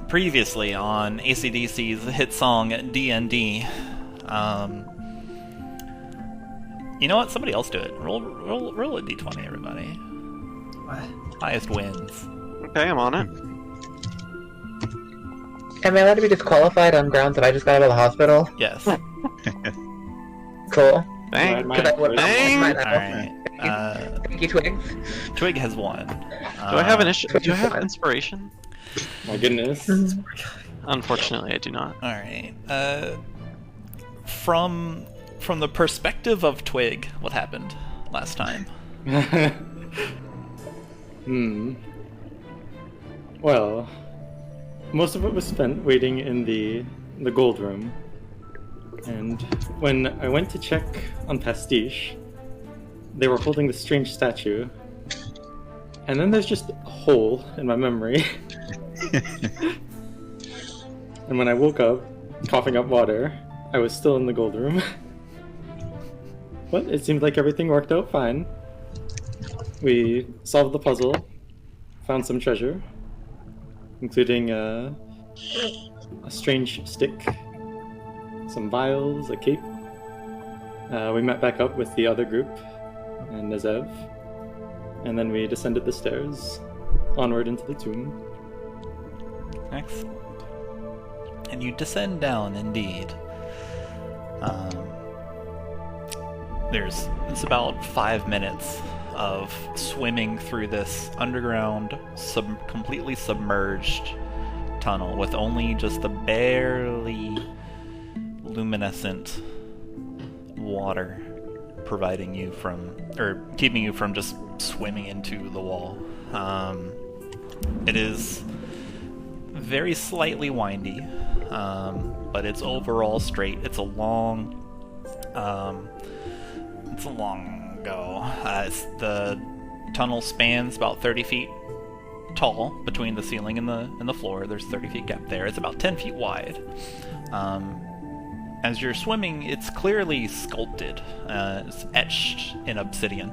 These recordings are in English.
previously on AC/DC's hit song D&D. You know what? Somebody else do it. Roll a d20, everybody. What? Highest wins. Okay, I'm on it. Am I allowed to be disqualified on grounds that I just got out of the hospital? Yes. Cool. Dang. Because I would Dang. Alright. Thank you, Twig. Twig has won. Do I have Do I have inspiration? My goodness. Unfortunately, I do not. Alright. From the perspective of Twig, what happened last time? Well, most of it was spent waiting in the gold room. And when I went to check on Pastiche, they were holding this strange statue. And then there's just a hole in my memory. And when I woke up, coughing up water, I was still in the gold room. But it seemed like everything worked out fine. We solved the puzzle, found some treasure, including a strange stick, some vials, a cape. We met back up with the other group and Nazev, and then we descended the stairs, onward into the tomb. Excellent. And you descend down, indeed. It's about 5 minutes of swimming through this underground, completely submerged tunnel with only just the barely luminescent water providing you from, or keeping you from just swimming into the wall. It is very slightly windy, but it's overall straight. It's a long go. The tunnel spans about 30 feet tall between the ceiling and the floor. There's 30 feet gap there. It's about 10 feet wide. As you're swimming, it's clearly sculpted. It's etched in obsidian.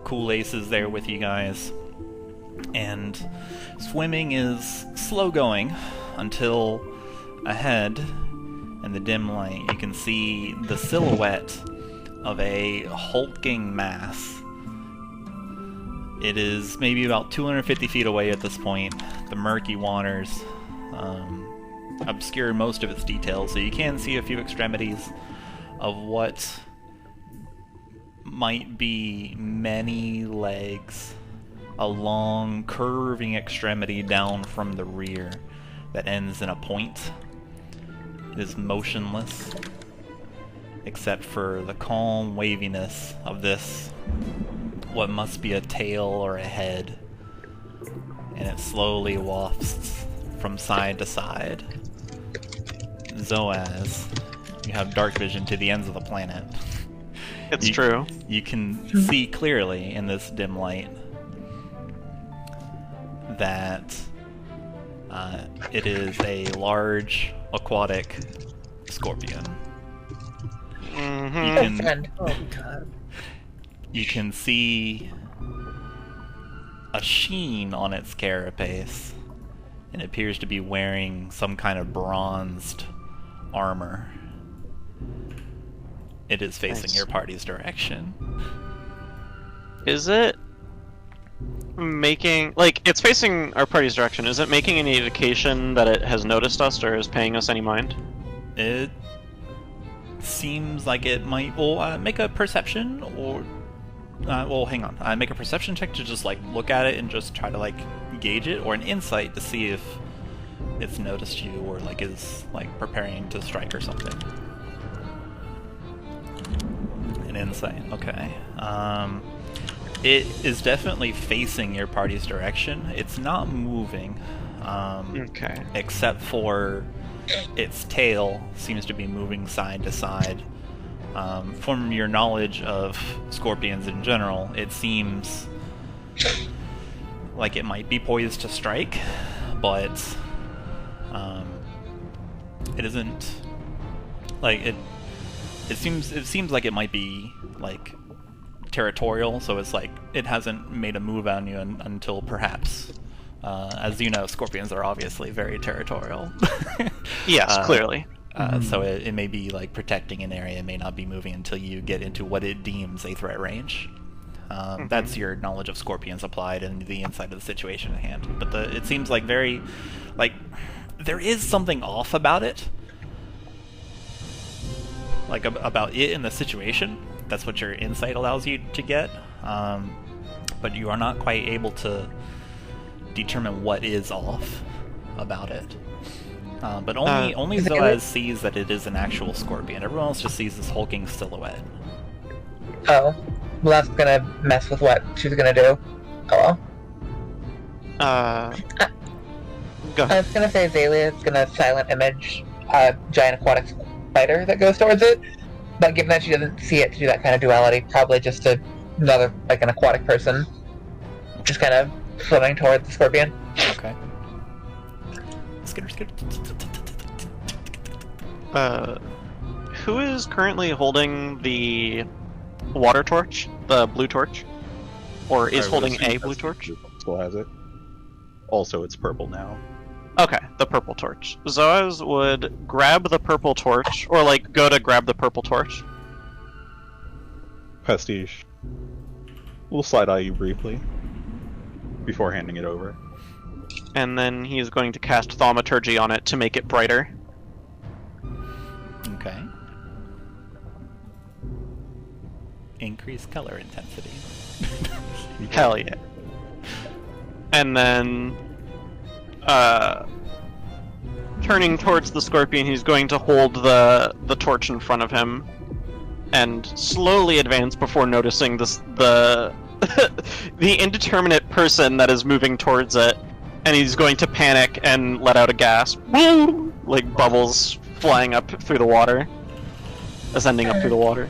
Cool Ace is there with you guys. And swimming is slow going until ahead in the dim light you can see the silhouette of a hulking mass. It is maybe about 250 feet away at this point. The murky waters obscure most of its details, so you can see a few extremities of what might be many legs, a long curving extremity down from the rear that ends in a point. It is motionless, except for the calm waviness of this, what must be a tail or a head, and it slowly wafts from side to side. Zoaz, you have dark vision to the ends of the planet. It's true. You can see clearly in this dim light that it is a large aquatic scorpion. You can see a sheen on its carapace, and it appears to be wearing some kind of bronzed armor. It is facing your party's direction. Is it making, like, it's facing our party's direction. Is it making any indication that it has noticed us or is paying us any mind? It seems like it might. Well, make a perception, or well, hang on. Make a perception check to just like look at it and just try to like gauge it, or an insight to see if it's noticed you or like is like preparing to strike or something. An insight, okay. It is definitely facing your party's direction. It's not moving, Okay. except for its tail seems to be moving side to side. From your knowledge of scorpions in general, it seems like it might be poised to strike, but it isn't. Like it seems like it might be like territorial, so it's like it hasn't made a move on you until perhaps As you know, scorpions are obviously very territorial. Yes, clearly. So it may be like protecting an area, may not be moving until you get into what it deems a threat range. That's your knowledge of scorpions applied in the inside of the situation at hand. But it seems like very, like, there is something off about it. Like, about it in the situation. That's what your insight allows you to get. But you are not quite able to determine what is off about it. But only Zoaz sees that it is an actual scorpion. Everyone else just sees this hulking silhouette. Oh. Well, that's gonna mess with what she's gonna do. Oh well. Go I ahead. was gonna say Xalia is gonna silent image a giant aquatic spider that goes towards it, but given that she doesn't see it to do that kind of duality, probably just another, like, an aquatic person just kind of swimming towards the scorpion. Okay. Skitter. Who is currently holding the water torch? The blue torch? Or is holding a blue torch? Still has it. Also, it's purple now. Okay, the purple torch. Zoaz would grab the purple torch, or like go to grab the purple torch. Pastiche. We'll side-eye you briefly before handing it over. And then he's going to cast Thaumaturgy on it to make it brighter. Okay. Increase color intensity. Hell yeah. And then, turning towards the scorpion, he's going to hold the torch in front of him and slowly advance before noticing the indeterminate person that is moving towards it. And he's going to panic and let out a gasp. Like bubbles flying up through the water. Ascending up through the water.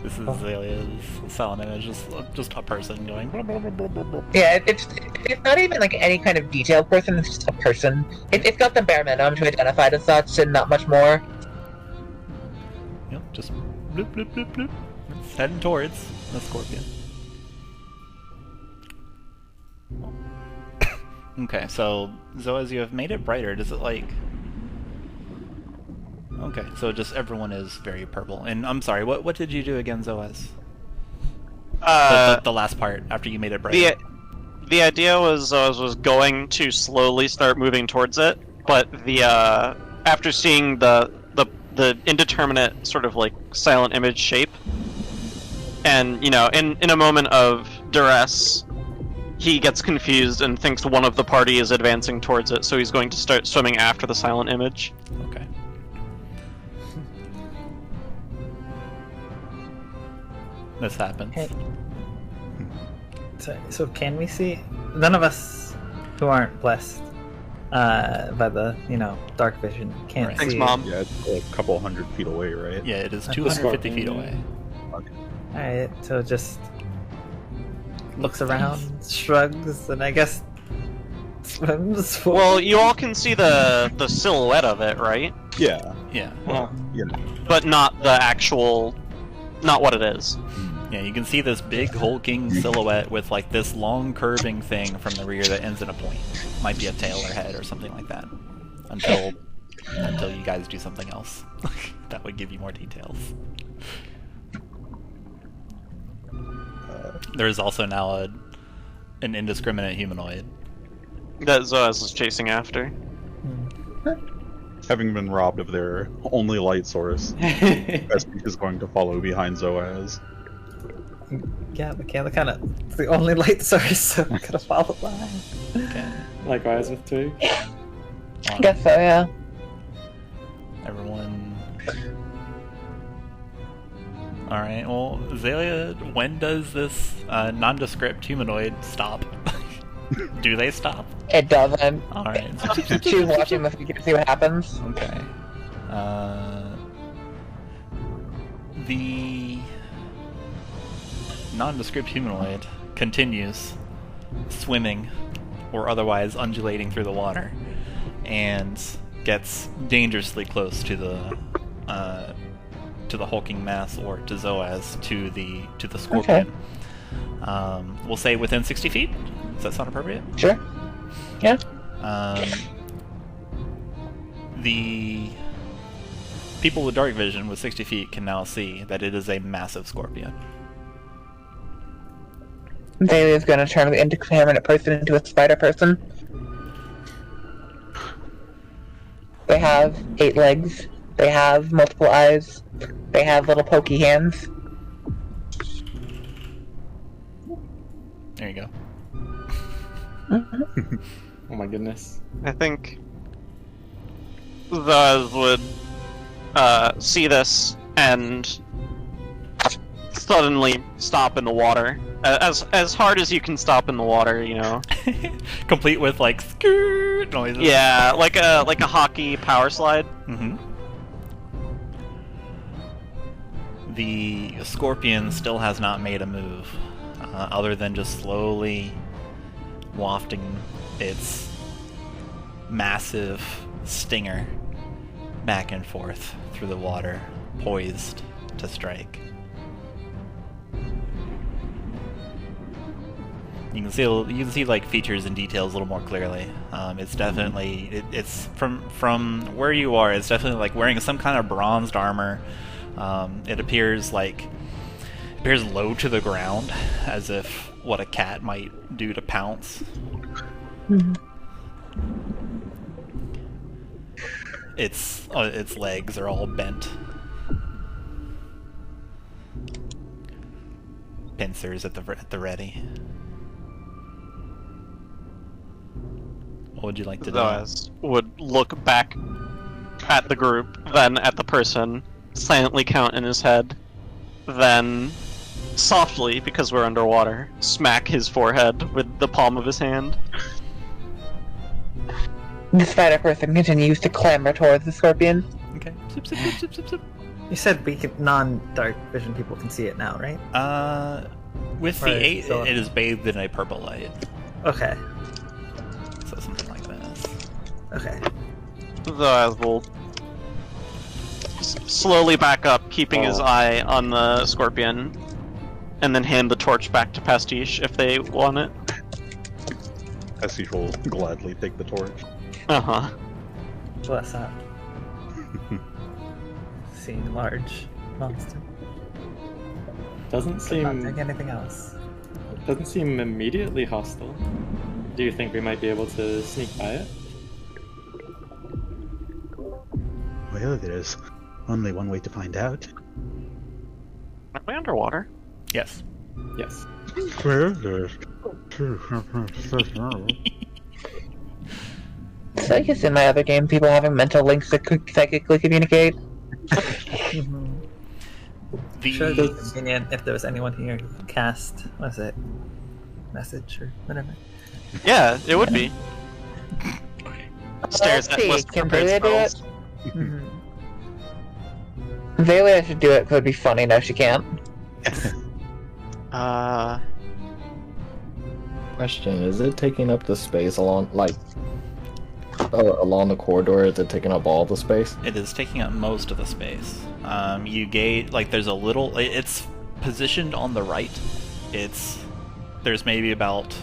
This is Xalia's silent image, just a person going. Yeah, it's not even like any kind of detailed person, it's just a person. It's got the bare minimum to identify as such and not much more. Yep, just bloop bloop bloop bloop. It's heading towards the scorpion. Okay, so Zoaz, you have made it brighter. Does it like? Okay, so just everyone is very purple. And I'm sorry, what did you do again, Zoaz? The last part after you made it brighter. The idea was Zoaz was going to slowly start moving towards it, but after seeing the indeterminate sort of like silent image shape, and in a moment of duress, he gets confused and thinks one of the party is advancing towards it, so he's going to start swimming after the silent image. Okay. This happens. Okay. So can we see? None of us who aren't blessed by the dark vision can't Right. see. Thanks, Mom. Yeah, it's a couple 100 feet away, right? Yeah, it is 250 feet away. All right, so just looks around, shrugs, and I guess swims. Forward. Well, you all can see the silhouette of it, right? Yeah. Yeah. Well, You know. but not the actual, not what it is. Yeah, you can see this big hulking silhouette with like this long curving thing from the rear that ends in a point. Might be a tail or head or something like that. Until you guys do something else. That would give you more details. There is also now an indiscriminate humanoid. That Zoaz is chasing after. Having been robbed of their only light source, Pastiche is going to follow behind Zoaz. Yeah, Makayla kind of it's the only light source, so I'm gonna follow behind. Okay. Likewise with Twig. I guess so, yeah. Everyone. Alright, well, Xalia, when does this nondescript humanoid stop? Do they stop? It doesn't. Alright. She's watching the figure to see what happens. Okay. The nondescript humanoid continues swimming or otherwise undulating through the water and gets dangerously close to the to the hulking mass or to Zoaz to the scorpion. We'll say within 60 feet. Does that sound appropriate? Sure. Yeah. The people with dark vision with 60 feet can now see that it is a massive scorpion. Bailey is going to turn the indeterminate person into a spider person. They have 8 legs. They have multiple eyes. They have little pokey hands. There you go. Oh my goodness. I think Zoaz would see this and suddenly stop in the water. As hard as you can stop in the water, you know. Complete with like skirt noises. Yeah, like a hockey power slide. Mm-hmm. The scorpion still has not made a move, other than just slowly wafting its massive stinger back and forth through the water, poised to strike. You can see like features and details a little more clearly. It's definitely it's from where you are. It's definitely like wearing some kind of bronzed armor. It appears low to the ground, as if what a cat might do to pounce. Mm-hmm. Its legs are all bent. Pincers at the ready. What would you like to do? Zoaz would look back at the group, then at the person, silently count in his head, then softly, because we're underwater, smack his forehead with the palm of his hand. The spider person continues to clamber towards the scorpion. Okay. Zip, zip, zip, zip, zip, zip. You said non-dark vision people can see it now, right? With Or the is 8, it still- it is bathed in a purple light. Okay. So something like that. Okay. Zoaz will slowly back up, keeping his eye on the scorpion, and then hand the torch back to Pastiche if they want it. Pastiche will gladly take the torch. Uh-huh. Bless up. Seeing large monster. Doesn't Not seem take anything else. immediately hostile. Do you think we might be able to sneak by it? Well, there's only one way to find out. Are we underwater? Yes. Yes. So I guess in my other game, people having mental links that could psychically communicate. Sure, it'd be convenient if there was anyone here who could cast, what is it? Message or whatever. Yeah, it would be. Stares Let's at see, list can prepared Zayla do it? spells. Xalia should do it because it'd be funny. No, she can't. Question: is it taking up the space along, along the corridor? Is it taking up all the space? It is taking up most of the space. You gate there's a little. It's positioned on the right. There's maybe about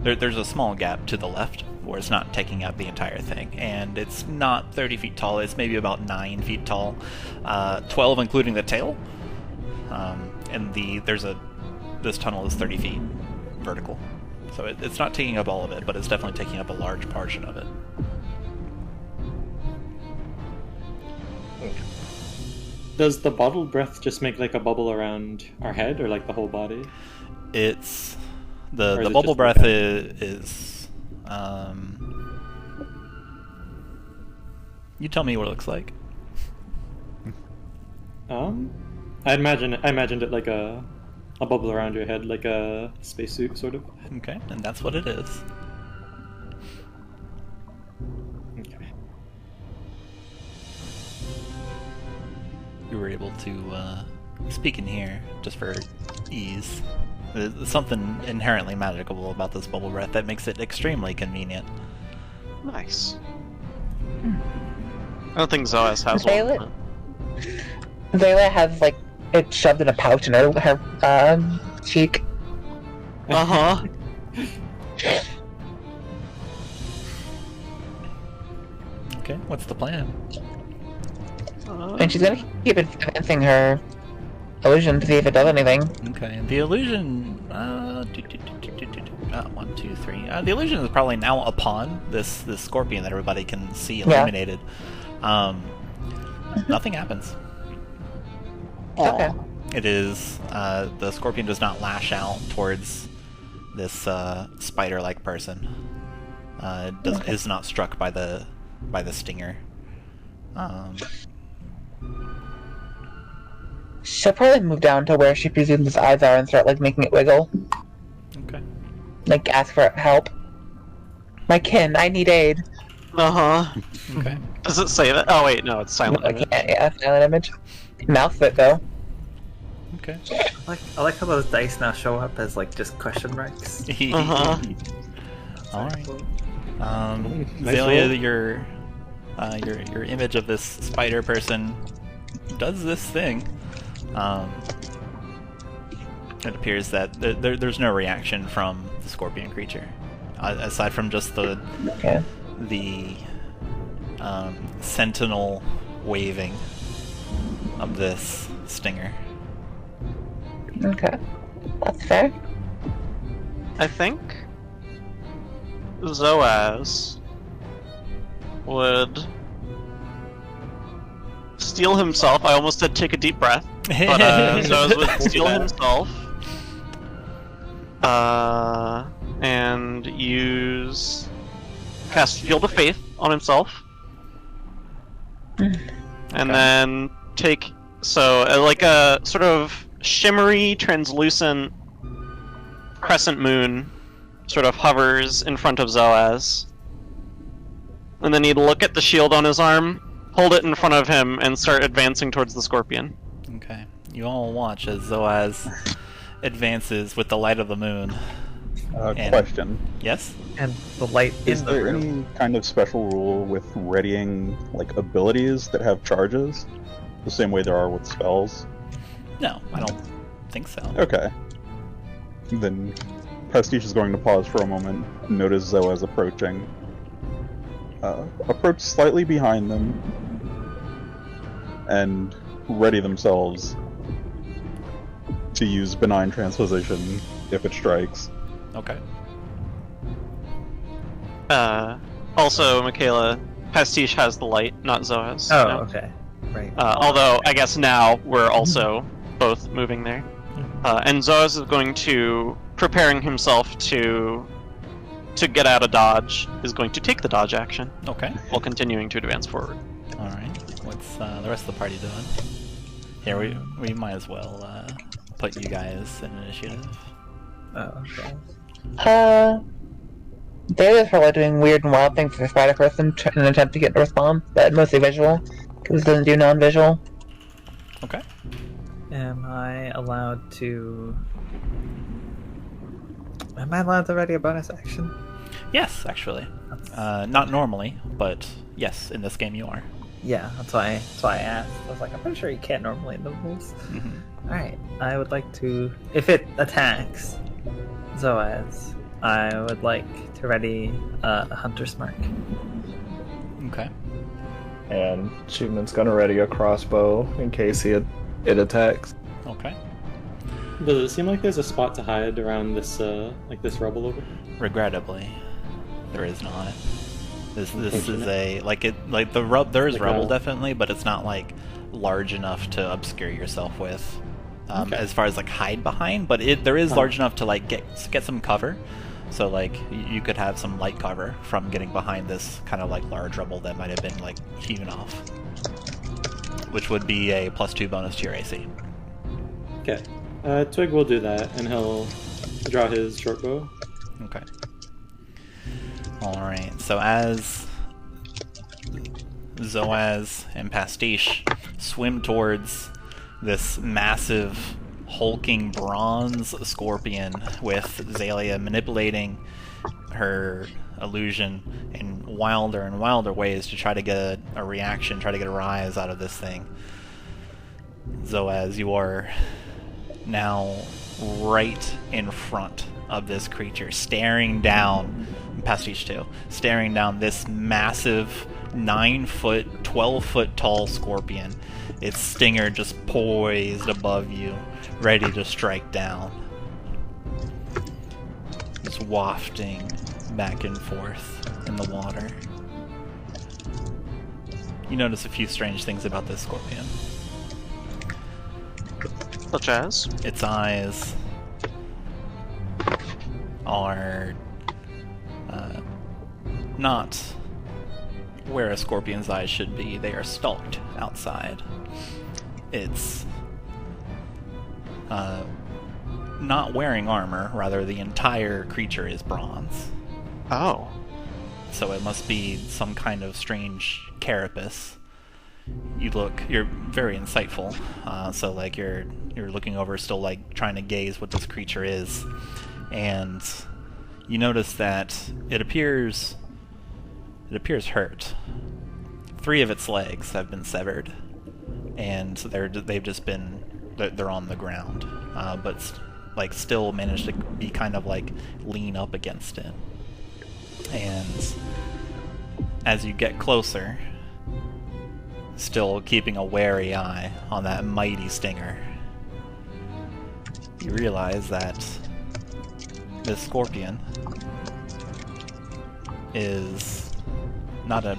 there's a small gap to the left where it's not taking up the entire thing, and it's not 30 feet tall. It's maybe about 9 feet tall, 12 including the tail. And this tunnel is 30 feet vertical, so it's not taking up all of it, but it's definitely taking up a large portion of it. Does the bottled breath just make like a bubble around our head, or like the whole body? It's Or the is it bubble just breath like is you tell me what it looks like. I imagined it like a bubble around your head, like a spacesuit, sort of. Okay, and that's what it is. Okay. You were able to speak in here just for ease. There's something inherently magical about this bubble breath that makes it extremely convenient. Nice. I don't think Zoaz has Xalia- one. Xalia has, like, it shoved in a pouch in her cheek. Uh-huh. Okay, what's the plan? And she's gonna keep advancing her illusion to see if it does anything. Okay, the illusion. 1, 2, 3. The illusion is probably now upon this scorpion that everybody can see illuminated. Nothing happens. Okay. It is the scorpion does not lash out towards this spider-like person. Is not struck by the stinger. She'll probably move down to where she presumes his eyes are and start, like, making it wiggle. Okay. Like, ask for help. My kin, I need aid. Uh-huh. Okay. Does it say that? Oh, wait, no, it's silent. I can't, yeah, silent image. Mouth it, though. Okay. I like how those dice now show up as like just question marks. Uh-huh. All right. Nice Xalia, roll. your image of this spider person does this thing. It appears that there's no reaction from the scorpion creature, aside from just the sentinel waving of this stinger. Okay. That's fair. I think Zoaz would steel himself. I almost said take a deep breath, but Zoaz would steel himself and cast Field of Faith on himself, and then take like a sort of shimmery, translucent crescent moon sort of hovers in front of Zoaz. And then he'd look at the shield on his arm, hold it in front of him, and start advancing towards the scorpion. Okay. You all watch as Zoaz advances with the light of the moon. Question. Yes? And the light Is in the there room. any kind of special rule with readying like abilities that have charges? The same way there are with spells? No, I don't think so. Okay. Then Pastiche is going to pause for a moment, notice Zoaz approaching. Approach slightly behind them, and ready themselves to use Benign Transposition if it strikes. Okay. Also, Makayla, Pastiche has the light, not Zoaz. Oh, no? okay. Right. Although, I guess now we're also both moving there. And Zoaz is going to, preparing himself to get out of dodge, is going to take the dodge action Okay. while continuing to advance forward. Alright. What's the rest of the party doing? Here, we might as well put you guys in initiative. Oh, okay. They're just probably doing weird and wild things for the spider person in an attempt to get a response, but mostly visual, because it doesn't do non-visual. Okay. Am I allowed to ready a bonus action? Yes, actually. Not normally, but yes, in this game you are. Yeah, that's why I asked. I was like, I'm pretty sure you can't normally in the rules. Alright, I would like to, if it attacks Zoaz, I would like to ready a Hunter's Mark. Okay. And Chuman's gonna ready a crossbow in case it attacks. Okay. Does it seem like there's a spot to hide around this, like this rubble over here? Regrettably, there is not. This is a there is rubble definitely, but it's not like large enough to obscure yourself with. As far as like hide behind, but there is large enough to like get some cover. So like you could have some light cover from getting behind this kind of like large rubble that might have been like hewn off, which would be a +2 bonus to your AC. Okay. Twig will do that, and he'll draw his short bow. Okay. Alright, so as Zoaz and Pastiche swim towards this massive, hulking bronze scorpion with Xalia manipulating her illusion in wilder and wilder ways to try to get a reaction, try to get a rise out of this thing. Zoaz, you are now right in front of this creature, staring down, Pastiche too, staring down this massive 9-foot, 12-foot tall scorpion, its stinger just poised above you, ready to strike down. Just wafting back and forth in the water. You notice a few strange things about this scorpion. Such as? Its eyes are not where a scorpion's eyes should be. They are stalked outside. It's not wearing armor, rather the entire creature is bronze. Oh. So it must be some kind of strange carapace. You're very insightful, so like you're looking over, still like trying to gaze what this creature is, and you notice that it appears hurt. 3 of its legs have been severed, and they're on the ground, but like still managed to be kind of like lean up against it. And as you get closer, still keeping a wary eye on that mighty stinger, you realize that this scorpion is not a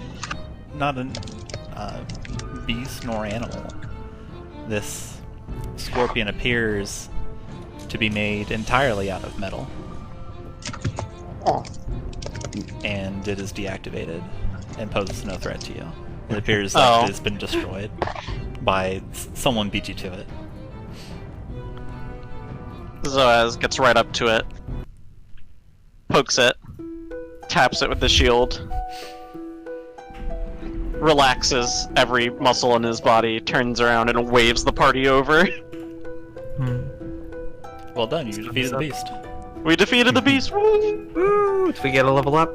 beast nor animal. This scorpion appears to be made entirely out of metal, and it is deactivated and poses no threat to you. It appears that it has been destroyed by someone beat you to it. Zoaz gets right up to it, pokes it, taps it with the shield, relaxes every muscle in his body, turns around and waves the party over. Well done, you defeated the beast. We defeated the beast! Woo! Woo! Did we get a level up?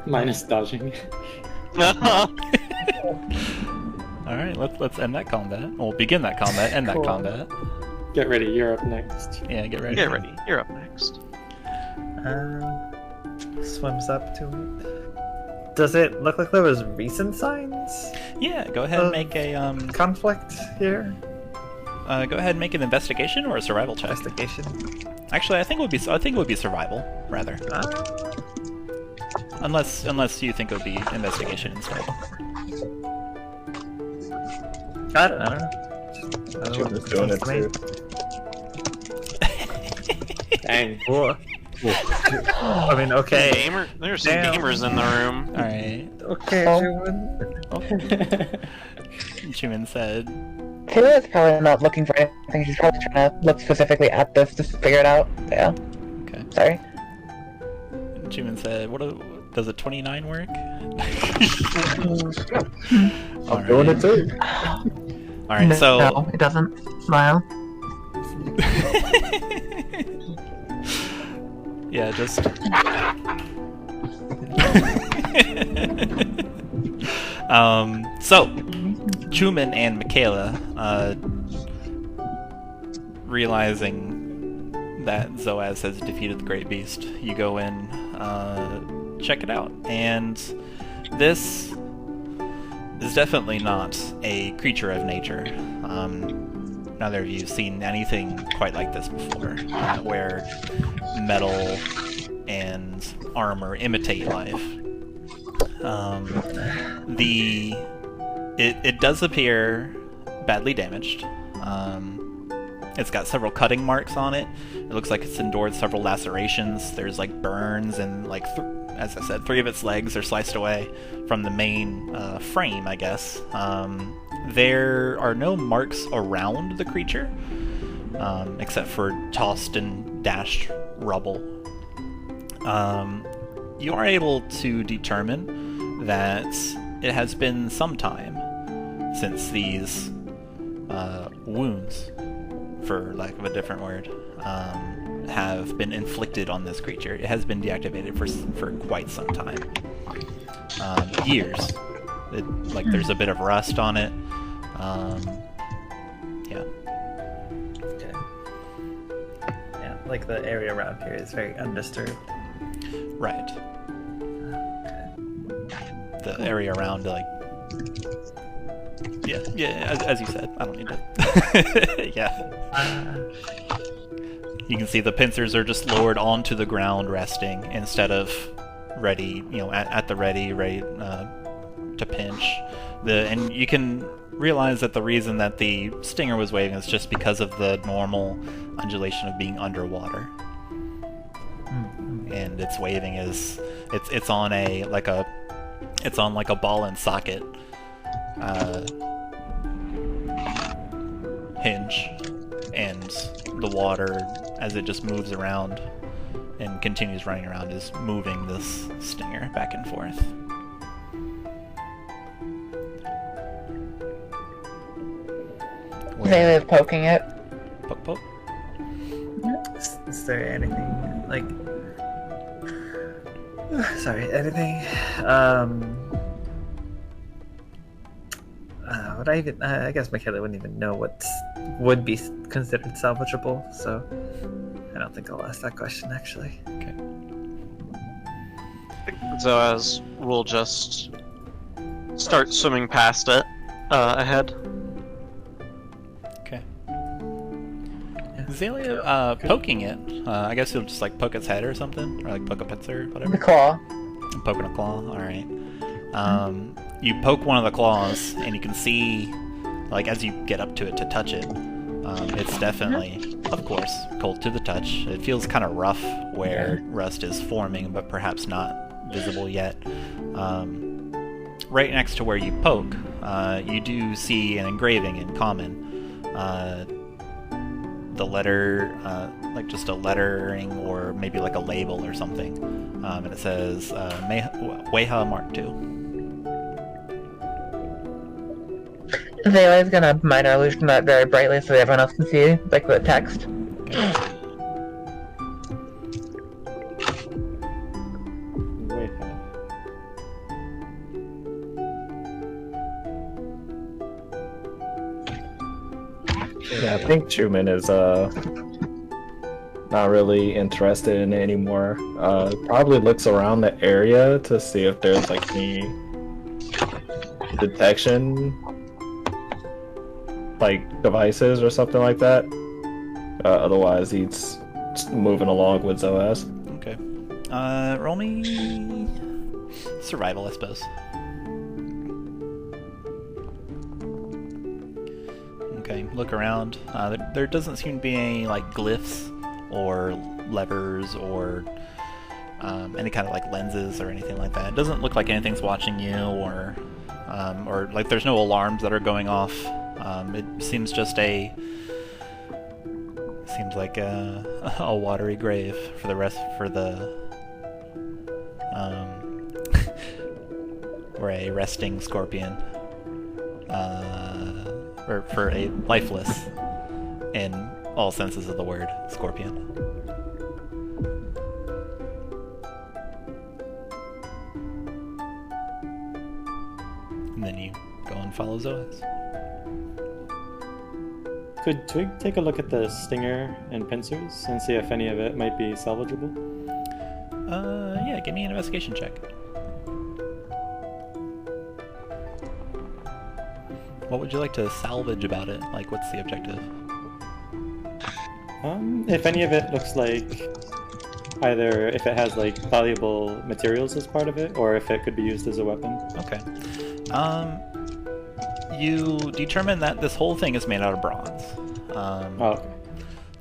Minus dodging. Alright, let's end that combat. We'll begin that combat, end that combat. Get ready, you're up next. Yeah, get ready. Get ready, you're up next. Swims up to it. Does it look like there was recent signs? Yeah, go ahead and make a conflict here. Go ahead and make an investigation or a survival check. Investigation. Actually, I think it would be survival rather. Unless you think it would be investigation instead. I don't know. Chuman's doing it too. Dang. Cool. I mean, okay. There's some gamers in the room. Alright. Okay, Chuman. Chuman said, Taylor is probably not looking for anything. She's probably trying to look specifically at this to figure it out. Yeah. Okay. Sorry. Chuman said, does a 29 work? I'm doing it too. Alright, so... No, it doesn't. Smile. Yeah, just... So, Chuman and Makayla, realizing that Zoaz has defeated the Great Beast, you go in, check it out, and this is definitely not a creature of nature. Neither of you have seen anything quite like this before, where metal and armor imitate life. It does appear badly damaged. It's got several cutting marks on it. It looks like it's endured several lacerations. There's like burns and like, as I said, 3 of its legs are sliced away from the main frame, I guess. There are no marks around the creature, except for tossed and dashed rubble. You are able to determine that it has been some time since these wounds, for lack of a different word, have been inflicted on this creature. It has been deactivated for quite some time. years. Like there's a bit of rust on it. Yeah. Okay. Yeah, like the area around here is very undisturbed. Right. Okay. The area around, like, yeah, as you said, I don't need to. Yeah. You can see the pincers are just lowered onto the ground, resting instead of ready, at the ready to pinch. And you can realize that the reason that the stinger was waving is just because of the normal undulation of being underwater. And its waving is it's on like a ball and socket hinge, and the water, as it just moves around and continues running around, is moving this stinger back and forth. Xalia is poking it. Poke, poke. Is there anything like? Sorry, anything? Would I even? I guess Makayla wouldn't even know what would be considered salvageable, so I don't think I'll ask that question actually. Okay. Zoaz will just start swimming past it ahead. Okay. Xalia, poking it. I guess you'll just like poke its head or something, or like poke a pincer, whatever. The claw. Poking a claw. All right. You poke one of the claws, and you can see, like, as you get up to it to touch it, it's definitely, of course, cold to the touch. It feels kind of rough where rust is forming, but perhaps not visible yet. Right next to where you poke, you do see an engraving in common. The letter, like just a lettering or maybe like a label or something. And it says, Weha Mark II. Xalia is gonna minor illusion that very brightly so that everyone else can see, like the text. Yeah, I think Chuman is not really interested in it anymore. Probably looks around the area to see if there's like any detection like devices or something like that. Otherwise he's just moving along with Zoaz. Okay. Roll me survival, I suppose. Okay, look around. There doesn't seem to be any like glyphs or levers or any kind of like lenses or anything like that. It doesn't look like anything's watching you or like there's no alarms that are going off. It seems just seems like a watery grave for or a resting scorpion. Or for a lifeless, in all senses of the word, scorpion. And then you go and follow Zoaz. Could Twig take a look at the stinger and pincers and see if any of it might be salvageable? Yeah, give me an investigation check. What would you like to salvage about it? Like, what's the objective? If any of it looks like either if it has like valuable materials as part of it, or if it could be used as a weapon. Okay. You determine that this whole thing is made out of bronze. Okay.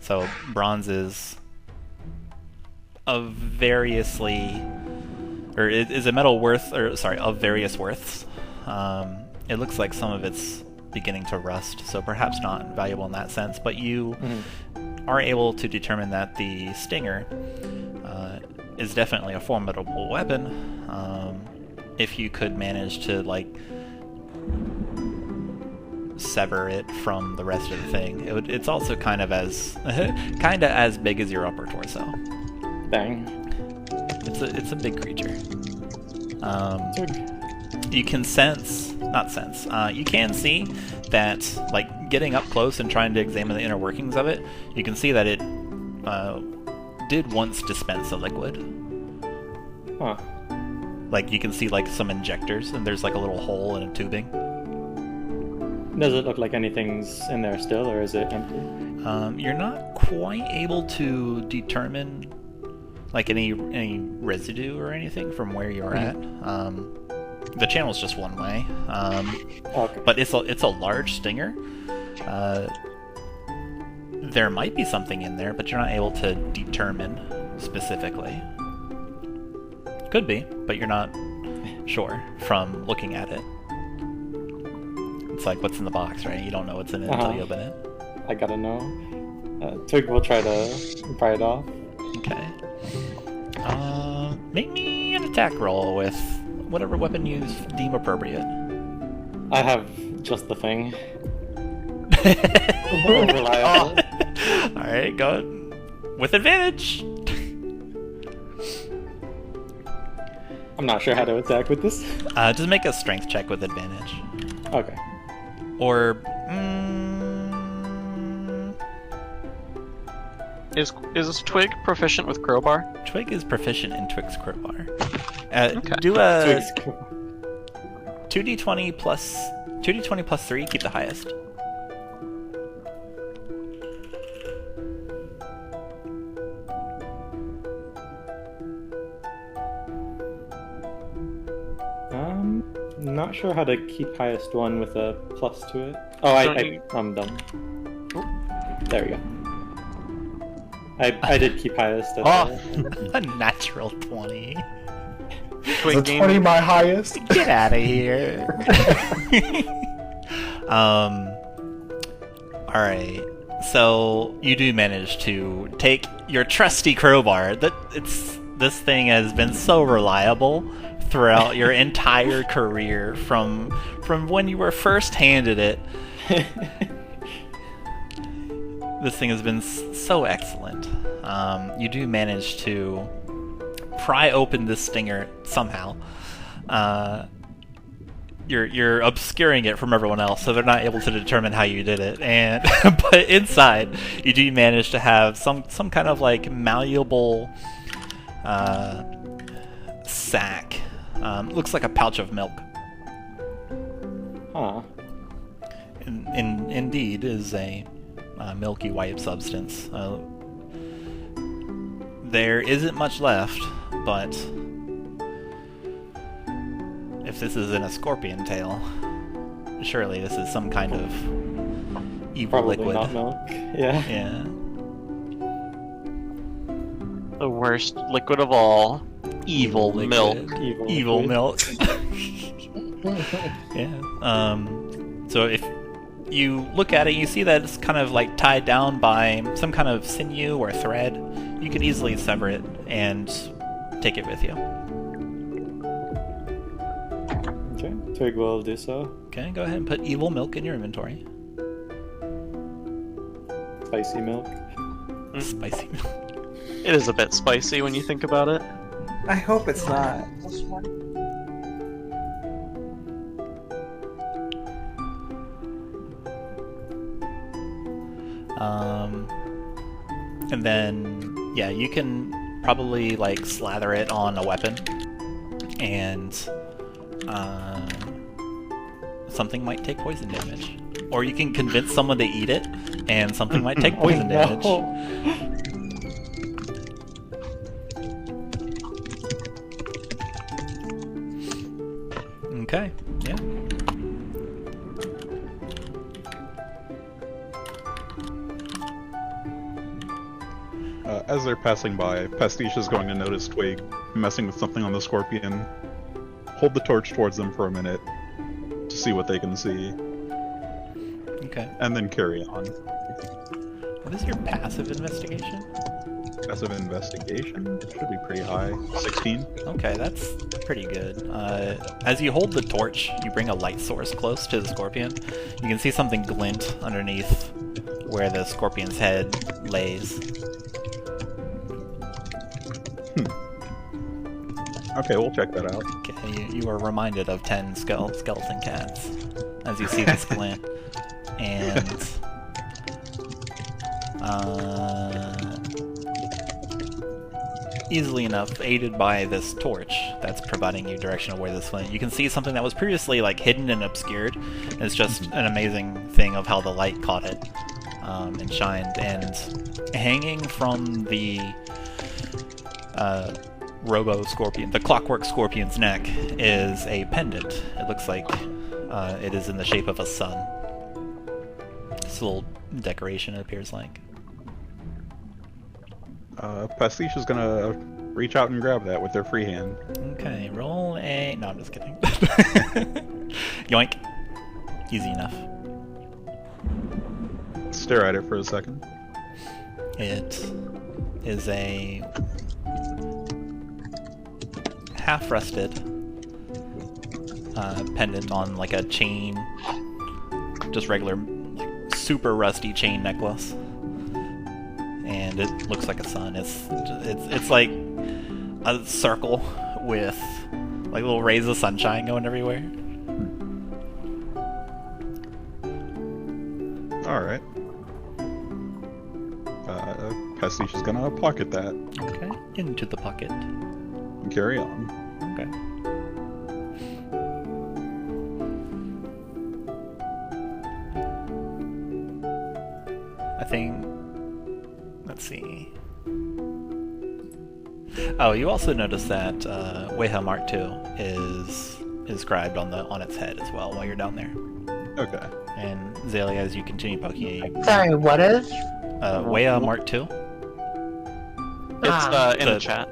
So bronze is of variously, or is a metal worth, or sorry, of various worths. It looks like some of it's beginning to rust, so perhaps not valuable in that sense, but you are able to determine that the stinger is definitely a formidable weapon. If you could manage to, like, sever it from the rest of the thing. It's also kind of as big as your upper torso. Bang. It's a big creature. You can you can see that, like, getting up close and trying to examine the inner workings of it, you can see that it did once dispense a liquid. Huh. Like, you can see, like, some injectors, and there's, like, a little hole in a tubing. Does it look like anything's in there still, or is it empty? You're not quite able to determine, like, any residue or anything from where you're at. The channel's just one way. Okay. But it's a large stinger. There might be something in there, but you're not able to determine specifically. Could be, but you're not sure from looking at it. It's like, what's in the box, right? You don't know what's in it until you open it. I gotta know. Twig will try to pry it off. Okay. Make me an attack roll with whatever weapon you deem appropriate. I have just the thing. Reliable. Alright, go with advantage! I'm not sure how to attack with this. Just make a strength check with advantage. Okay. Or... Is Twig proficient with crowbar? Twig is proficient in Twig's crowbar. Okay. Do a Twig's 2d20 plus 3, keep the highest. Not sure how to keep highest one with a plus to it. Oh, I'm done. There we go. I did keep highest. A natural 20. Is a 20 my highest? Get out of here. Alright. So you do manage to take your trusty crowbar. This thing has been so reliable throughout your entire career, from when you were first handed it. This thing has been so excellent. You do manage to pry open this stinger somehow. You're obscuring it from everyone else, so they're not able to determine how you did it. And but inside, you do manage to have some kind of, like, malleable sack. Looks like a pouch of milk. Huh. Indeed, is a milky white substance. There isn't much left, but if this is in a scorpion tail, surely this is some kind of evil Probably liquid. not milk. Yeah. Yeah. The worst liquid of all. Evil liquid. milk. Evil liquid. milk. Yeah. So if you look at it, you see that it's kind of, like, tied down by some kind of sinew or thread. You could easily sever it and take it with you. Okay, Twig will do so. Okay, go ahead and put evil milk in your inventory. Spicy milk. Spicy milk. It is a bit spicy when you think about it. I hope it's not. And then, yeah, you can probably, like, slather it on a weapon, and something might take poison damage. Or you can convince someone to eat it, and something might take poison damage. Okay, yeah. As they're passing by, Pastiche is going to notice Twig messing with something on the scorpion. Hold the torch towards them for a minute to see what they can see. Okay. And then carry on. What is your passive investigation? Passive investigation should be pretty high. 16. Okay, that's pretty good. As you hold the torch, you bring a light source close to the scorpion. You can see something glint underneath where the scorpion's head lays. Okay, we'll check that out. Okay, you are reminded of 10 skeleton cats as you see this glint. And easily enough, aided by this torch that's providing you direction of where this went, you can see something that was previously like hidden and obscured. It's just an amazing thing of how the light caught it and shined. And hanging from the Robo-Scorpion, the Clockwork Scorpion's neck, is a pendant. It looks like it is in the shape of a sun. This little decoration, it appears like. Pastiche is gonna reach out and grab that with their free hand. Okay, roll a... No, I'm just kidding. Yoink. Easy enough. Stare at it for a second. It is a half-rusted pendant on like a chain, just regular, like, super rusty chain necklace. And it looks like a sun. It's like a circle with like little rays of sunshine going everywhere. Alright. Pastiche is gonna pocket that Okay, into the pocket. and carry on. Okay. I think... Let's see. Oh, you also notice that Weha Mark II is inscribed on its head as well while you're down there. Okay. And Xalia, as you continue poking it, Sorry, what is? Weha Mark II, It's in the- the chat.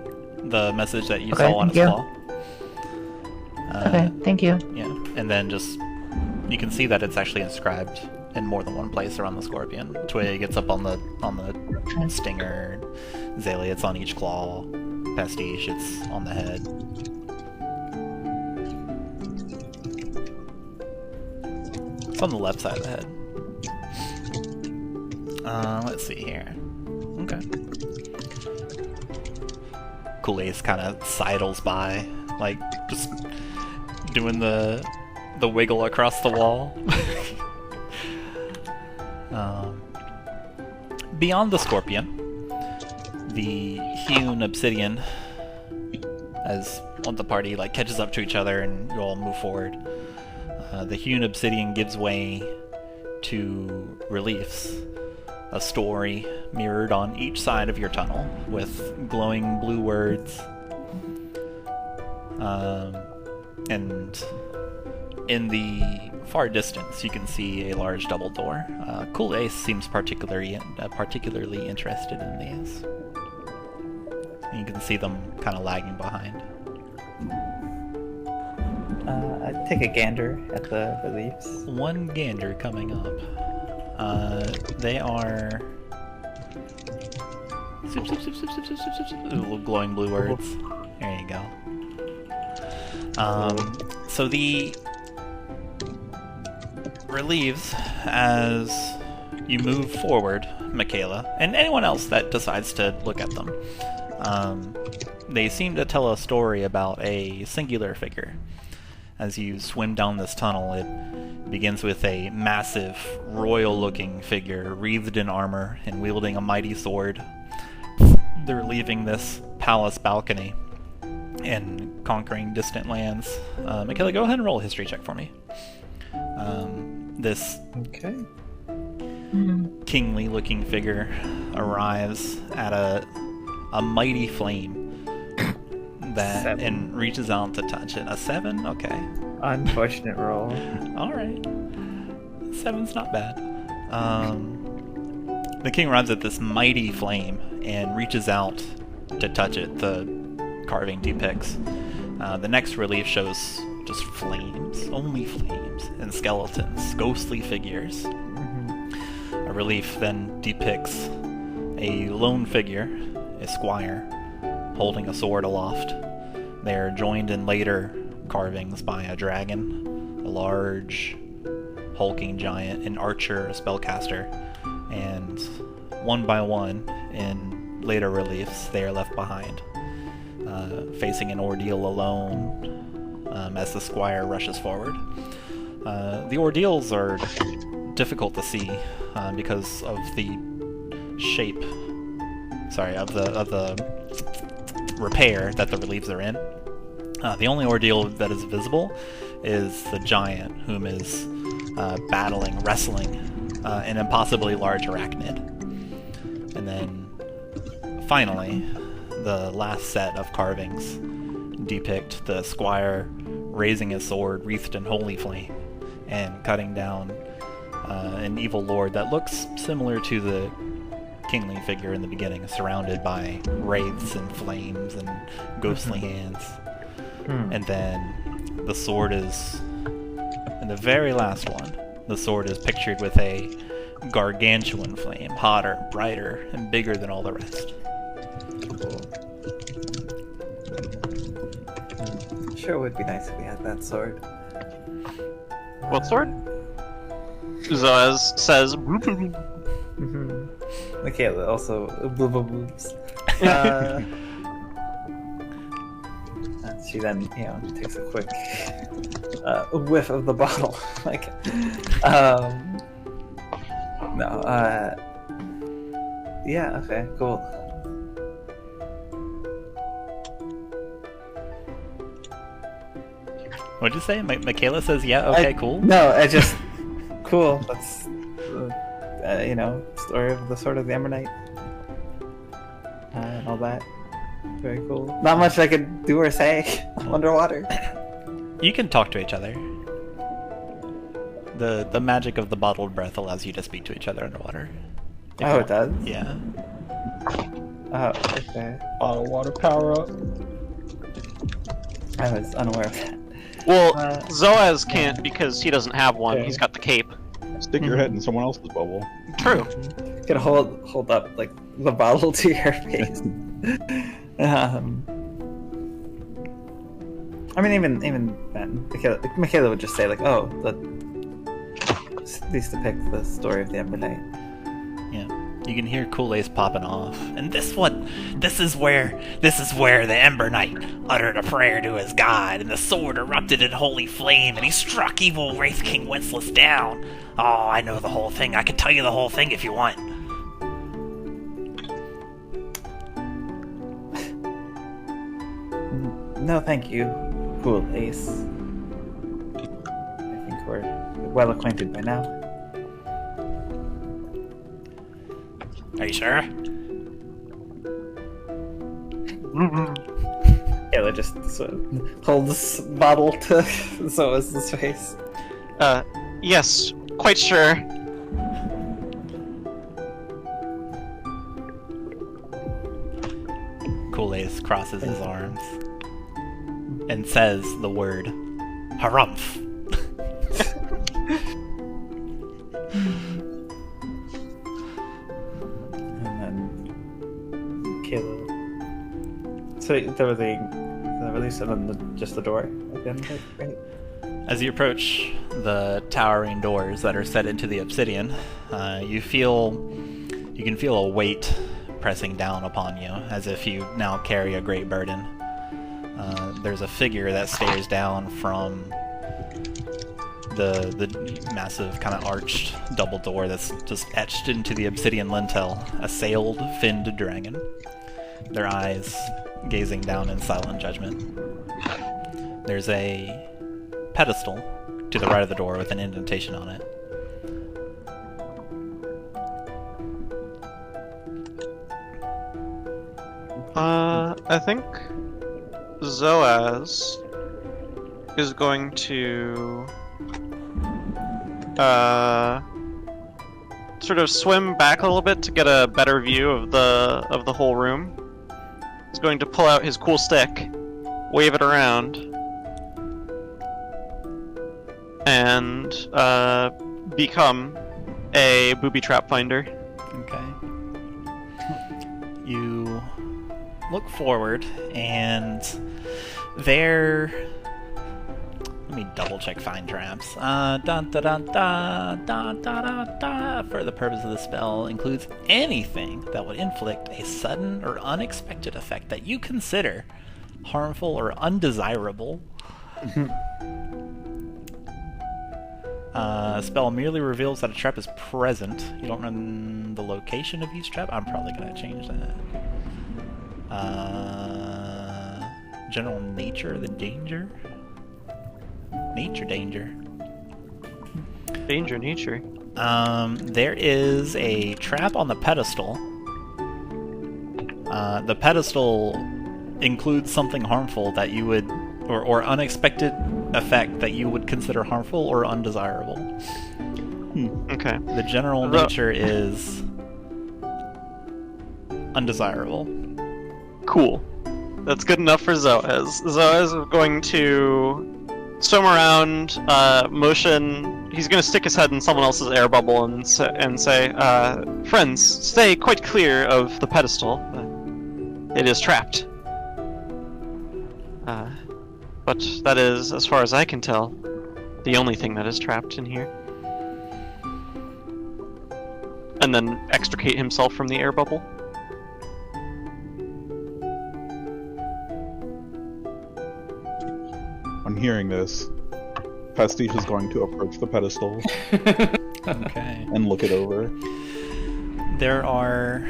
the message that you Okay, saw on its thank you. claw. Okay, thank you. Yeah, and then just you can see that it's actually inscribed in more than one place around the scorpion. Twig, it's up on the stinger. Xalia, it's on each claw. Pastiche, it's on the head. It's on the left side of the head. Let's see here. Okay. Cool Ace kind of sidles by, like just doing the wiggle across the wall. Beyond the scorpion, the hewn obsidian, as the party like catches up to each other and you all move forward, the hewn obsidian gives way to reliefs, a story mirrored on each side of your tunnel with glowing blue words, and in the far distance you can see a large double door. Cool Ace seems particularly interested in these. And you can see them kind of lagging behind. I'd take a gander at the reliefs. One gander coming up. They are... Little glowing blue words. There you go. So the relieves as you move forward, Makayla, and anyone else that decides to look at them. They seem to tell a story about a singular figure. As you swim down this tunnel, it begins with a massive, royal-looking figure wreathed in armor and wielding a mighty sword. They're leaving this palace balcony and conquering distant lands. Makayla, go ahead and roll a history check for me. This Okay. kingly-looking figure arrives at a mighty flame that 7. and reaches out to touch it. A 7? Okay. Unfortunate roll. Alright. 7's not bad. The king arrives at this mighty flame and reaches out to touch it. The carving depicts. The next relief shows just flames, only flames, and skeletons, ghostly figures. A relief then depicts a lone figure, a squire, holding a sword aloft. They are joined in later carvings by a dragon, a large, hulking giant, an archer, a spellcaster, and one by one, in later reliefs, they are left behind. facing an ordeal alone as the squire rushes forward. The ordeals are difficult to see because of the shape, of the repair that the reliefs are in. The only ordeal that is visible is the giant, whom is wrestling an impossibly large arachnid. And then, finally, the last set of carvings depict the squire raising his sword wreathed in holy flame and cutting down an evil lord that looks similar to the kingly figure in the beginning, surrounded by wraiths and flames and ghostly hands. And then the sword is, in the very last one, the sword is pictured with a gargantuan flame, hotter, brighter, and bigger than all the rest. Sure would be nice if we had that sword. What sword? Zoaz says. Makayla also boobs. She then, takes a quick whiff of the bottle. Yeah, okay, cool. What'd you say? Makayla says, yeah, okay, cool? No, I just... cool, that's... story of the Sword of the Ember Knight. And all that. Very cool. Not much I could do or say underwater. You can talk to each other. The magic of the bottled breath allows you to speak to each other underwater. Oh, it does? Yeah. Oh, okay. Bottle water power up. I was unaware of that. Well, Zoaz can't because he doesn't have one. Okay. He's got the cape. Stick your head in someone else's bubble. True. You can hold up like the bottle to your face. I mean, even then, Makayla would just say like, "Oh, these depict the story of the Ember Knight." Yeah. You can hear Kool-Aid's popping off. And this is where the Ember Knight uttered a prayer to his god, and the sword erupted in holy flame, and he struck evil Wraith King Wenceslas down. Oh, I know the whole thing. I can tell you the whole thing if you want. No, thank you, cool Ace. I think we're well acquainted by now. Are you sure? Kayla just sort of holds bottle to Zoaz's face. Yes, quite sure. Kool-Aid crosses his arms and says the word harumph. And then Kayla. So there was the release and then just the door again, right? As you approach the towering doors that are set into the obsidian, you can feel a weight pressing down upon you, as if you now carry a great burden. There's a figure that stares down from the massive kind of arched double door that's just etched into the obsidian lintel, a sailed, finned dragon. Their eyes gazing down in silent judgment. There's a pedestal to the right of the door with an indentation on it. I think Zoaz is going to sort of swim back a little bit to get a better view of the whole room. He's going to pull out his cool stick, wave it around, and become a booby trap finder. Okay. You look forward, and there... Let me double check find traps. For the purpose of the spell, includes anything that would inflict a sudden or unexpected effect that you consider harmful or undesirable. Spell merely reveals that a trap is present. You don't know the location of each trap. I'm probably going to change that. General nature of the danger? Danger. Nature. There is a trap on the pedestal. The pedestal includes something harmful that you would, or unexpected effect that you would consider harmful or undesirable. Okay. The general nature is undesirable. Cool. That's good enough for Zoaz. Zoaz is going to swim around, motion. He's going to stick his head in someone else's air bubble and say, friends, stay quite clear of the pedestal. It is trapped. But that is, as far as I can tell, the only thing that is trapped in here. And then extricate himself from the air bubble. On hearing this, Pastiche is going to approach the pedestal Okay. and look it over. There are...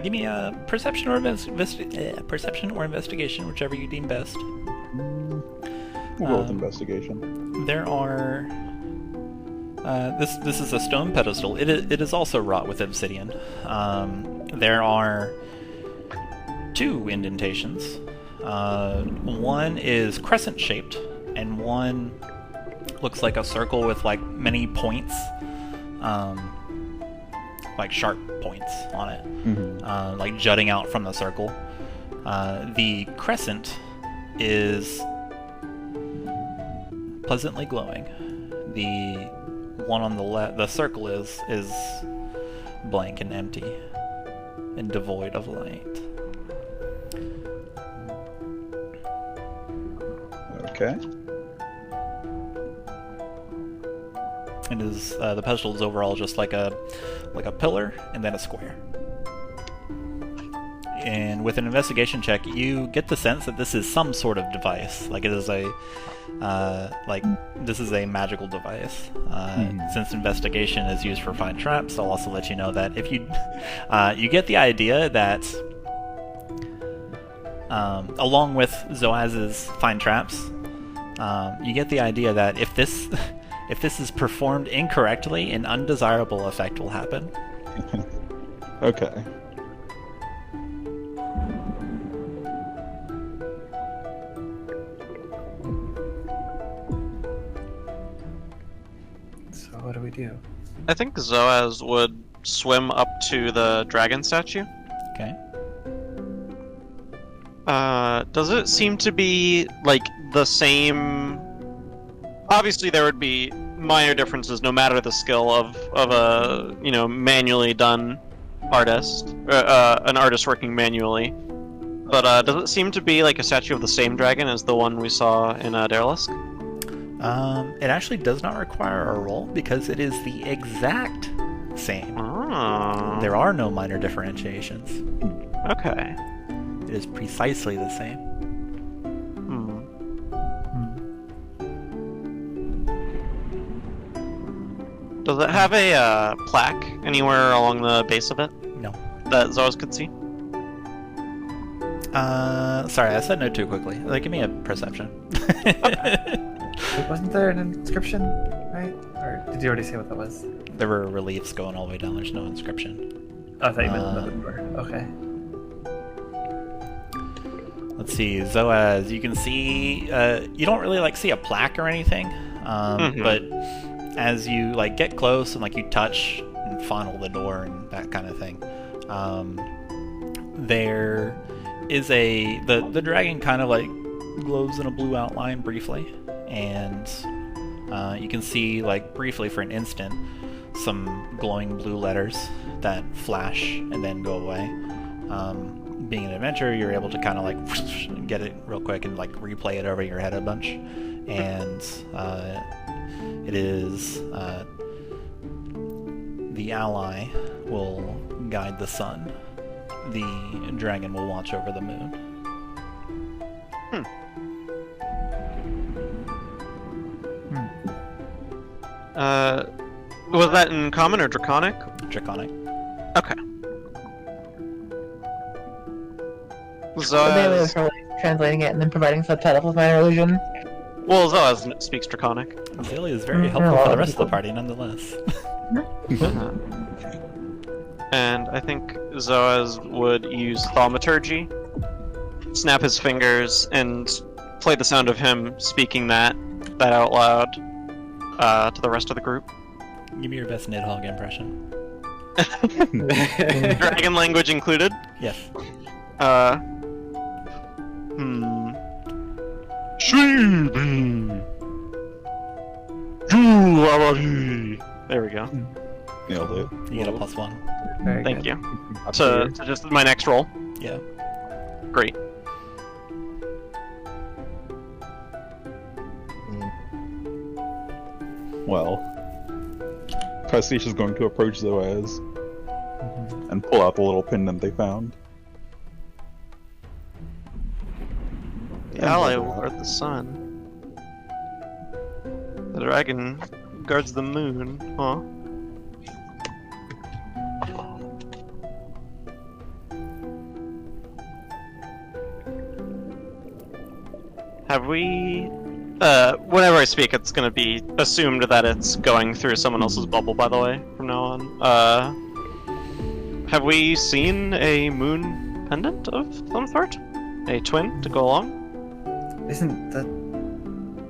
give me a perception or investigation, whichever you deem best. We'll go with investigation. There are... this is a stone pedestal. It is also wrought with obsidian. There are 2 indentations. One is crescent-shaped, and one looks like a circle with like many points, like sharp points on it, like jutting out from the circle. The crescent is pleasantly glowing. The one on the left, the circle is blank and empty and devoid of light. Okay. It is the pedestal is overall just like a pillar and then a square. And with an investigation check, you get the sense that this is some sort of device. Like it is a this is a magical device. Since investigation is used for find traps, I'll also let you know that if you you get the idea that along with Zoaz's find traps, you get the idea that if this is performed incorrectly, an undesirable effect will happen. Okay. So what do we do? I think Zoaz would swim up to the dragon statue. Okay. Does it seem to be like the same? Obviously, there would be minor differences no matter the skill of a manually done artist, an artist working manually. But does it seem to be like a statue of the same dragon as the one we saw in Derelisk? It actually does not require a roll because it is the exact same. Oh. There are no minor differentiations. Okay. It is precisely the same. Does it have a plaque anywhere along the base of it No. that Zoaz could see? Sorry, I said no too quickly. Give me a perception. Wait, wasn't there an inscription, right? Or did you already say what that was? There were reliefs going all the way down. There's no inscription. Oh, I thought you meant another door. Okay. Let's see, Zoaz, you can see, you don't really see a plaque or anything, but as you get close and you touch and fondle the door and that kind of thing, there is the dragon kind of glows in a blue outline briefly, and you can see briefly for an instant some glowing blue letters that flash and then go away. Being an adventurer, you're able to kind of get it real quick and replay it over your head a bunch, and it is the ally will guide the sun, the dragon will watch over the moon. Was that in common or draconic? Draconic. Okay. So they were Zoaz. for translating it and then providing subtitles with minor illusion. Well, Zoaz speaks draconic. Xalia is very helpful for the rest of the party, nonetheless. And I think Zoaz would use thaumaturgy, snap his fingers, and play the sound of him speaking that out loud to the rest of the group. Give me your best Nidhogg impression. Dragon language included. Yes. There we go. Nailed it. You get a +1. Very Thank good. you. To just my next roll. Yeah. Great. Well, Pastiche is going to approach Zoaz and pull out the little pendant they found. The ally will guard the sun. The dragon guards the moon. Huh? Have we... whenever I speak, it's gonna be assumed that it's going through someone else's bubble, by the way, from now on. Have we seen a moon pendant of some sort? A twin to go along? Isn't the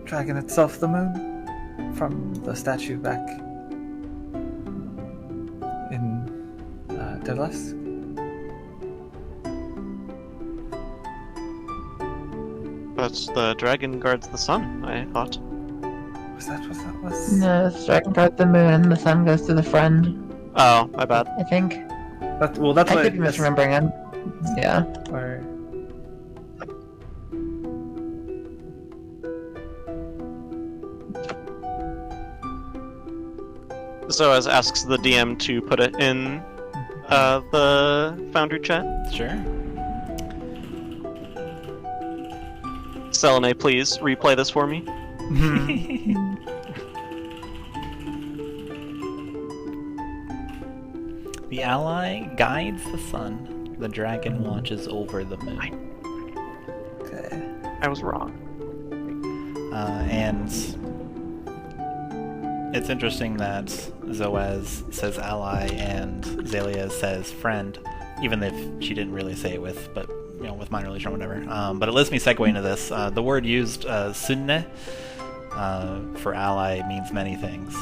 dragon itself the moon? From the statue back in Thulius? But the dragon guards the sun, I thought. Was that what that was? No, the dragon guards the moon and the sun goes to the friend, Oh, my bad. I think. That's what I could be misremembering him. Yeah. Or... Zoaz asks the DM to put it in the Foundry chat. Sure. Selene, please replay this for me. The ally guides the sun. The dragon watches over the moon. Okay. I was wrong. And it's interesting that Zoaz says ally and Xalia says friend, even if she didn't really say it with, but with minor illusion or whatever. But it lets me segue into this. The word used, sunne, for ally means many things.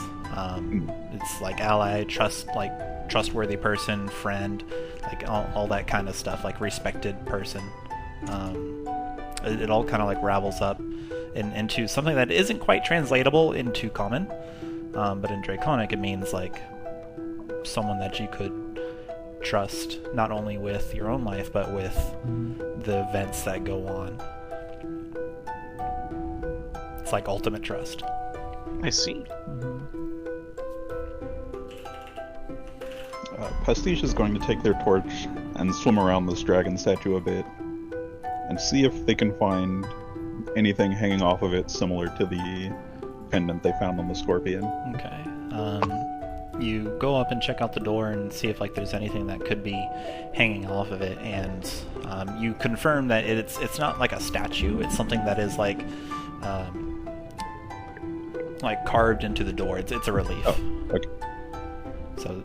It's like ally, trustworthy person, friend, like all that kind of stuff, like respected person. It all kind of like ravels up into something that isn't quite translatable into common, but in Draconic it means like someone that you could trust, not only with your own life, but with the events that go on. It's like ultimate trust. I see. Pastiche is going to take their torch and swim around this dragon statue a bit and see if they can find anything hanging off of it similar to the pendant they found on the scorpion. Okay. You go up and check out the door and see if like there's anything that could be hanging off of it, and you confirm that it's not like a statue. It's something that is like carved into the door. It's a relief. Oh, okay. So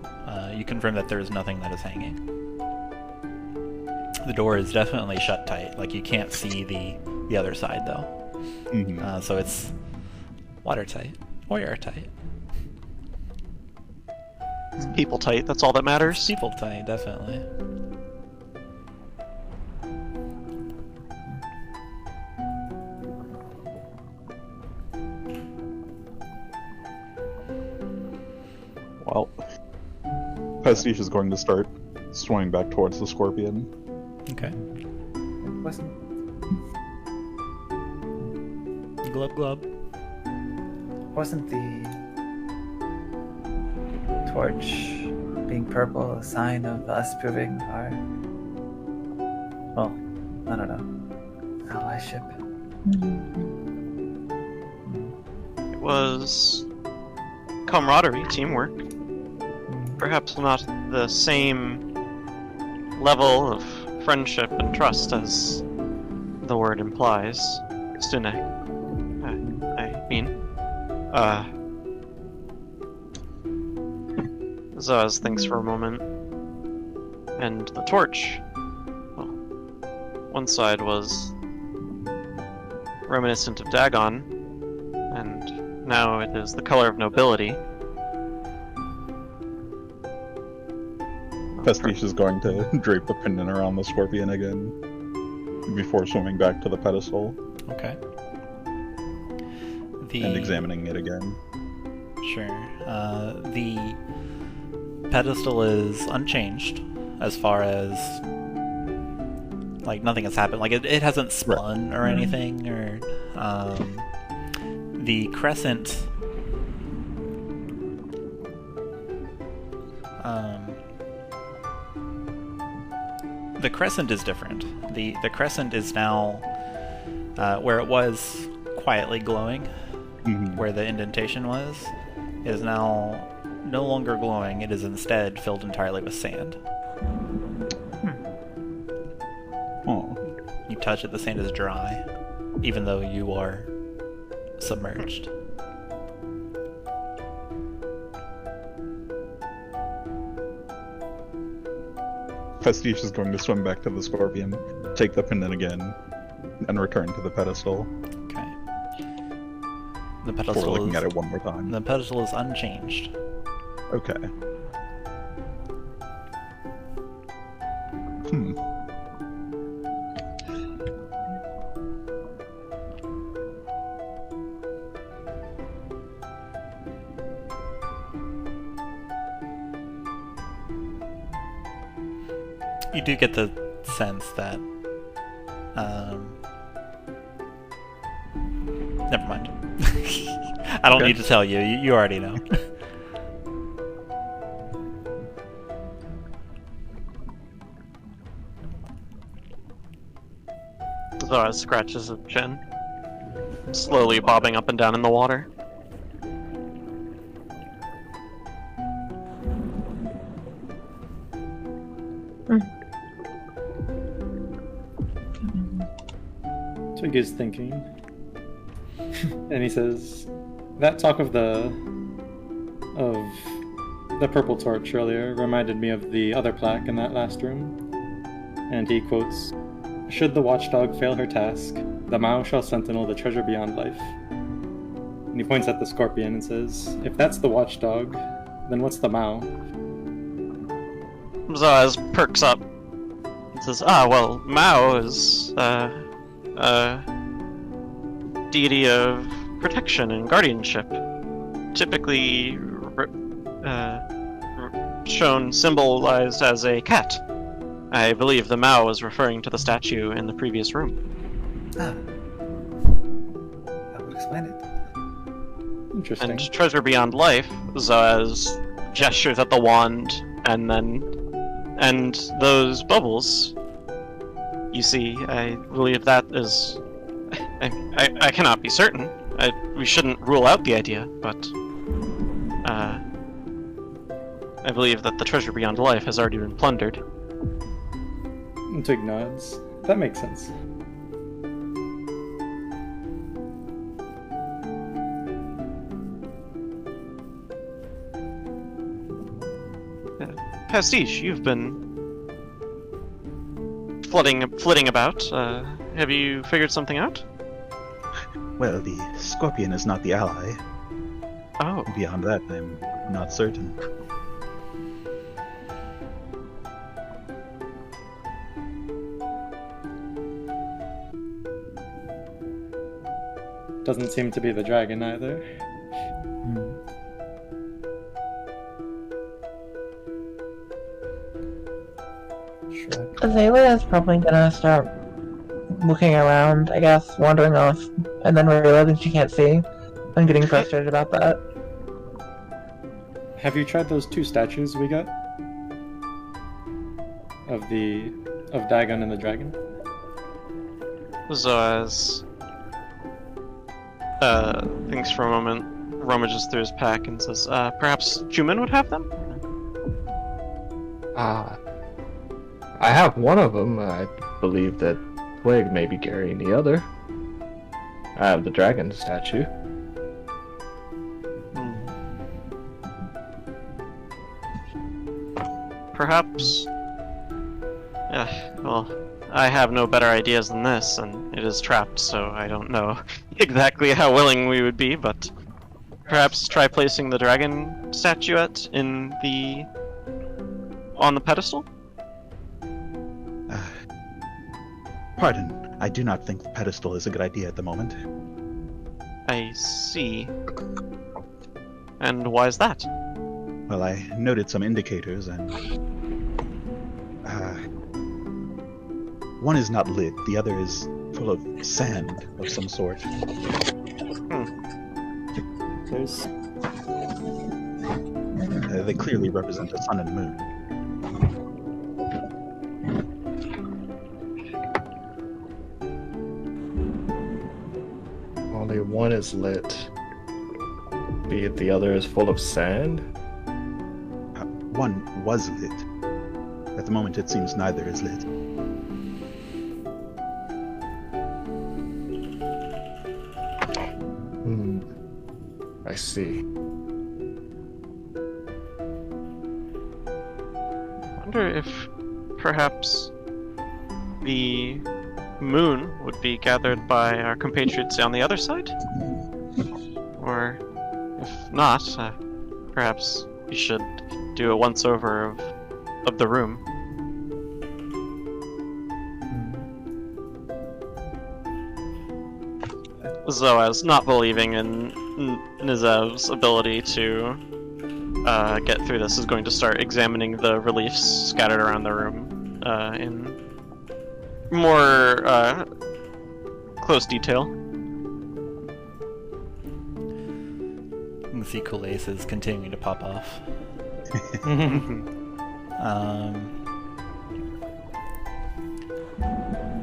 you confirm that there is nothing that is hanging. The door is definitely shut tight. Like you can't see the other side though. Mm-hmm. So it's watertight or airtight. It's people tight, that's all that matters. Steeple tight, definitely. Well, Pastiche is going to start swimming back towards the scorpion. Okay. It wasn't... Glub glub. Wasn't the torch being purple a sign of us proving our... Well, I don't know. allyship. It was camaraderie, teamwork. Perhaps not the same level of friendship and trust as the word implies. Stune. I mean. Zoaz thinks for a moment. And the torch. Well, one side was reminiscent of Dagon, and now it is the color of nobility. Pastiche is going to drape the pendant around the scorpion again before swimming back to the pedestal Okay. and examining it again. Sure. The pedestal is unchanged as far as like nothing has happened. Like it hasn't spun or anything, or the crescent. The crescent is different. The crescent is now where it was quietly glowing, where the indentation was. It is now no longer glowing. It is instead filled entirely with sand. Oh. You touch it, the sand is dry, even though you are submerged. Pastiche is going to swim back to the scorpion, take the pendant again, and return to the pedestal Okay. The before pedestal looking is at it one more time. the pedestal is unchanged. Okay. Hmm. You do get the sense that never mind. I don't Okay. need to tell you. You already know. Zoaz scratches his chin, slowly bobbing up and down in the water. Twig is thinking. And he says, that talk of the purple torch earlier reminded me of the other plaque in that last room. And he quotes, should the watchdog fail her task, the Mao shall sentinel the treasure beyond life. And he points at the scorpion and says, if that's the watchdog, then what's the Mao? Zoaz perks up and says, well, Mao is, deity of protection and guardianship. Typically shown symbolized as a cat. I believe the Mao was referring to the statue in the previous room. Ah. That would explain it. Interesting. And treasure beyond life, Zoaz gestures at the wand, and those bubbles. You see, I believe that is. I cannot be certain. We shouldn't rule out the idea, but I believe that the treasure beyond life has already been plundered. And Twig nods. That makes sense. Pastiche, you've been flitting about. Have you figured something out? Well, the scorpion is not the ally. Oh, Beyond that, I'm not certain. Doesn't seem to be the dragon either. Xalia is probably gonna start looking around, I guess, wandering off, and then realizing she can't see, and getting frustrated about that. Have you tried those two statues we got? Of Dagon and the dragon? Zoaz thinks for a moment, rummages through his pack, and says, perhaps Chuman would have them? I have one of them. I believe that Twig may be carrying the other. I have the dragon statue. Perhaps... well, I have no better ideas than this, and it is trapped, so I don't know exactly how willing we would be, but perhaps try placing the dragon statuette on the pedestal? Pardon, I do not think the pedestal is a good idea at the moment. I see. And why is that? Well, I noted some indicators, and one is not lit, the other is full of sand of some sort. There's... They clearly represent the sun and moon. Only one is lit. Be it the other is full of sand? One was lit. At the moment, it seems neither is lit. I see. I wonder if perhaps the moon would be gathered by our compatriots on the other side? Or if not, perhaps we should do a once-over of the room. Zoaz, not believing in Nizev's ability to get through this, is going to start examining the reliefs scattered around the room in more close detail. You can see cool aces continuing to pop off.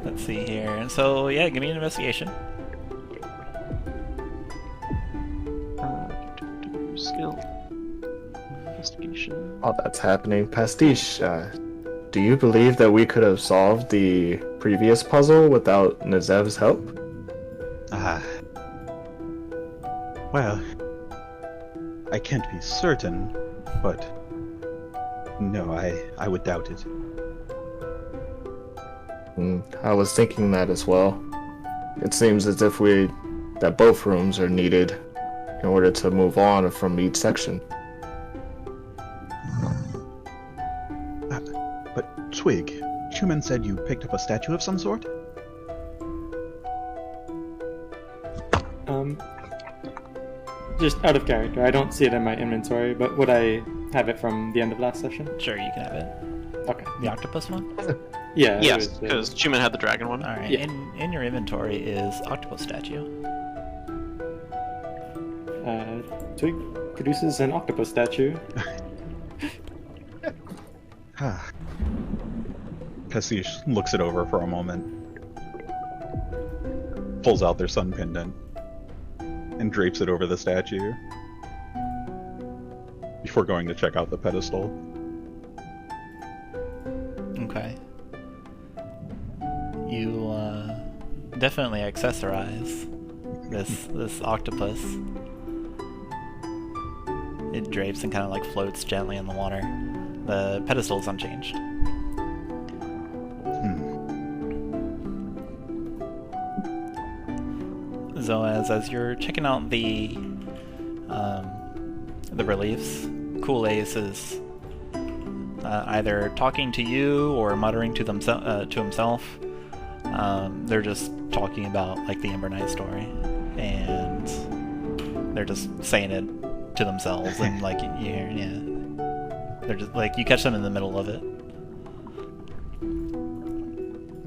Let's see here. So yeah, give me an investigation. Skill. Investigation. While that's happening, Pastiche, do you believe that we could have solved the previous puzzle without Nizev's help? Well, I can't be certain, but no, I would doubt it. I was thinking that as well. It seems as if that both rooms are needed in order to move on from each section. But Twig, Chuman said you picked up a statue of some sort? Just out of character. I don't see it in my inventory, but would I have it from the end of last session? Sure, you can have it. Okay. The octopus one? Yeah. Yes, it was, because Chuman had the dragon one. Alright, Yeah. in your inventory is octopus statue. Twig produces an octopus statue. Pastiche looks it over for a moment, pulls out their sun pendant, and drapes it over the statue before going to check out the pedestal. Okay. You definitely accessorize this octopus. It drapes and kind of like floats gently in the water. The pedestal is unchanged. Zoaz, as you're checking out the reliefs, Cool Ace is either talking to you or muttering to himself. They're just talking about like the Ember Knight story, and they're just saying it to themselves, and like you hear, yeah, they're just like you catch them in the middle of it.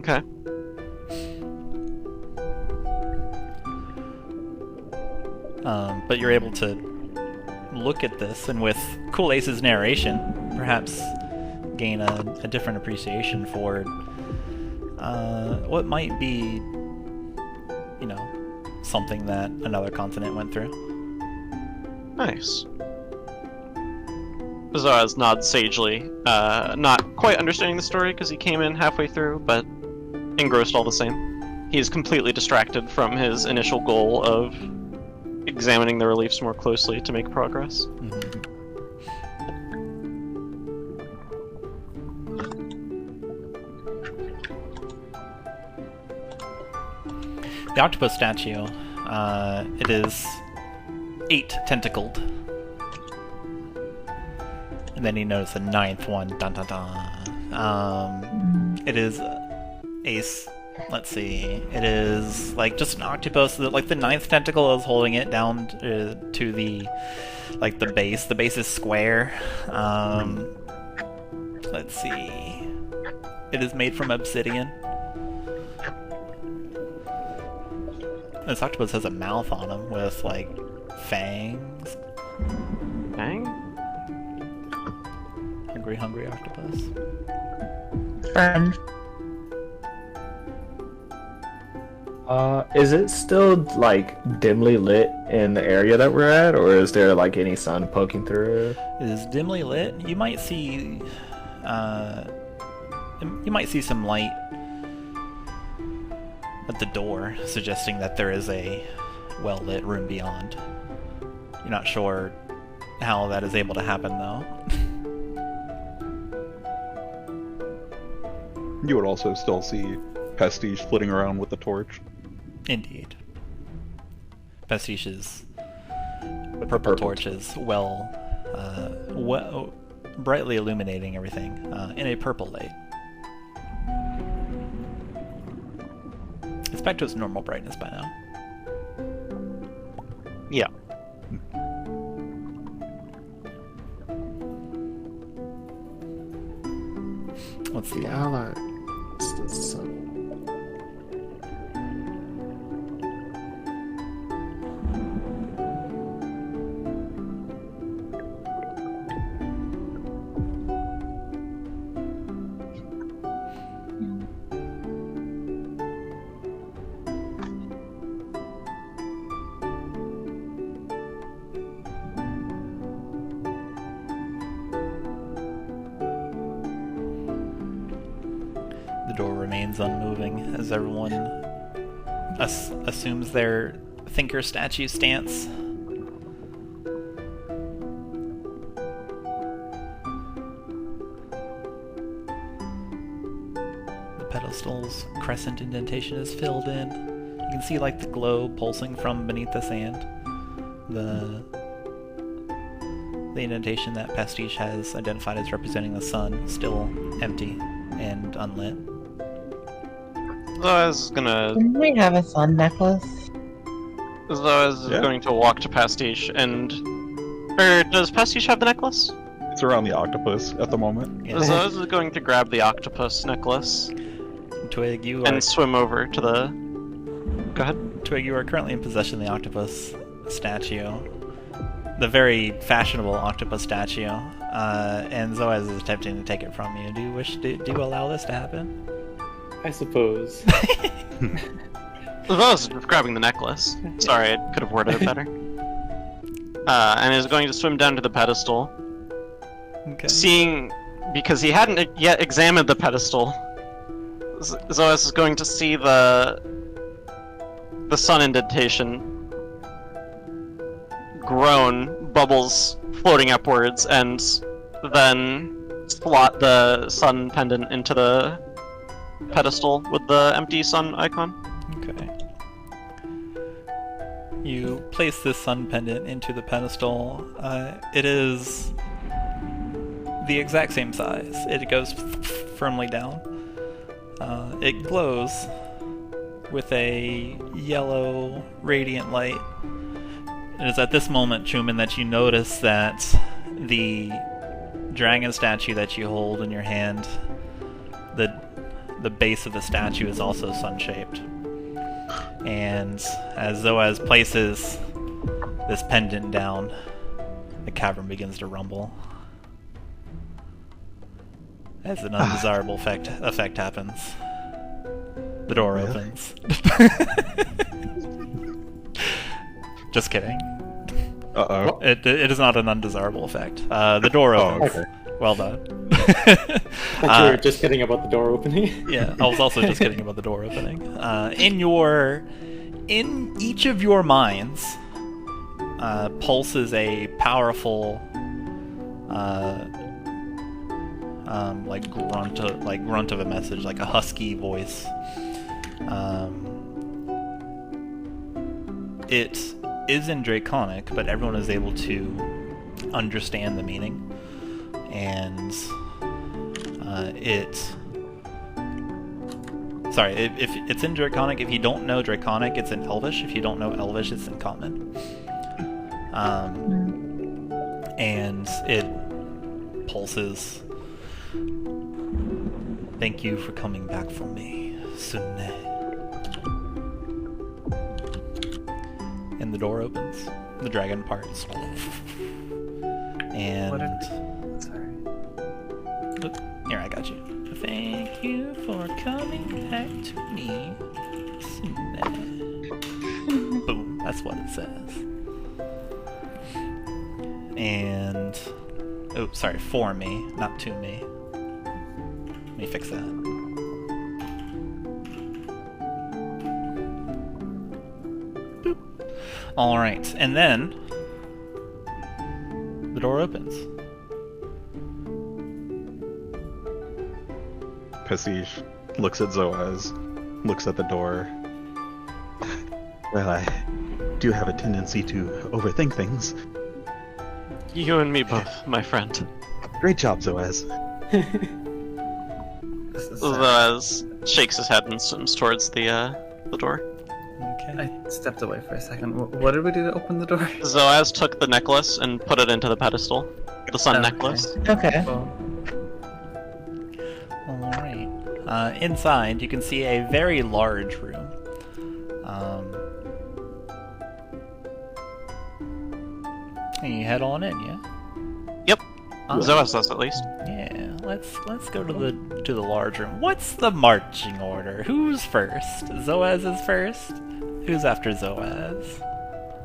Okay. But you're able to look at this, and with Cool Ace's narration, perhaps gain a different appreciation for what might be something that another continent went through. Nice. Zoaz nods sagely, not quite understanding the story because he came in halfway through, but engrossed all the same. He is completely distracted from his initial goal of examining the reliefs more closely to make progress. The octopus statue, it is 8 tentacled. And then you notice the 9th one. Dun dun dun. It is let's see. It is like just an octopus. Like the 9th tentacle is holding it down to the the base. The base is square. Let's see. It is made from obsidian. This octopus has a mouth on him with fangs. Fang? Hungry octopus. Friend. Is it still dimly lit in the area that we're at, or is there any sun poking through? It is dimly lit. You might see some light at the door, suggesting that there is a well-lit room beyond. You're not sure how that is able to happen, though. You would also still see Pastiche flitting around with the torch. Indeed. Pastiche's purple torch is brightly illuminating everything in a purple light. It's back to its normal brightness by now. Yeah. What's the It's the sun. The door remains unmoving as everyone assumes their thinker statue stance. The pedestal's crescent indentation is filled in. You can see the glow pulsing from beneath the sand. The indentation that Pastiche has identified as representing the sun, still empty and unlit. Zoaz is gonna. Didn't we have a sun necklace? Zoaz is going to walk to Pastiche and. Or does Pastiche have the necklace? It's around the octopus at the moment. Yeah. Zoaz is going to grab the octopus necklace Twig, you are and swim over to the. Go ahead. Twig, you are currently in possession of the octopus statue. The very fashionable octopus statue. And Zoaz is attempting to take it from you. Do you allow this to happen? I suppose. Zoaz is just grabbing the necklace. Sorry, I could have worded it better. And is going to swim down to the pedestal. Okay. Seeing, because he hadn't yet examined the pedestal, Zoaz is going to see the sun indentation grown, bubbles floating upwards, and then slot the sun pendant into the pedestal with the empty sun icon. Okay. You place this sun pendant into the pedestal. It is the exact same size. It goes firmly down. It glows with a yellow radiant light. It is at this moment, Chuman, that you notice that the dragon statue that you hold in your hand, the base of the statue is also sun-shaped. And as Zoaz places this pendant down, the cavern begins to rumble. As an undesirable effect happens. The door opens. Just kidding. Uh-oh. It is not an undesirable effect. The door opens. okay. Well done. You were just kidding about the door opening. Yeah, I was also just kidding about the door opening. In each of your minds, pulses a powerful, grunt of a message, like a husky voice. It is in Draconic, but everyone is able to understand the meaning, and if it's in Draconic. If you don't know Draconic, it's in Elvish. If you don't know Elvish, it's in Common. And it pulses. Thank you for coming back for me, Sune. And the door opens. The dragon parts. And Sorry. Oop, here, I got you. Thank you for coming back to me, Sune. Boom, that's what it says. And oh, sorry, for me, not to me. Let me fix that. Boop. All right, and then the door opens. Pastiche looks at Zoaz, looks at the door. Well, I do have a tendency to overthink things. You and me both, my friend. Great job, Zoaz. Zoaz shakes his head and swims towards the door. Okay. I stepped away for a second. What did we do to open the door? Zoaz took the necklace and put it into the pedestal. The sun Okay. necklace. Okay. Well, Alright. Inside, you can see a very large room. And you head on in, yeah? Yep. Um, Zoaz does at least. Yeah, let's go to the large room. What's the marching order? Who's first? Zoaz is first? Who's after Zoaz?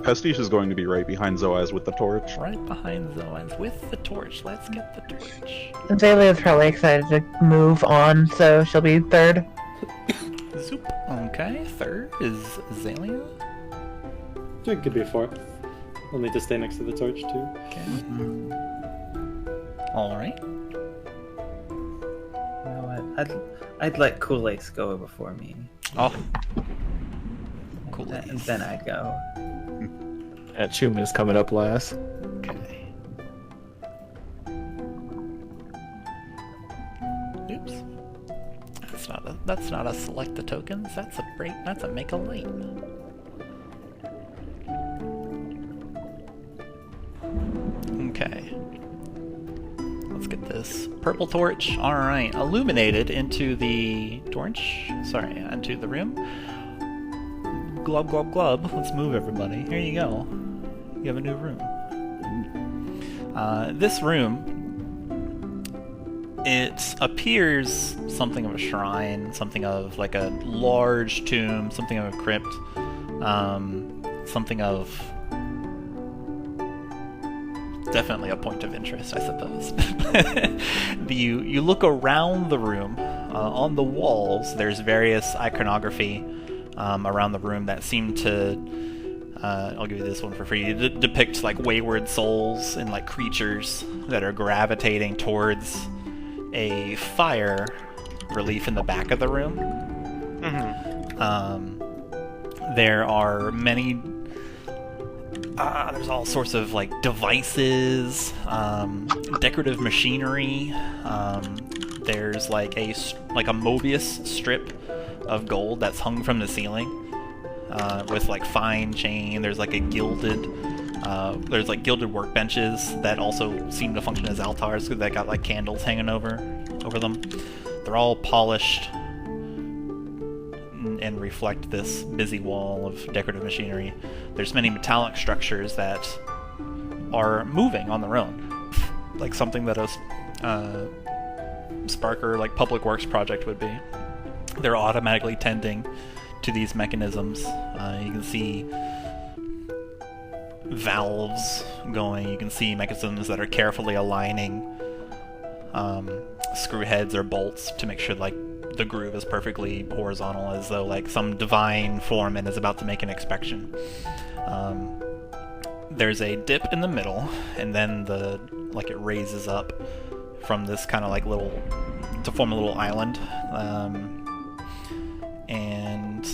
Pastiche is going to be right behind Zoaz with the torch. Right behind Zoaz with the torch. Let's get the torch. Xalia is probably excited to move on, so she'll be third. Zoop. Okay, third is Xalia. Twig could be fourth. We'll need to stay next to the torch too. Okay. Alright. you know what? I'd let Kool Ace go before me, Oh. Cool. and then I'd go. And Chuman is coming up last. Okay. Oops. That's not a select the tokens. That's a break. That's a make a light. Okay. Let's get this purple torch. All right, illuminated into the torch. Sorry, into the room. Glub glub glub. Let's move everybody. Here you go. You have a new room. This room, it appears something of a shrine, something of like a large tomb, something of a crypt, something of definitely a point of interest, I suppose. You look around the room. On the walls, there's various iconography around the room that seem to I'll give you this one for free. Depict like wayward souls and like creatures that are gravitating towards a fire relief in the back of the room. There are many. There's all sorts of like devices, decorative machinery. There's like a Mobius strip of gold that's hung from the ceiling. With like fine chain. There's like a gilded gilded workbenches that also seem to function as altars because they got like candles hanging over them. They're all polished and reflect this busy wall of decorative machinery. There's many metallic structures that are moving on their own, like something that a Sparker like public works project would be. They're automatically tending to these mechanisms. You can see valves going. You can see mechanisms that are carefully aligning screw heads or bolts to make sure like the groove is perfectly horizontal, as though like some divine foreman is about to make an inspection. There's a dip in the middle, and then it raises up from this kind of like little to form a little island, and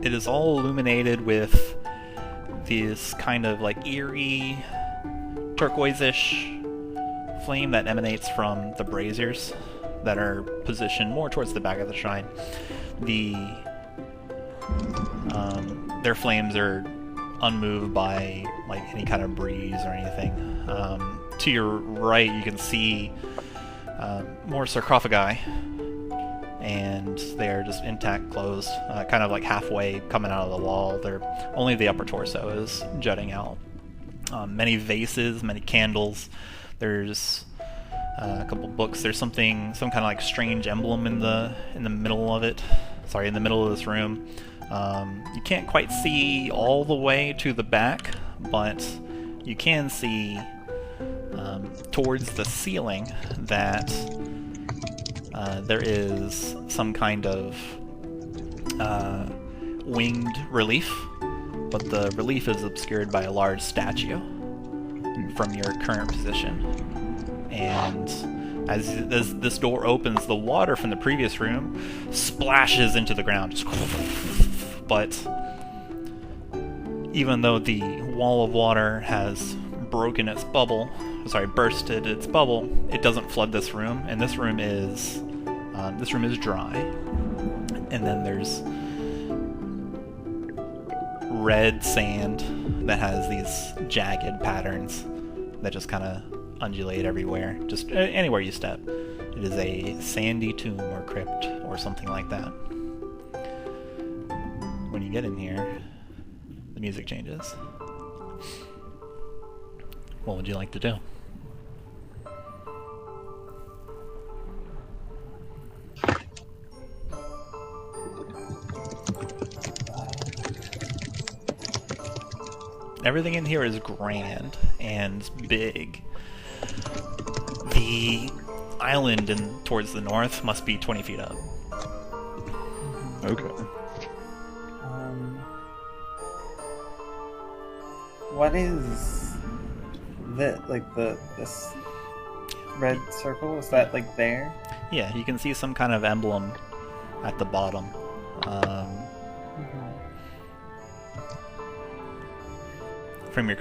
it is all illuminated with this kind of like eerie turquoise-ish flame that emanates from the braziers that are positioned more towards the back of the shrine. Their flames are unmoved by like any kind of breeze or anything. To your right, you can see more sarcophagi, and they're just intact, closed, kind of like halfway coming out of the wall. Only the upper torso is jutting out. Many vases, many candles. There's a couple books. There's some kind of like strange emblem in the middle of it. Sorry, in the middle of this room. You can't quite see all the way to the back, but you can see towards the ceiling that there is some kind of winged relief, but the relief is obscured by a large statue from your current position. And as this door opens, the water from the previous room splashes into the ground. But even though the wall of water has bursted its bubble, it doesn't flood this room, and this room is dry. And then there's red sand that has these jagged patterns that just kind of undulate everywhere, just anywhere you step. It is a sandy tomb or crypt or something like that. When you get in here, the music changes. What would you like to do? Everything in here is grand and big. The island towards the north must be 20 feet up. Okay. What is this red circle? Is that like there? Yeah, you can see some kind of emblem at the bottom. From your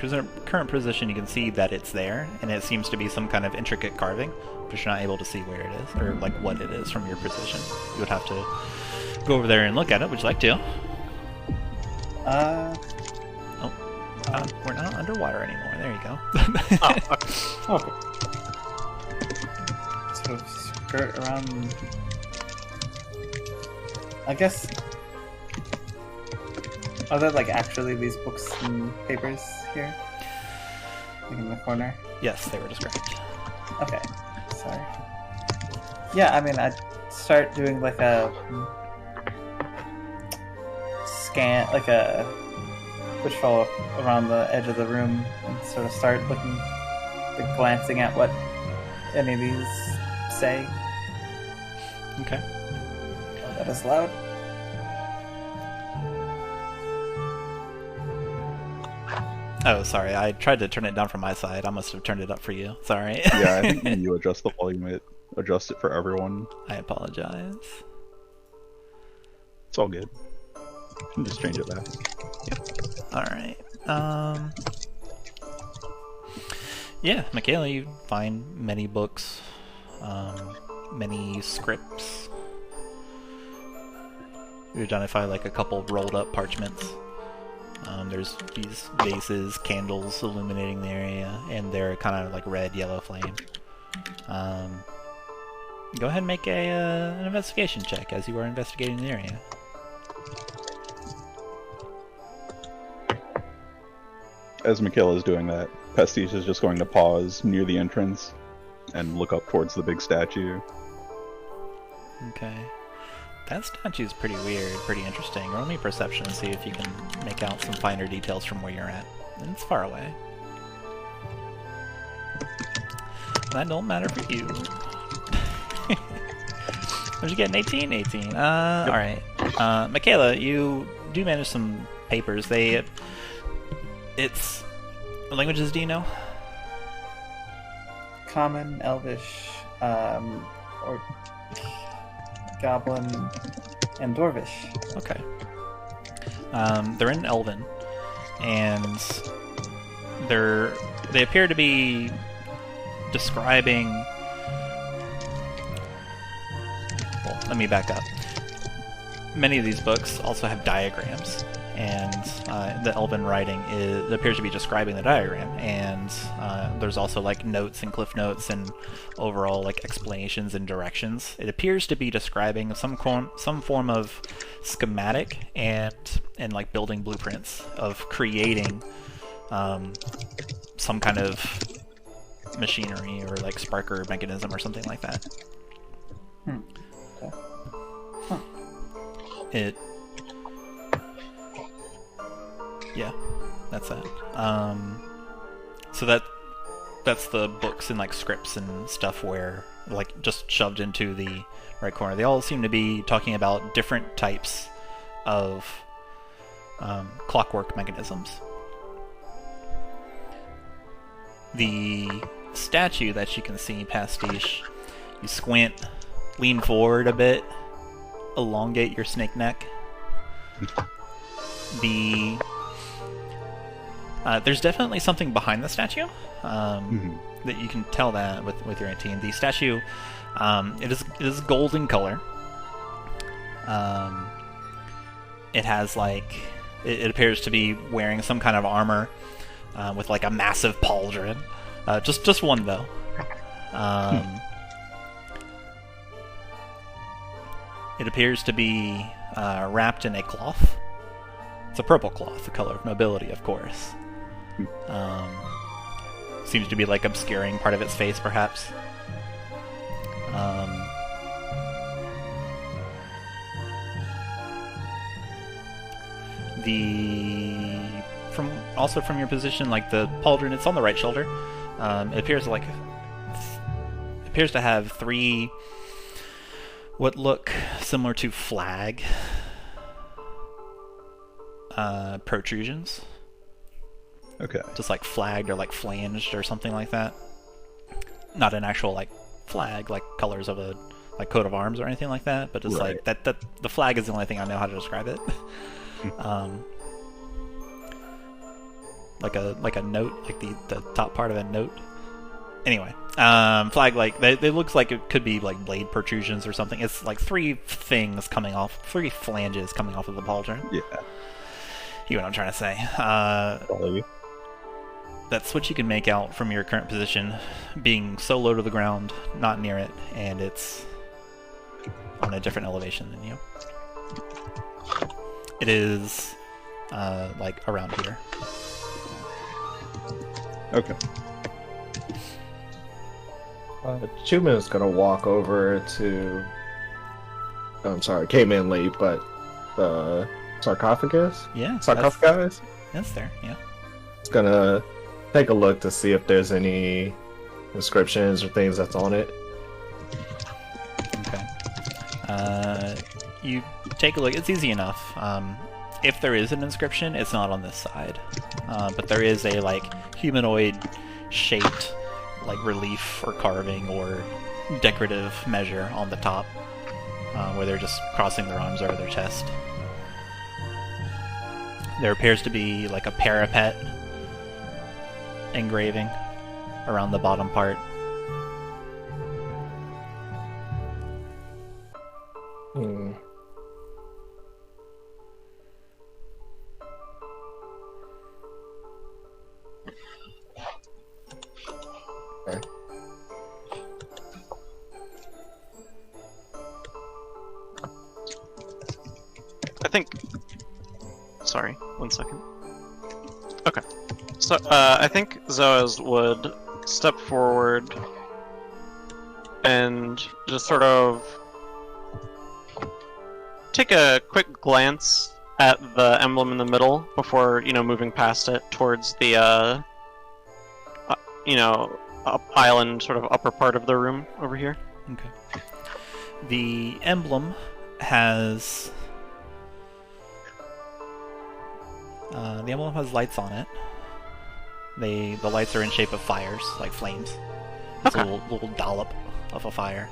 current position, you can see that it's there, and it seems to be some kind of intricate carving, but you're not able to see where it is, or like what it is from your position. You would have to go over there and look at it. Would you like to? We're not underwater anymore. There you go. Okay. So skirt around. I guess. Are there like actually these books and papers here? Like in the corner? Yes, they were described. Okay. Sorry. Yeah, I mean, I'd start doing like a scan, like a patrol around the edge of the room and sort of start looking, like glancing at what any of these say. Okay. Oh, that is loud. Oh, sorry. I tried to turn it down from my side. I must have turned it up for you. Sorry. Yeah, I think when you adjust the volume, it adjusts it for everyone. I apologize. It's all good. You can just change it back. Yep. Alright. Yeah, Makayla, you find many books, many scripts. You identify like a couple rolled up parchments. There's these vases, candles illuminating the area, and they're kind of like red, yellow flame. Go ahead and make an investigation check as you are investigating the area. As Makayla is doing that, Pastiche is just going to pause near the entrance and look up towards the big statue. Okay. That statue is pretty weird, pretty interesting. Roll me perception and see if you can make out some finer details from where you're at. And it's far away. That don't matter for you. What'd you get? An 18? 18. Yep. Alright. Makayla, you do manage some papers. It's... What languages do you know? Common, Elvish, or Goblin, and Dwarvish. Okay. They're in Elven, and they appear to be describing... Well, let me back up. Many of these books also have diagrams, and the Elven writing appears to be describing the diagram, and there's also like notes and cliff notes and overall like explanations and directions. It appears to be describing some form of schematic and like building blueprints of creating some kind of machinery or like sparker mechanism or something like that. Okay. Yeah, that's that. So that's the books and like scripts and stuff where like just shoved into the right corner. They all seem to be talking about different types of clockwork mechanisms. The statue that you can see, Pastiche, you squint, lean forward a bit, elongate your snake neck. There's definitely something behind the statue that you can tell that with your 18. The statue, it is golden color. It has like it appears to be wearing some kind of armor with like a massive pauldron. Just one though. It appears to be wrapped in a cloth. It's a purple cloth, the color of nobility, of course. Seems to be like obscuring part of its face, perhaps. From your position, like the pauldron, it's on the right shoulder. It appears to have three what look similar to flag protrusions. Okay. Just like flagged or like flanged or something like that. Not an actual like flag, like colors of a like coat of arms or anything like that, but just Right. like that the flag is the only thing I know how to describe it. Like a note, like the top part of a note. Anyway, flag like they looks like it could be like blade protrusions or something. It's like three flanges coming off of the pauldron. Yeah. You know what I'm trying to say. Follow you. That's what you can make out from your current position, being so low to the ground, not near it, and it's on a different elevation than you. It is like around here. Okay. Chuman is gonna walk over to. I'm sorry, came in late, but the sarcophagus. Yeah, Sarcophagus. that's there. Yeah. It's gonna take a look to see if there's any inscriptions or things that's on it. Okay. You take a look. It's easy enough. If there is an inscription, it's not on this side, but there is a like humanoid shaped like relief or carving or decorative measure on the top, where they're just crossing their arms over their chest. There appears to be like a parapet engraving around the bottom part. Hmm. Okay. I think. Sorry, 1 second. Okay. So, I think Zoaz would step forward and just sort of take a quick glance at the emblem in the middle before, moving past it towards the, island sort of upper part of the room over here. Okay. The emblem has... lights on it. The lights are in shape of fires, like flames. It's Okay. a little dollop of a fire.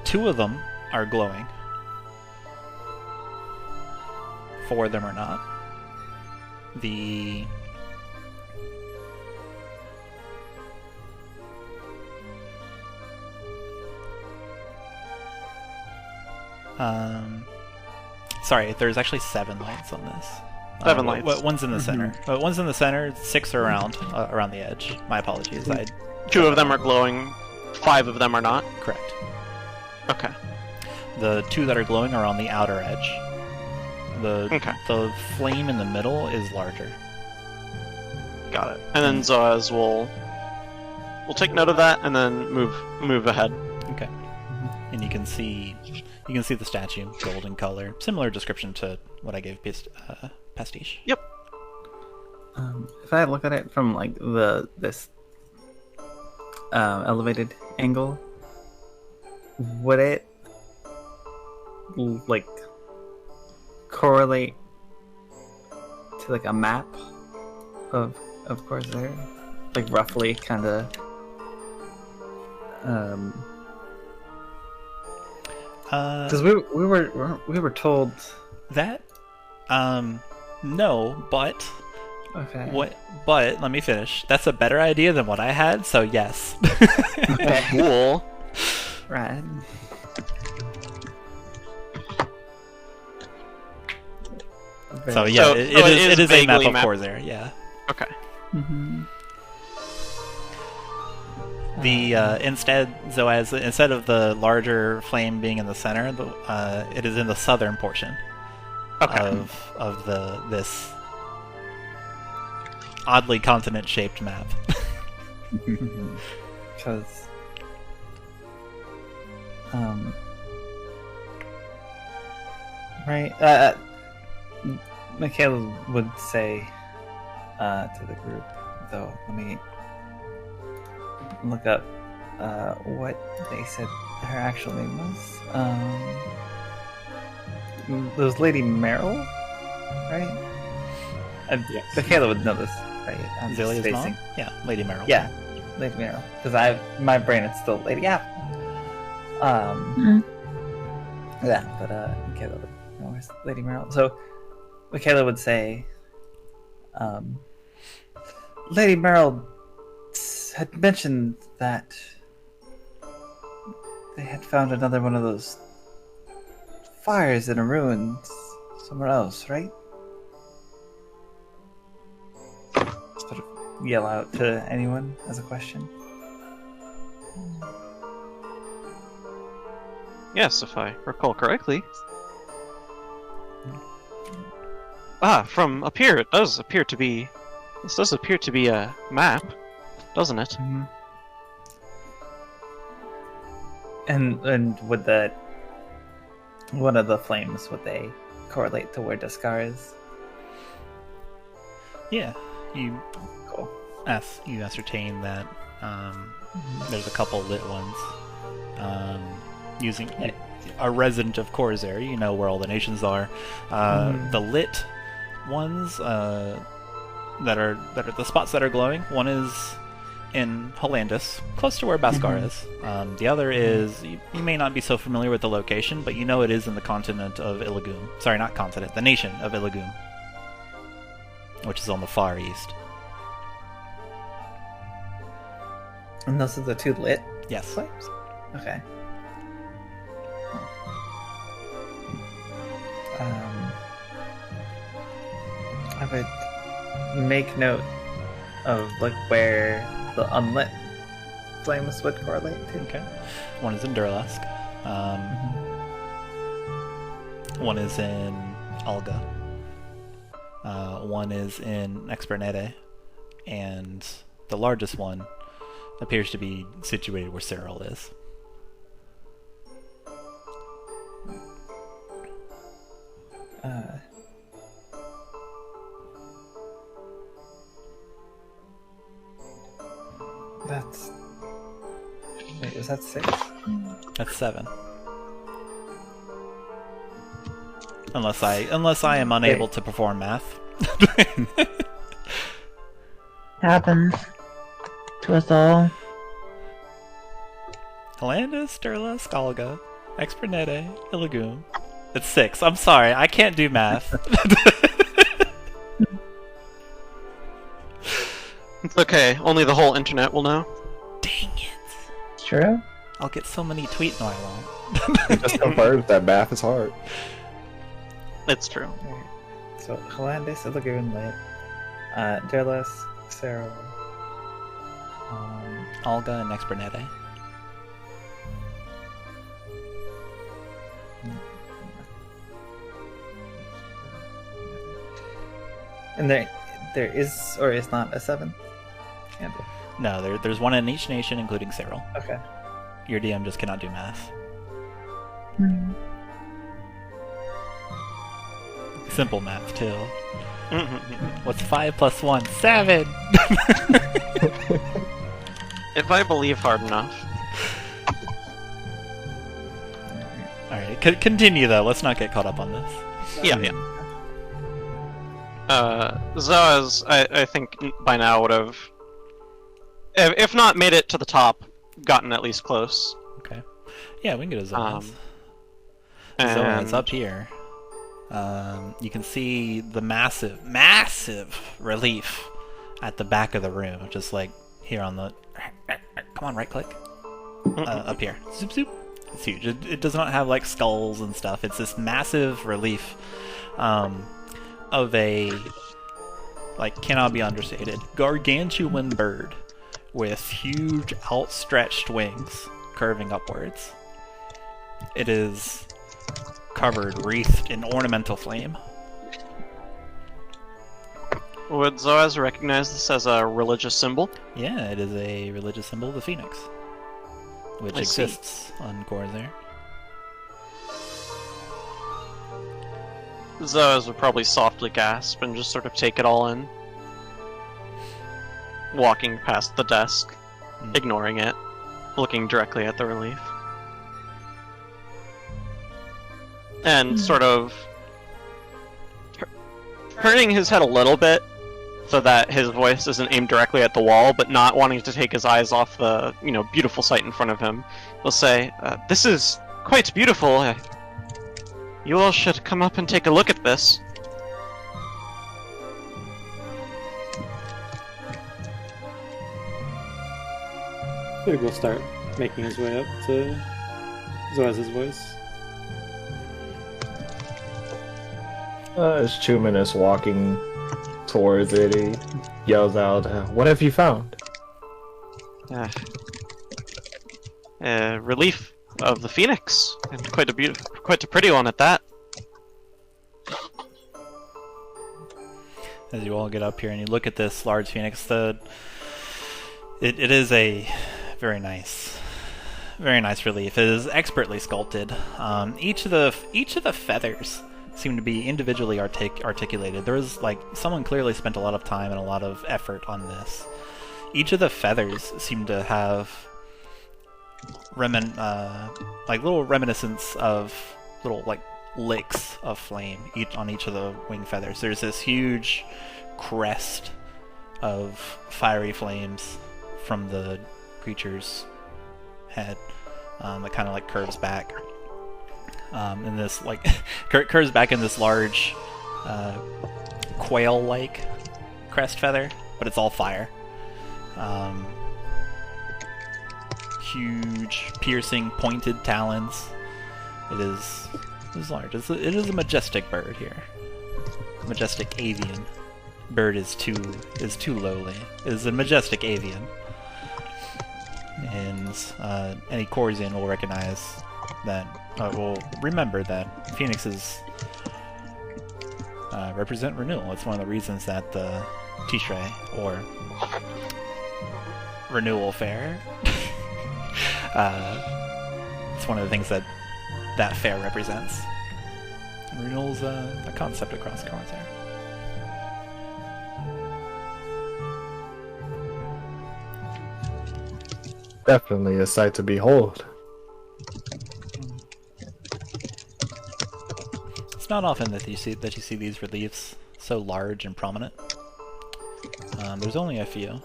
2 of them are glowing. 4 of them are not. The... Sorry, there's actually 7 lights on this. 7 lights. One's in the center. One's in the center, 6 are around the edge. My apologies. 2 of them are glowing, 5 of them are not. Correct. Okay. The 2 that are glowing are on the outer edge. Okay. The flame in the middle is larger. Got it. And then Zoaz will take note of that and then move ahead. Okay. And you can see the statue, golden color, similar description to what I gave Pastiche. Yep. If I look at it from like this elevated angle, would it like correlate to like a map of Khorzaire? Like roughly, kind of. Because we were told that. No, but okay. But let me finish. That's a better idea than what I had, so yes. Okay. Cool. Right. So yeah, it is a map of vaguely Khorzaire. Yeah. Okay. Mm-hmm. The instead of the larger flame being in the center, it is in the southern portion of this oddly continent-shaped map. Because right, Makayla would say to the group, though. Let me look up what they said her actual name was. It was Lady Meryl, right? Yes. Makayla would know this, right? I'm just Xalia's mom? spacing. Yeah, Lady Meryl. Yeah, Lady Meryl. Because my brain is still Lady Apple. Yeah, but Makayla would know her Lady Meryl. So Makayla would say, Lady Meryl had mentioned that they had found another one of those fires in a ruin somewhere else, right? Sort of yell out to anyone as a question. Yes, if I recall correctly. From up here, it does appear to be... This does appear to be a map, doesn't it? Mm-hmm. And would that... One of the flames, would they correlate to where Daskar is? Yeah, you Cool. you ascertain that there's a couple lit ones. Using a resident of Khorzaire, you know where all the nations are. The lit ones that are the spots that are glowing. One is in Hollandis, close to where Baskar is. The other is you may not be so familiar with the location, but you know it is in the continent of Illigum. Sorry, not continent, the nation of Illigum, which is on the far east. And those are the 2 lit Yes. flames? Okay. I would make note of like where the unlit flames would correlate to. Okay. One is in Durlask. One is in Alga. One is in Expernete. And the largest one appears to be situated where Cyril is. Wait, is that 6? That's 7. Unless I am unable to perform math. Happens to us all. Helandis, Sturla, Skalga, Expernete, Illigoon. It's 6. I'm sorry, I can't do math. It's okay. Only the whole internet will know. Dang it. It's true. I'll get so many tweets. No, I won't. Just confirmed that math is hard. It's true. Alright. So, Helandis, Illigoon, Lit, Derlis, Xero, Olga and Expernete. and there is or is not a 7th candle. No, there's one in each nation, including Cyril. Okay. Your DM just cannot do math. Hmm. Simple math, too. Mm-hmm. What's 5 plus 1? 7! If I believe hard enough. Alright, continue though. Let's not get caught up on this. Yeah. Zoaz, I think by now would have, if not made it to the top, gotten at least close. Okay. Yeah, we can go to Zoaz. And Zoaz up here. You can see the massive relief at the back of the room, just like here on the. Come on, right click. Up here. Zoop zoop. It's huge. It does not have like skulls and stuff. It's this massive relief of a, like, cannot be understated, gargantuan bird with huge outstretched wings curving upwards. It is covered, wreathed in ornamental flame. Would Zoaz recognize this as a religious symbol? Yeah, it is a religious symbol of the Phoenix, which I see. exists on Khorzaire. Zoaz would probably softly gasp and just sort of take it all in. Walking past the desk, ignoring it, looking directly at the relief. And sort of turning his head a little bit so that his voice isn't aimed directly at the wall, but not wanting to take his eyes off the, beautiful sight in front of him. He'll say, "This is quite beautiful. You all should come up and take a look at this." Twig will start making his way up to Zoaz's voice. As Chuman is walking towards it, he yells out, "What have you found?" Relief of the Phoenix, and quite a pretty one at that. As you all get up here and you look at this large phoenix, it is a very nice relief. It is expertly sculpted. Each of the feathers seem to be individually articulated. There was someone clearly spent a lot of time and a lot of effort on this. Each of the feathers seem to have little reminiscence of little licks of flame on each of the wing feathers. There's this huge crest of fiery flames from the creature's head that kind of curves back. And this curves back in this large quail-like crest feather, but it's all fire. Huge, piercing, pointed talons. It is large. It is a majestic bird here. Majestic avian. Bird is too lowly. It is a majestic avian. And any Khorzaire will recognize that. Will remember that phoenixes represent renewal. It's one of the reasons that the Tishrei, or renewal fair, it's one of the things that fair represents. And renewal's a concept across Khorzaire. Definitely a sight to behold. It's not often that you see these reliefs so large and prominent. There's only a few.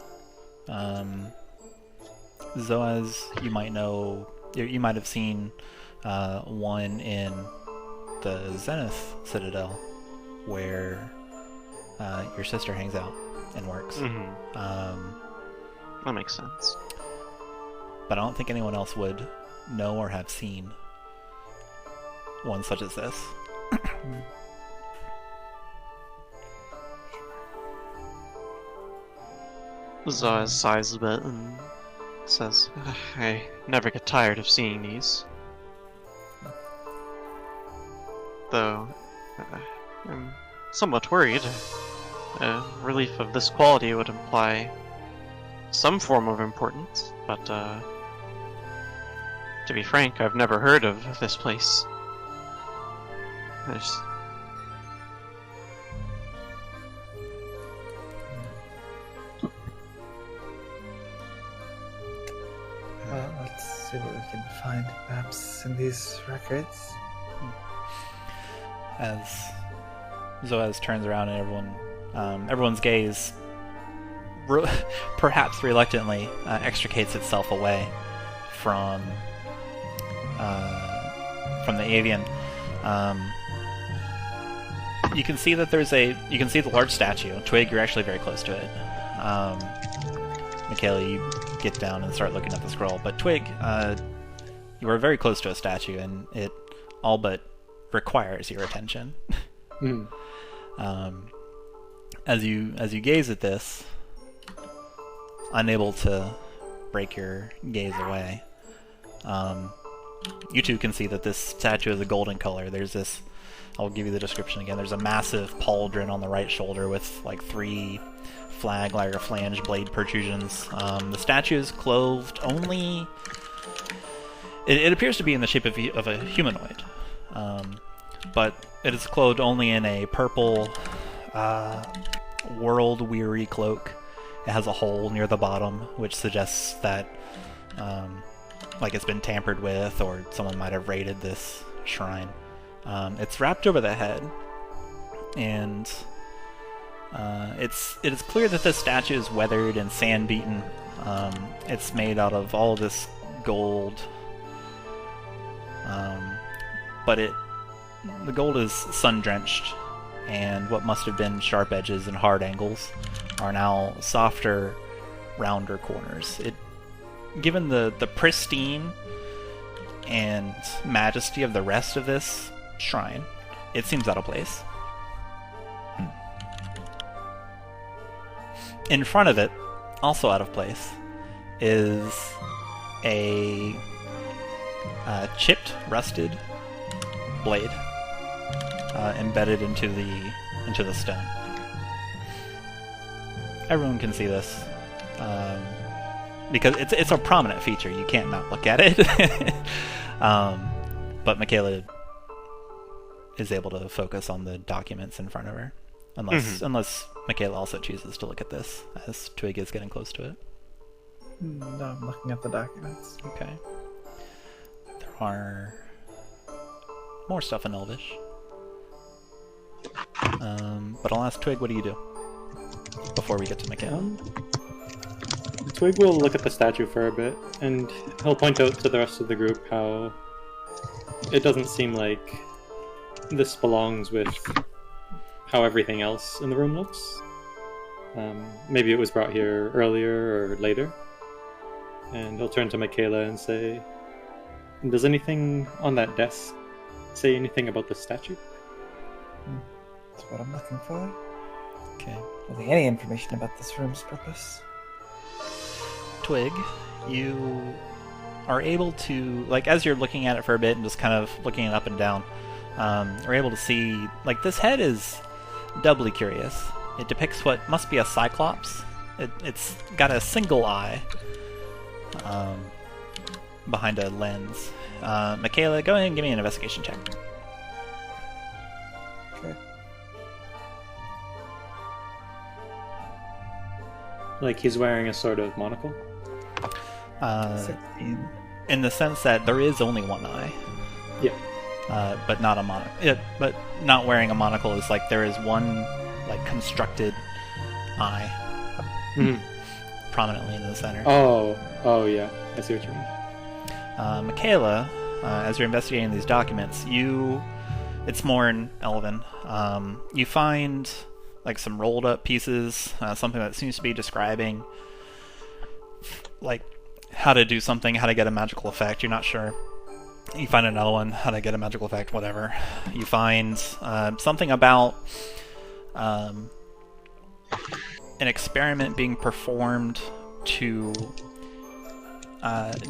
Zoaz, you might know, you might have seen one in the Zenith Citadel, where your sister hangs out and works. That makes sense. But I don't think anyone else would know or have seen one such as this. Zoaz sighs a bit and says, I never get tired of seeing these. Though, I'm somewhat worried. A relief of this quality would imply some form of importance, but, to be frank, I've never heard of this place. There's... Well, let's see what we can find, perhaps, in these records. As Zoaz turns around and everyone's gaze, perhaps reluctantly, extricates itself away from the avian. You can see that you can see the large statue. Twig, you're actually very close to it. Makayla, you get down and start looking at the scroll. But Twig, you are very close to a statue, and it all but requires your attention. As you gaze at this, unable to break your gaze away, you two can see that this statue is a golden color. There's this, I'll give you the description again. There's a massive pauldron on the right shoulder with like 3 flag-like or flange blade protrusions. The statue is clothed only... It appears to be in the shape of a humanoid, but it is clothed only in a purple, world-weary cloak. It has a hole near the bottom, which suggests that like it's been tampered with, or someone might have raided this shrine. It's wrapped over the head, and it is clear that this statue is weathered and sand-beaten. It's made out of all of this gold, but the gold is sun-drenched, and what must have been sharp edges and hard angles are now softer, rounder corners. Given the pristine and majesty of the rest of this shrine, it seems out of place. In front of it, also out of place, is a chipped, rusted blade embedded into the stone. Everyone can see this, because it's a prominent feature. You can't not look at it. But Makayla is able to focus on the documents in front of her, unless Makayla also chooses to look at this as Twig is getting close to it. No, I'm looking at the documents. Okay. There are more stuff in Elvish. But I'll ask Twig, what do you do before we get to Makayla? Twig will look at the statue for a bit, and he'll point out to the rest of the group how it doesn't seem like this belongs with how everything else in the room looks. Maybe it was brought here earlier or later. And he'll turn to Makayla and say, does anything on that desk say anything about the statue? That's what I'm looking for. Okay. Really, any information about this room's purpose? Twig, you are able to, like, as you're looking at it for a bit and just kind of looking it up and down, are able to see, like, this head is doubly curious. It depicts what must be a cyclops. It's got a single eye behind a lens. Makayla, go ahead and give me an investigation check. Okay. Like he's wearing a sort of monocle? 16. In the sense that there is only one eye. Yeah. But not a monocle. But not wearing a monocle is like there is one like constructed eye prominently in the center. Oh yeah. I see what you mean. Makayla, as you're investigating these documents, it's more in Elven. You find like some rolled up pieces, something that seems to be describing like how to do something, how to get a magical effect. You're not sure. You find another one, how to get a magical effect, whatever. You find something about an experiment being performed to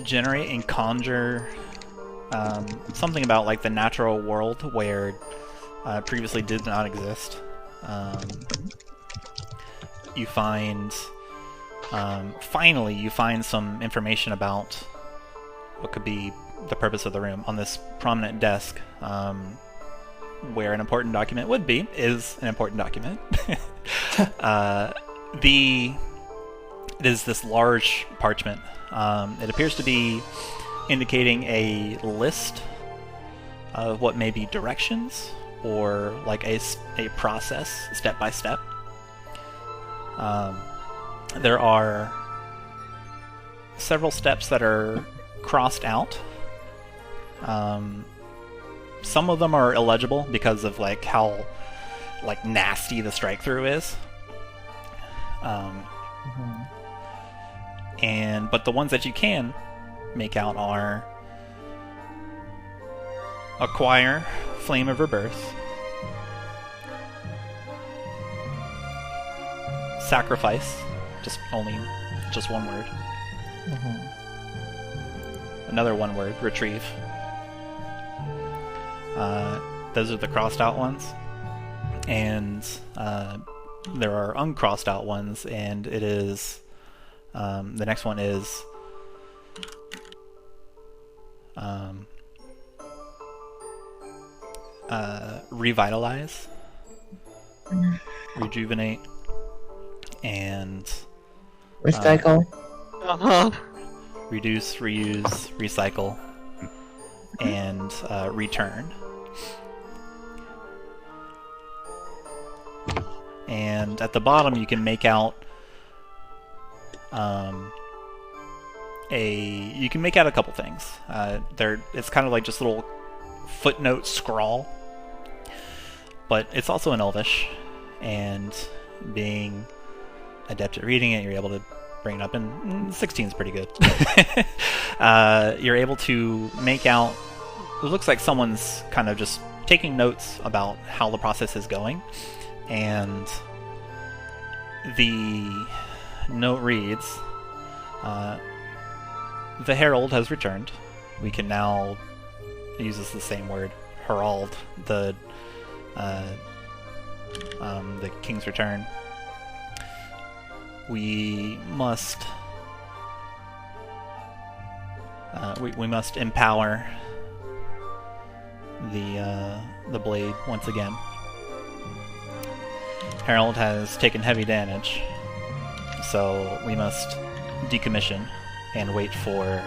generate and conjure something about like the natural world where previously did not exist. You find finally you find some information about what could be the purpose of the room on this prominent desk, where an important document would be, is an important document. It is this large parchment. It appears to be indicating a list of what may be directions or like a process step by step. There are several steps that are crossed out. Some of them are illegible because of like how like nasty the strike through is. But the ones that you can make out are acquire Flame of Rebirth, sacrifice, just one word. Another one word, retrieve. Those are the crossed out ones, and there are uncrossed out ones, and it is the next one is revitalize, rejuvenate, and Recycle. reduce, reuse, recycle, and return. And at the bottom you can make out a couple things. It's kind of like just little footnote scrawl, but it's also in Elvish, and being adept at reading it, you're able to bring it up, and 16 is pretty good. You're able to make out, it looks like someone's kind of just taking notes about how the process is going, and the note reads, the Herald has returned. We can now use the same word, Herald, the King's return. We must we must empower the blade once again. Herald has taken heavy damage, so we must decommission and wait for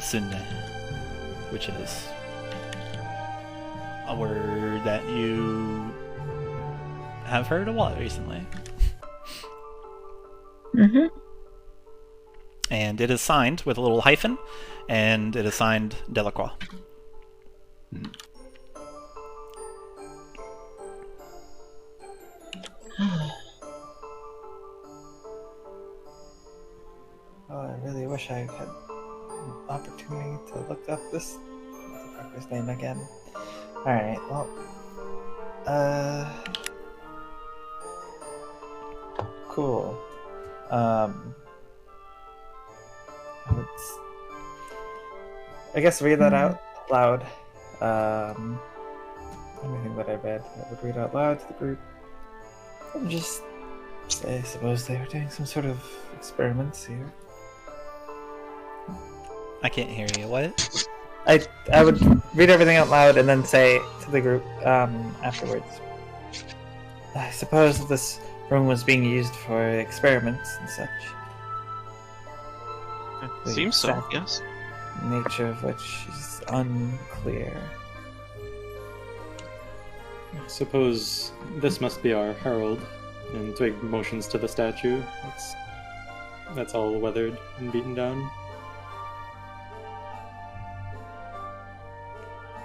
Sunne, which is a word that you have heard a lot recently. And it is signed with a little hyphen, and it is signed Delacroix. Oh, I really wish I had an opportunity to look up this motherfucker's name again. Alright, well... Cool. I guess read that out loud. Anything that I read, I would read out loud to the group. And just say, I suppose they were doing some sort of experiments here. I can't hear you. What? I would read everything out loud and then say to the group afterwards. I suppose this room was being used for experiments and such. The Seems so, exact yes. nature of which is unclear. I suppose this must be our Herald. And Twig motions to the statue. That's all weathered and beaten down.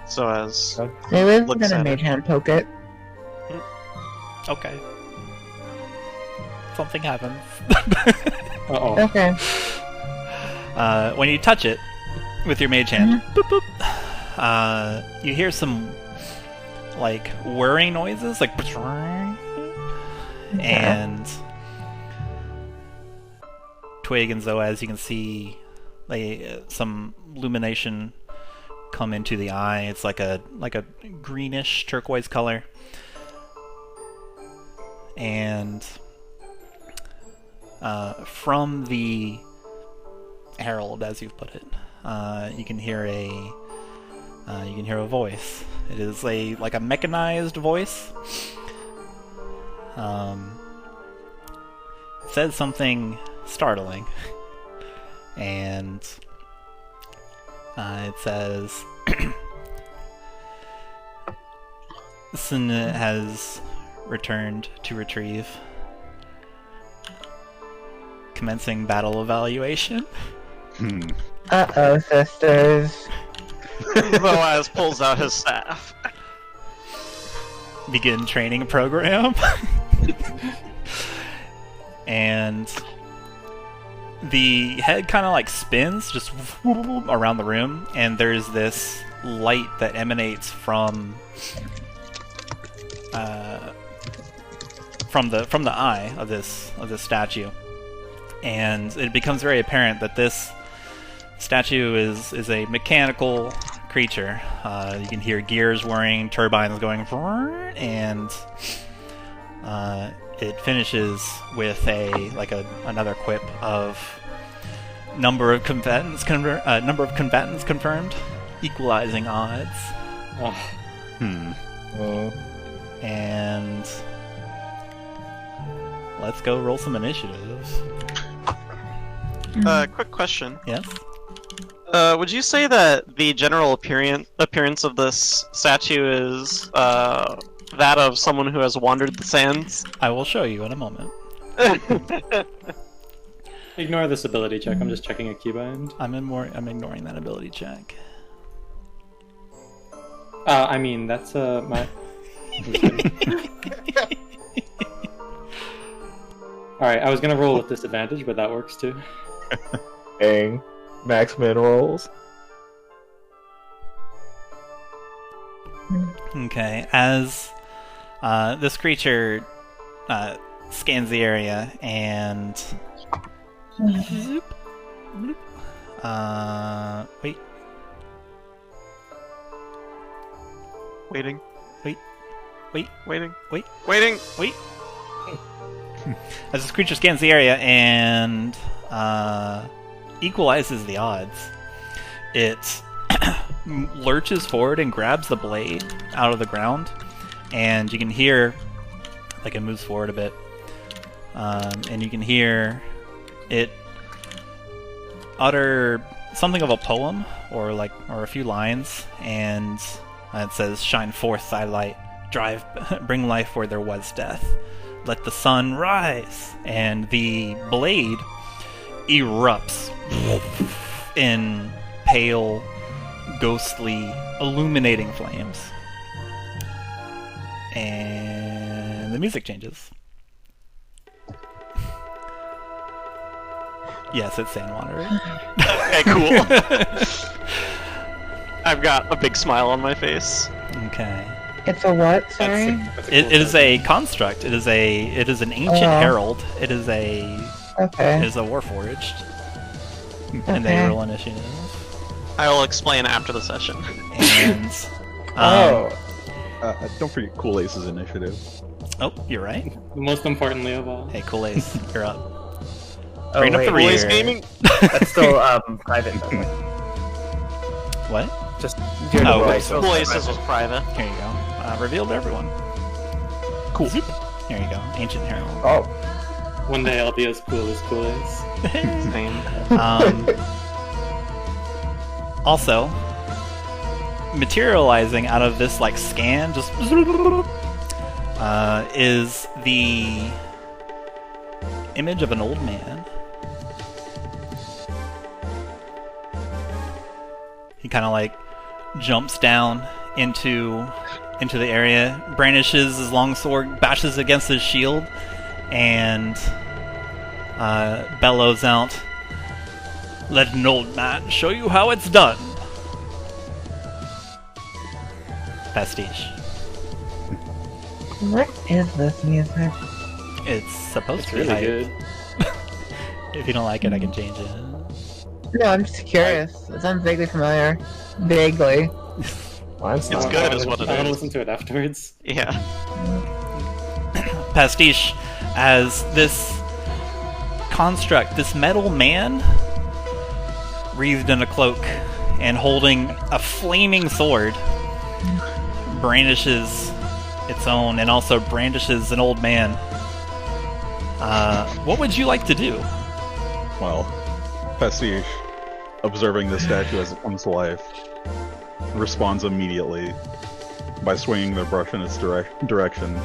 So as Maybe we're Looks gonna at it. mage hand poke it. Okay. Something happens. Uh-oh. Okay. When you touch it with your mage hand, boop, boop, you hear some like whirring noises, like, and Twig and Zoaz, you can see some illumination come into the eye. It's like a greenish turquoise color, and from the Herald, as you've put it, you can hear a voice. It is like a mechanized voice. It says something startling, and it says, Sin has returned to retrieve. Commencing battle evaluation. Uh-oh, sisters. Boaz pulls out his staff. Begin training program. And the head kind of like spins just around the room, and there's this light that emanates from the eye of this statue, and it becomes very apparent that this statue is a mechanical creature. You can hear gears whirring, turbines going, and it finishes with another quip of number of combatants confirmed, equalizing odds. And let's go roll some initiatives. Quick question. Yes? Would you say that the general appearance of this statue is that of someone who has wandered the sands? I will show you in a moment. Ignore this ability check. I'm just checking a keybind. I'm ignoring that ability check. I mean, that's my... Alright, I was gonna roll with disadvantage, but that works too. Dang. Max min rolls. Okay, as this creature scans the area and wait. Waiting. As this creature scans the area and equalizes the odds, it lurches forward and grabs the blade out of the ground, and you can hear, like, it moves forward a bit, and you can hear it utter something of a poem or a few lines, and it says, "Shine forth thy light, bring life where there was death. Let the sun rise," and the blade erupts in pale, ghostly, illuminating flames. And the music changes. Yes, it's Sand Wanderer. Okay, cool. I've got a big smile on my face. Okay. It's a what? Sorry. It is a construct. It is an ancient herald. It is a warforged. And they roll initiative. I will explain after the session. And don't forget Cool Ace's initiative. oh, you're right. Most importantly of all. Hey, Cool Ace, you're up. Oh, Bring up wait, the Cool Ace rear. gaming? That's still private. Though. What? Just Oh, Cool wait, Ace so Cool Aces was private. Here you go. Revealed to everyone. Cool. Here you go. Ancient Herald. Oh. One day I'll be as cool as cool is. Same. Also, materializing out of this like scan, just is the image of an old man. He kind of like jumps down into the area, brandishes his longsword, bashes against his shield, and bellows out, "Let an old man show you how it's done." Pastiche. What is this music? It's supposed It's to be really hype. good. If you don't like it, I can change it. No, I'm just curious. It sounds vaguely familiar. Vaguely. Mine's It's not. good is what it I want to is. listen to it afterwards. Yeah. Pastiche, as this construct, this metal man, wreathed in a cloak and holding a flaming sword, brandishes its own and also brandishes an old man. What would you like to do? Well, Pastiche, observing the statue as it comes to life, responds immediately by swinging their brush in its direction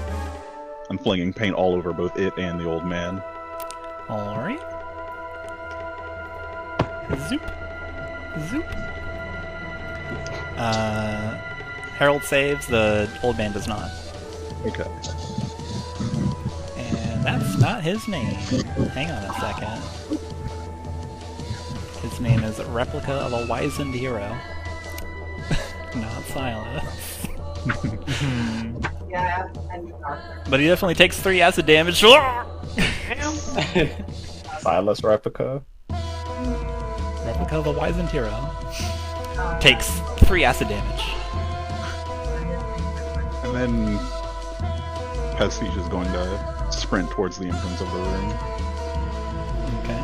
and flinging paint all over both it and the old man. Alright. Zoop. Zoop. Herald saves, the old man does not. Okay. And that's not his name. Hang on a second. His name is Replica of a Wizened Hero. Not Silas. But he definitely takes 3 acid damage. Silas Replica. Replica of a Wizened Hero takes 3 acid damage. And then Pastiche is going to sprint towards the entrance of the room. Okay.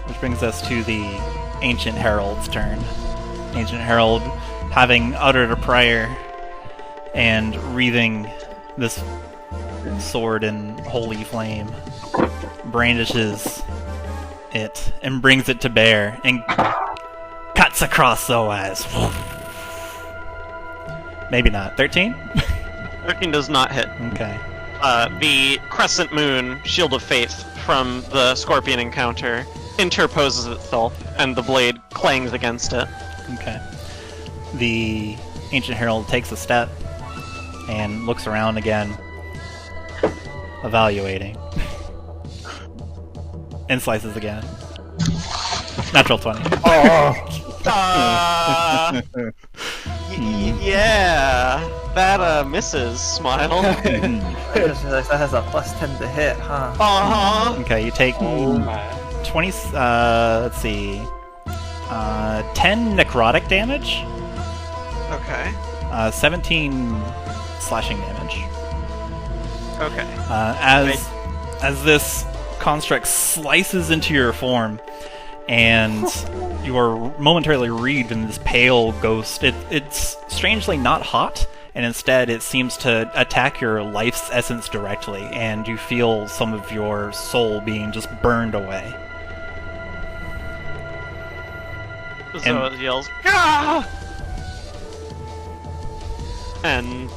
Which brings us to the Ancient Herald's turn. Ancient Herald, having uttered a prayer and wreathing this sword in holy flame, brandishes it and brings it to bear and cuts across Zoaz. Maybe not. 13? 13 does not hit. Okay. The Crescent Moon Shield of Faith from the Scorpion encounter interposes itself, and the blade clangs against it. Okay. The Ancient Herald takes a step and looks around again, evaluating. And slices again. Natural 20. Yeah, that misses. Smile. I just realized that has a +10 to hit, huh? Okay, you take Oh my. 20, let's see, 10 necrotic damage, Okay. 17 slashing damage. Okay. As this construct slices into your form, and you are momentarily wreathed in this pale ghost. It's strangely not hot, and instead it seems to attack your life's essence directly, and you feel some of your soul being just burned away. Zoaz yells, "Gah!" and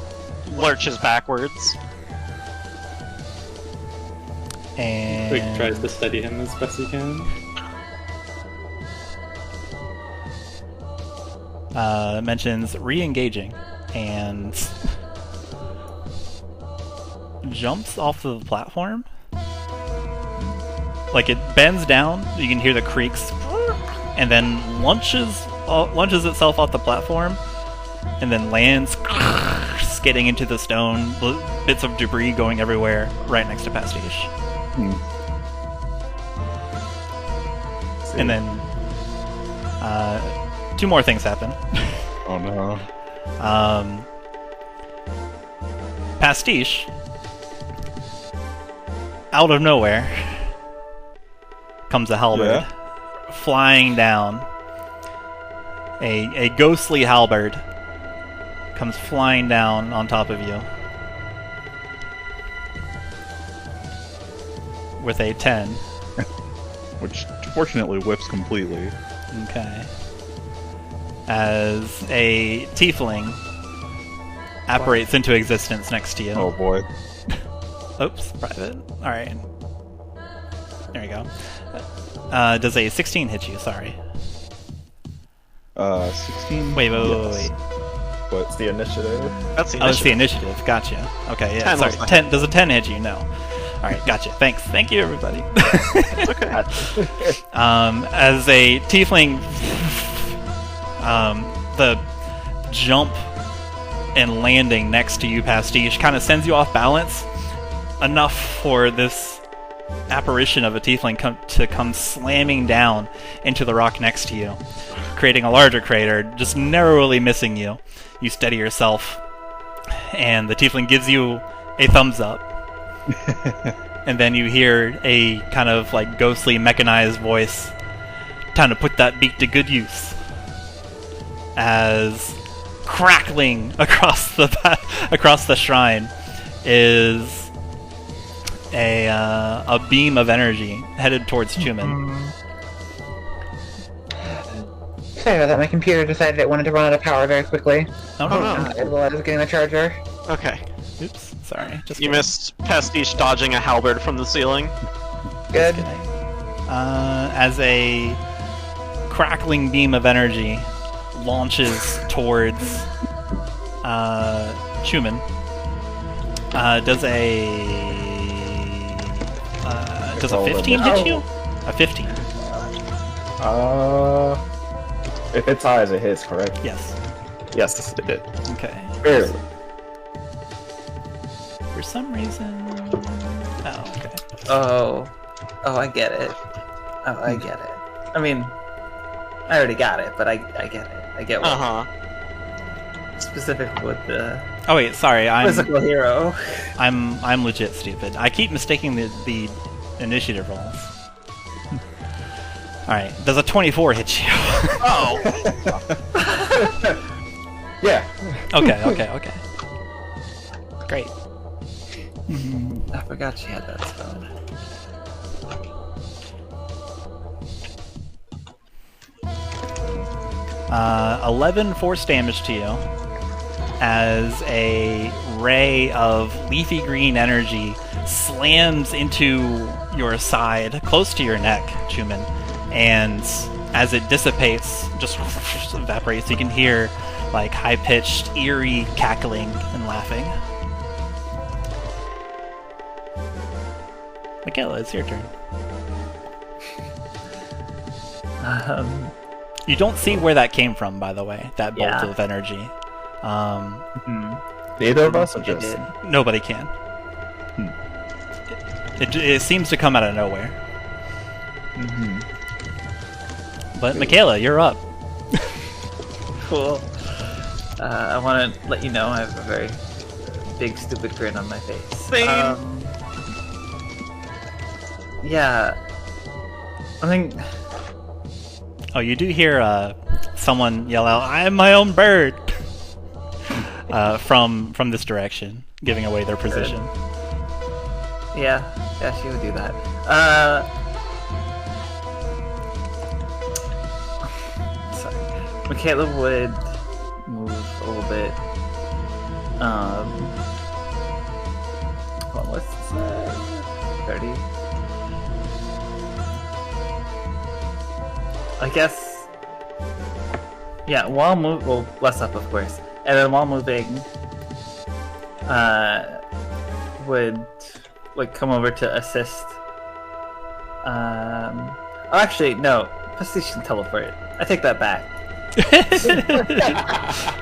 lurches backwards. And Twig tries to steady him as best he can. mentions re-engaging and jumps off of the platform. Like it bends down, you can hear the creaks, and then lunges itself off the platform, and then lands, skidding into the stone, bits of debris going everywhere, right next to Pastiche. And then two more things happen. Oh no. Pastiche, out of nowhere, comes a halberd flying down. A ghostly halberd comes flying down on top of you. with a 10. Which fortunately whiffs completely. Okay. As a tiefling apparates into existence next to you. Oh boy. Oops, private. Alright. There we go. Does a 16 hit you? Sorry. 16? Wait. What? It's the initiative. That's the Oh, it's the initiative. initiative. Gotcha. Okay, yeah, 10 sorry. was the 10. Does a 10 hit you? No. Alright, gotcha. Thanks. Thank you, everybody. Okay. As a tiefling, the jump and landing next to you, Pastiche, kind of sends you off balance enough for this apparition of a tiefling to come slamming down into the rock next to you, creating a larger crater, just narrowly missing you. You steady yourself, and the tiefling gives you a thumbs up. And then you hear a kind of like ghostly mechanized voice, time to put that beak to good use. As crackling across the shrine is a beam of energy headed towards Chuman. Sorry about that, my computer decided it wanted to run out of power very quickly. Oh no. While I was getting the charger. Okay. Oops, sorry. Just You kidding. missed Pastiche dodging a halberd from the ceiling. Good. Just kidding. As a crackling beam of energy launches towards Chuman, does a 15 hit you? A 15. If it's high as it hits, correct? Yes. Yes, it did. Okay. Barely. For some reason. Oh, okay. Oh, I get it. Oh, I get it. I mean, I already got it, but I get it. I get what specific with the Oh wait, sorry. physical hero. I'm legit stupid. I keep mistaking the initiative rolls. All right. Does a 24 hit you? Oh! Yeah. Okay. Great. I forgot she had that spell. 11 force damage to you as a ray of leafy green energy slams into your side, close to your neck, Chuman, and as it dissipates, just evaporates. You can hear like high-pitched, eerie cackling and laughing. Makayla, it's your turn. You don't see where that came from, by the way, that bolt Yeah. of energy. Neither of us are It just. did. Nobody can. It seems to come out of nowhere. But Makayla, you're up. Cool. I want to let you know I have a very big, stupid grin on my face. Same. Yeah. I think. Oh, you do hear someone yell out, "I am my own bird!" from this direction, giving away their position. Yeah, she would do that. Sorry. Makayla would move a little bit. Hold on, what's this? 30? I guess. Yeah, while moving, well, less up, of course. And then while moving, would like come over to assist. Oh, actually, no. Pastiche can teleport. I take that back.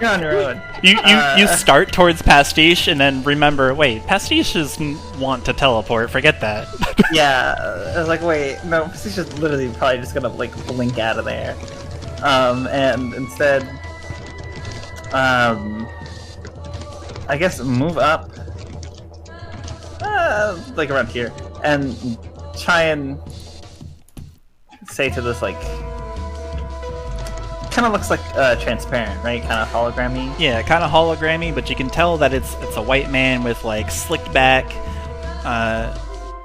You're on your own. You start towards Pastiche and then remember, wait, Pastiches want to teleport. Forget that. Yeah, I was like, wait, no, Pastiche is literally probably just gonna like blink out of there. And instead, I guess move up, like around here, and try and say to this like. Kind of looks like transparent, right? Kind of hologrammy. Yeah, kind of hologrammy, but you can tell that it's a white man with like slicked back,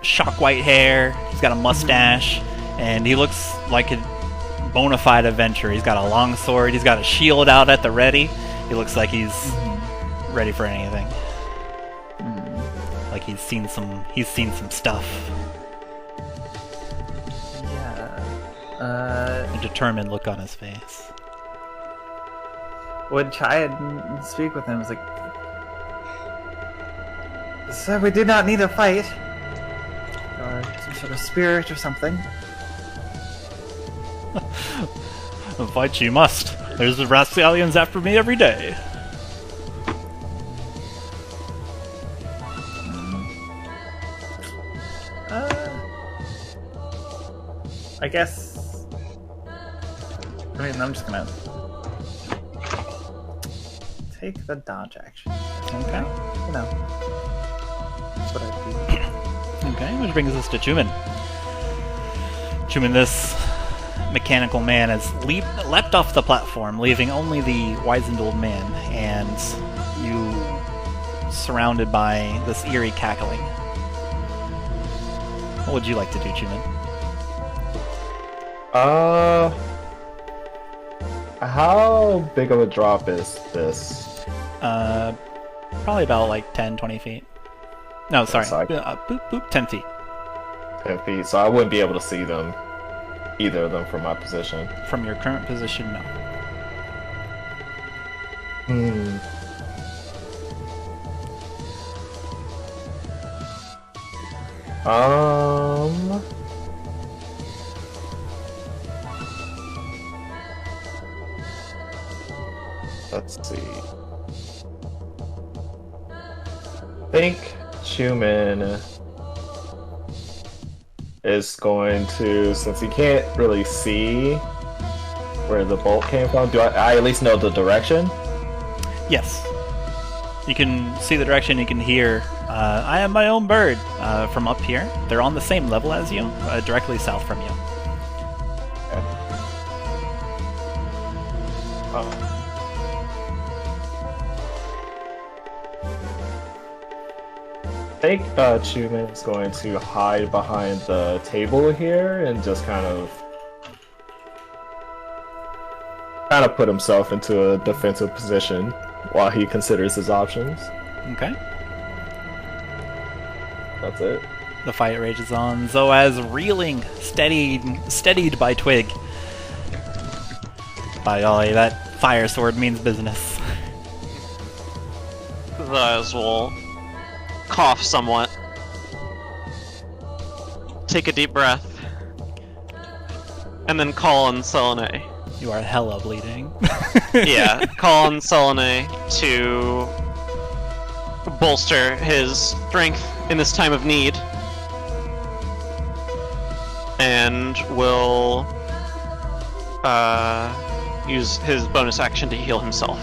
shock white hair. He's got a mustache, and he looks like a bona fide adventurer. He's got a long sword. He's got a shield out at the ready. He looks like he's ready for anything. Like he's seen some stuff. Yeah. A determined look on his face. Would try and speak with him. It's like, sir, we do not need a fight. Or some sort of spirit or something. Fight you must. There's the Rascalians after me every day. I guess. I mean, I'm just gonna take the dodge action. Okay. You know, that's what I do. Okay, which brings us to Chuman. Chuman, this mechanical man has leapt off the platform, leaving only the wizened old man, and you surrounded by this eerie cackling. What would you like to do, Chuman? How big of a drop is this? Probably about like 10, 20 feet. No, sorry. Boop, boop, 10 feet. 10 feet, so I wouldn't be able to see them, either of them from my position. From your current position, no. Let's see. I think Chuman is going to, since he can't really see where the bolt came from, do I at least know the direction? Yes. You can see the direction, you can hear, I am my own bird, from up here. They're on the same level as you, directly south from you. Okay. I think Chuman is going to hide behind the table here and just kind of put himself into a defensive position while he considers his options. Okay. That's it. The fight rages on. Zoaz reeling, steadied by Twig. By golly, that fire sword means business. Zoaz will cough somewhat. Take a deep breath. And then call on Selene. You are hella bleeding. Yeah, call on Selene to bolster his strength in this time of need. And will use his bonus action to heal himself.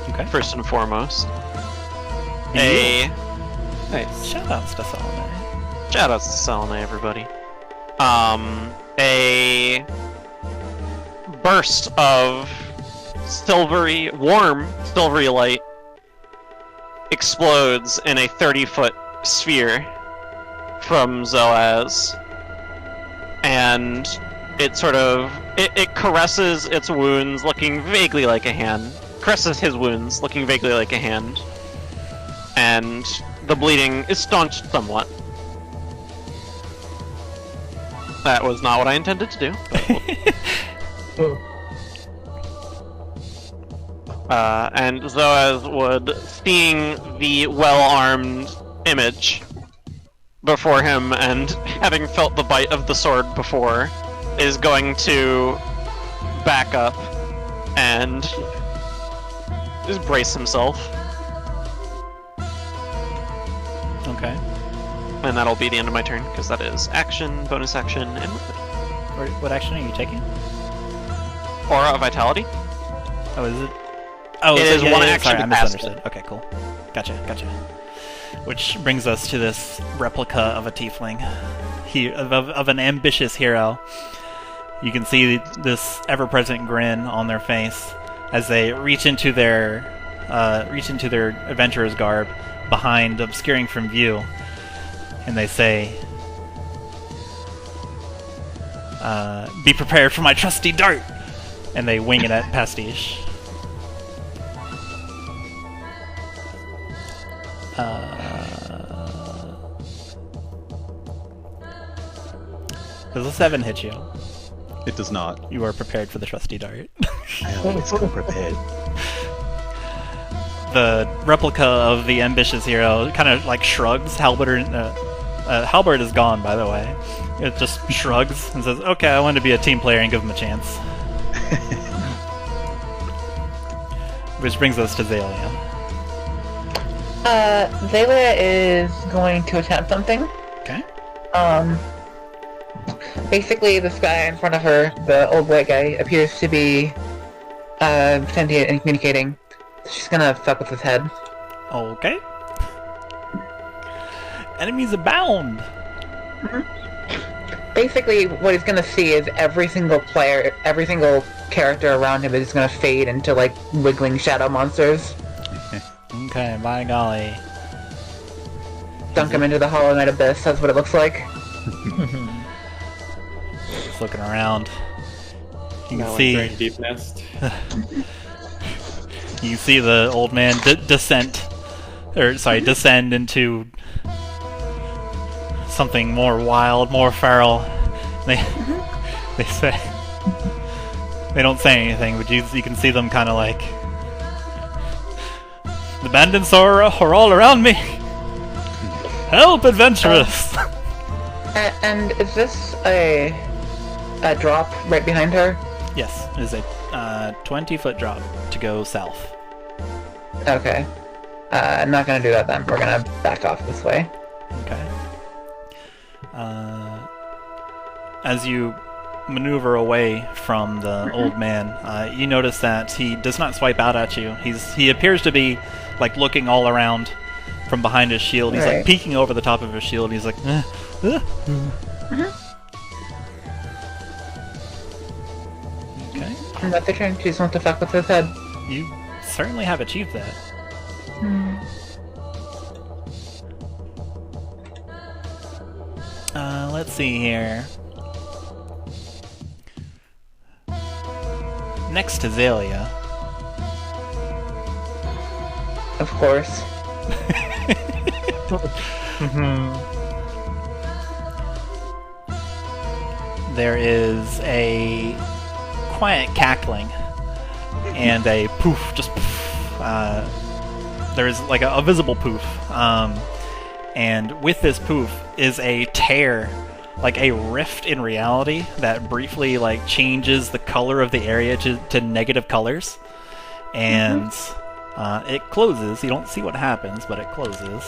Okay. First and foremost. Nice. Nice. Shoutouts to Selene. Shoutouts to Selene, everybody. A burst of warm silvery light explodes in a 30-foot sphere from Zoaz, and it caresses its wounds, looking vaguely like a hand. Caresses his wounds, looking vaguely like a hand, and the bleeding is staunched somewhat. That was not what I intended to do. And Zoaz would, seeing the well-armed image before him and having felt the bite of the sword before, is going to back up and just brace himself. Okay. And that'll be the end of my turn, because that is action, bonus action, and movement. What action are you taking? Aura of Vitality. Oh, is it? Oh, It is one action Sorry, I to cast misunderstood. Okay, cool. Gotcha. Which brings us to this replica of a tiefling, of an ambitious hero. You can see this ever-present grin on their face as they reach into their adventurer's garb behind, obscuring from view. and they say, "Be prepared for my trusty dart," and they wing it at Pastiche. Does a 7 hit you? It does not. You are prepared for the trusty dart. I always come prepared. The replica of the ambitious hero kind of like shrugs. Halberd is gone, by the way. It just shrugs and says, "Okay, I want to be a team player and give him a chance." Which brings us to Xalia. Xalia is going to attempt something. Okay. Basically, this guy in front of her, the old white guy, appears to be sentient and communicating. She's gonna fuck with his head. Okay. Enemies abound! Basically, what he's gonna see is every single character around him is gonna fade into, like, wiggling shadow monsters. Okay, by golly. Dunk him into the Hollow Knight Abyss, that's what it looks like. Just looking around. You can Drain see... Deep Nest. You see the old man descend into something more wild, more feral. They say they don't say anything, but you can see them kind of like, "The bandits are all around me. Help, adventurous!" And is this a drop right behind her? Yes, it is a 20-foot drop to go south. Okay. I'm not gonna do that then. We're gonna back off this way. Okay. As you maneuver away from the old man, you notice that he does not swipe out at you. He appears to be like looking all around from behind his shield. He's like peeking over the top of his shield. He's like, Okay. And let the turn choose not to fuck with his head. You certainly have achieved that. Let's see here. Next to Xalia. Of course. There is a quiet cackling and a poof, just poof. There's like a visible poof. And with this poof is a tear, like a rift in reality that briefly like changes the color of the area to negative colors. And it closes. You don't see what happens, but it closes.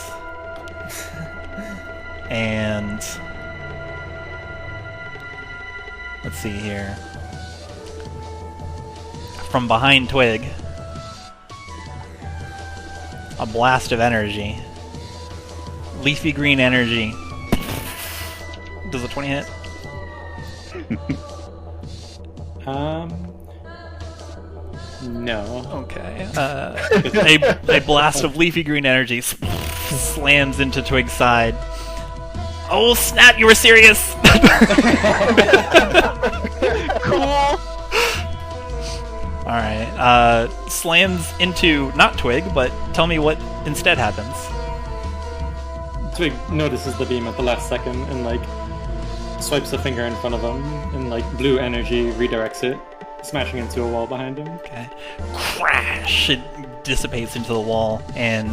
And let's see here. From behind Twig, a blast of energy. Leafy green energy. Does a 20 hit? No. Okay. A blast of leafy green energy slams into Twig's side. Oh snap! You were serious. Cool. All right. Slams into not Twig, but tell me what instead happens. Twig notices the beam at the last second and like swipes a finger in front of him, and like blue energy redirects it, smashing into a wall behind him. Okay. Crash! It dissipates into the wall, and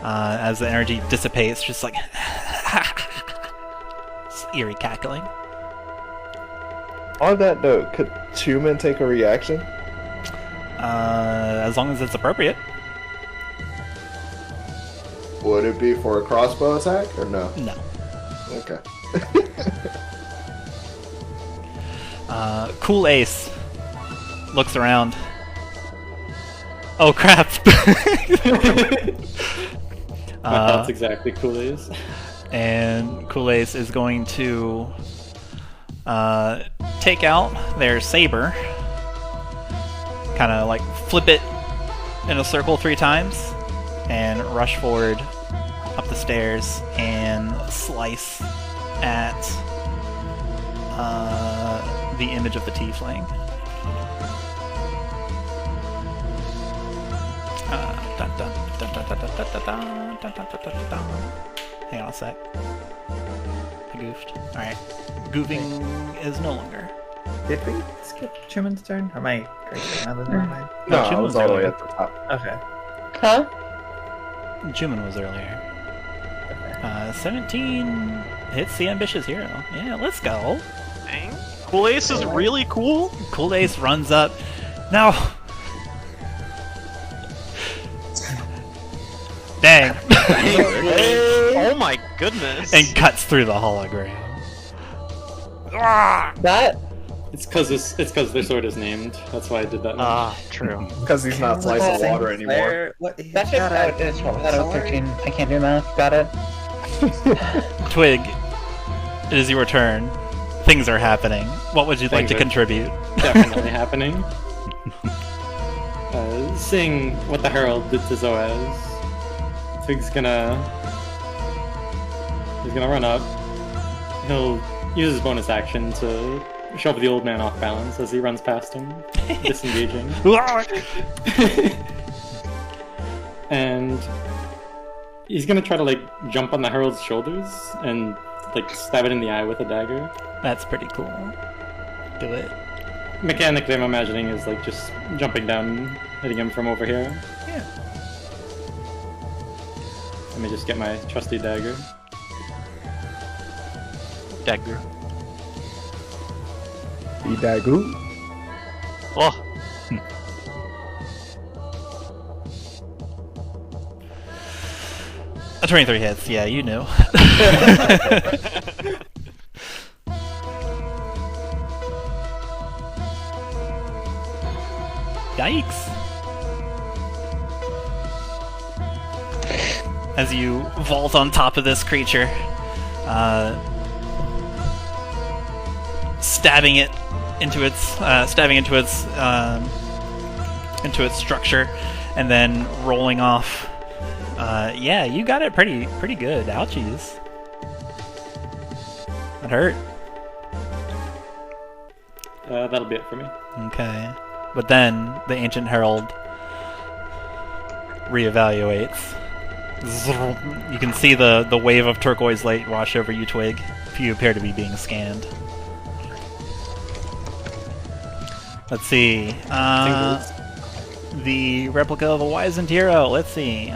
as the energy dissipates, just like it's eerie cackling. On that note, could Chuman take a reaction? As long as it's appropriate. Would it be for a crossbow attack or no? No. Okay. Cool Ace looks around. Oh crap! That's exactly Cool Ace. And Cool Ace is going to take out their saber, kind of like flip it in a circle 3 times, and rush forward up the stairs and slice at the image of the tiefling. Hang on a sec. I goofed. Alright. Goofing is no longer. Did we skip Chuman's turn? Or am I crazy? Now that never mind. No, Chuman I was was all the way earlier. at the top. Okay. Huh? Chuman was earlier. 17 hits the ambitious hero. Yeah, let's go. Dang. Cool Ace is really cool. Cool Ace runs up. Now. Dang. Oh my goodness. And cuts through the hologram. That? It's because their sword is named. That's why I did that. Ah, true. Because he's not slice of water anymore. That's just how it is. I thought it was 13. I can't do math. Got it. Twig, it is your turn. Things are happening. What would you like to Things are- contribute? Definitely happening. Seeing what the Herald did to Zoaz, Twig's gonna run up. He'll use his bonus action to shove the old man off balance as he runs past him, disengaging. And he's gonna try to like jump on the Herald's shoulders and like stab it in the eye with a dagger. That's pretty cool. Do it. Mechanically, I'm imagining is like just jumping down, hitting him from over here. Yeah. Let me just get my trusty dagger. Dagger. Dagoo. Oh, A 23 hits. Yeah, you knew. Yikes. As you vault on top of this creature, stabbing into its structure, and then rolling off. Yeah, you got it pretty good. Ouchies. That hurt. That'll be it for me. Okay. But then the Ancient Herald reevaluates. You can see the wave of turquoise light wash over you, Twig. You appear to be being scanned. Let's see. The replica of a wizened hero. Let's see.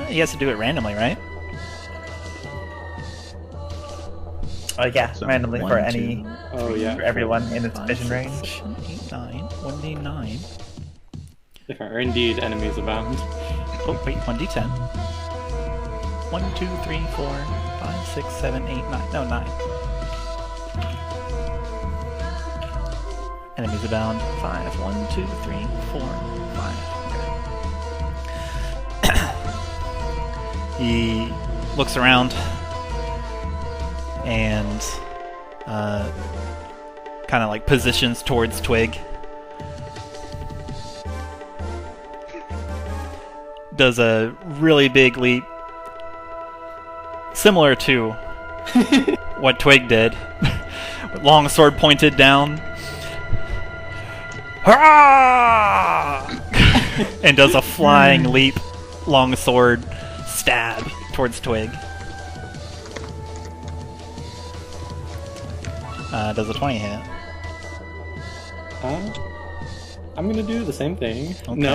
He has to do it randomly, right? Yeah, So, randomly one, for two, any, Oh yeah. for everyone in its 5, vision 6, range. 7, 8, 9. 1d9. If are indeed enemies abound. Oh, wait, 1d10. 1, 2, 3, 4, 5, 6, 7, 8, 9. No, 9. Enemies abound. 5. 1, 2, 3, 4, 5. Okay. He looks around and kind of like positions towards Twig. Does a really big leap, similar to what Twig did. Long sword pointed down. Hurrah! And does a flying leap, long sword stab towards Twig. Does a 20 hit? I'm gonna do the same thing. Okay. No.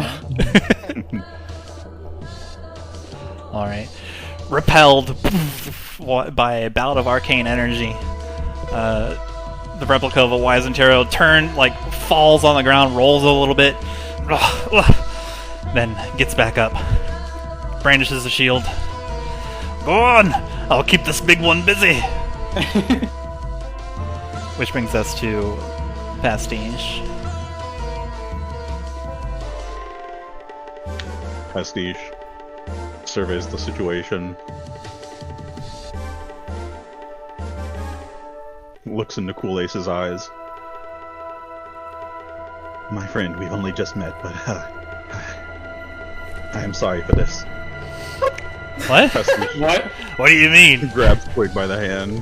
Alright. Repelled by a bout of arcane energy, the replica of a wizened hero falls on the ground, rolls a little bit, then gets back up, brandishes the shield. Go on! I'll keep this big one busy! Which brings us to Pastiche. Pastiche surveys the situation. Looks into Cool Ace's eyes. My friend, we've only just met, but I am sorry for this. What? Pastiche What? What do you mean? grabs Twig by the hand.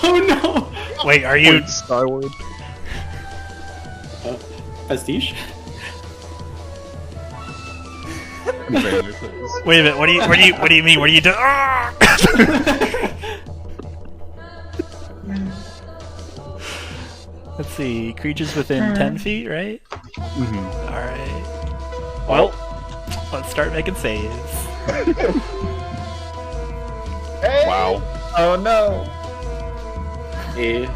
Oh no! Wait, are you? Points skyward. Pastiche? And vanishes. Wait a minute. What do you mean? What do you do? Ah! Let's see. Creatures within 10 feet, right? Mm-hmm. All right. Well, let's start making saves. Wow. Oh no! Yeah.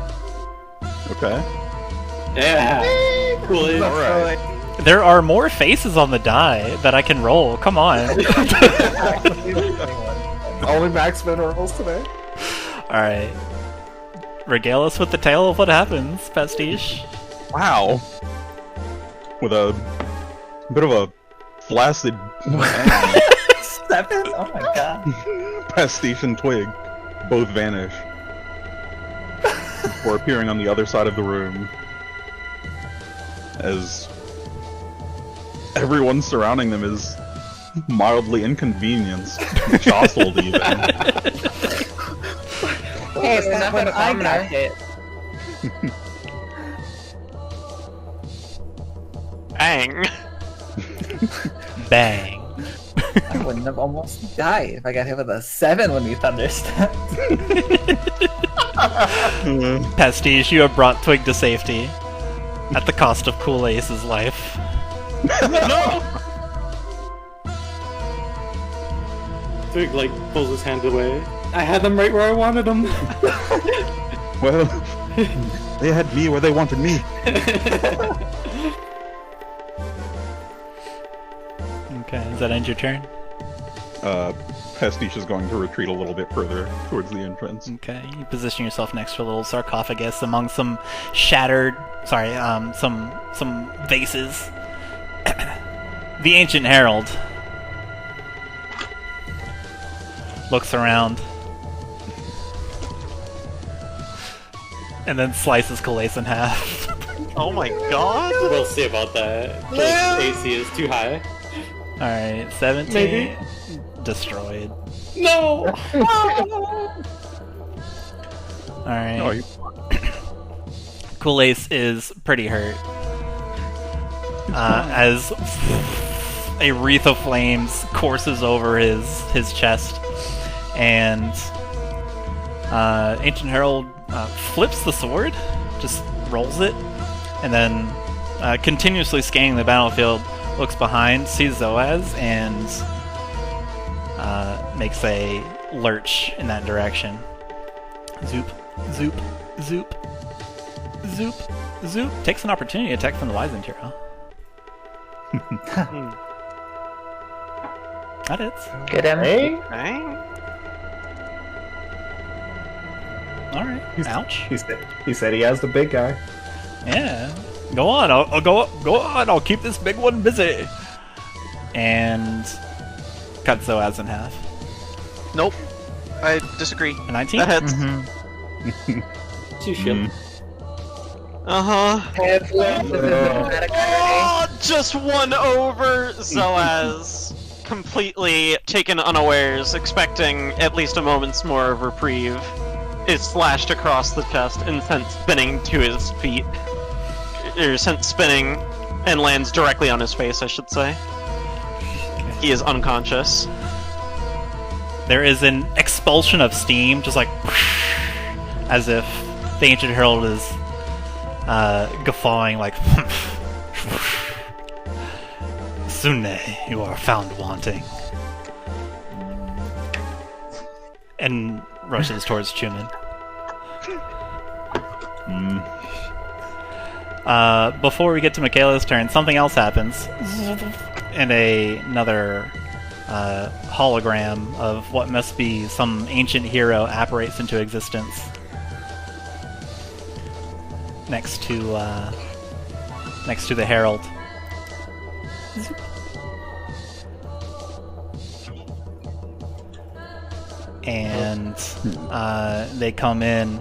Okay. Yeah. Cool. Alright. There are more faces on the die that I can roll. Come on. Only max minerals today. All right. Regale us with the tale of what happens, Pastiche. Wow. With a bit of a flaccid hand, 7? Oh my god. Pastiche and Twig both vanish before appearing on the other side of the room as everyone surrounding them is mildly inconvenienced, jostled even. Hey, it's not When gonna I come got now. hit. Bang! Bang. I wouldn't have almost died if I got hit with a 7 when we thunderstepped. Pastiche, you have brought Twig to safety at the cost of Cool Ace's life. No! Twig, like, pulls his hand away. I had them right where I wanted them. Well, they had me where they wanted me. Okay, does that end your turn? Pastiche is going to retreat a little bit further towards the entrance. Okay, you position yourself next to a little sarcophagus among some shattered, some vases. The Ancient Herald looks around and then slices Calais in half. Oh my god! We'll see about that. His AC is too high. Alright, 17. Maybe. Destroyed. No! Alright. Oh, you... Cool Ace is pretty hurt. As a wreath of flames courses over his chest, and Ancient Herald flips the sword, just rolls it, and then continuously scanning the battlefield, looks behind, sees Zoaz, and makes a lurch in that direction. Zoop, zoop, zoop, zoop, zoop. Takes an opportunity attack from the Wizened hero. That is. Get him. Hey, Bang! Alright. Ouch. he said he has the big guy. Yeah. Go on. I'll go on. I'll keep this big one busy. And cut Zoaz in half. Nope. I disagree. A 19? That hits. Too shit. Uh-huh. Have left the diplomatic irony. Oh, just one over Zoaz. Completely taken unawares, expecting at least a moment's more of reprieve, is slashed across the chest and sent spinning to his feet. Or sent spinning and lands directly on his face, I should say. He is unconscious. There is an expulsion of steam, just like as if the Ancient Herald is guffawing, like Sune, you are found wanting. And rushes towards Chuman. Before we get to Makayla's turn, something else happens. And another hologram of what must be some ancient hero apparates into existence. Next to the Herald. And they come in,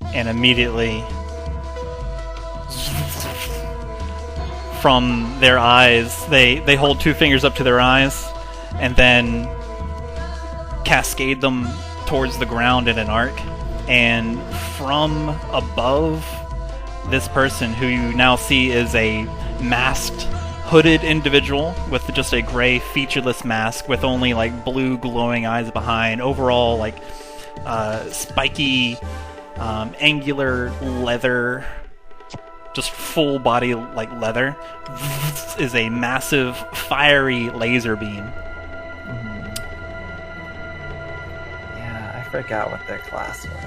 and immediately from their eyes, they hold two fingers up to their eyes, and then cascade them towards the ground in an arc. And from above this person, who you now see is a masked, hooded individual with just a gray, featureless mask with only like blue glowing eyes behind, overall like spiky, angular leather, just full body like leather, is a massive fiery laser beam. Yeah, I forgot what their class was.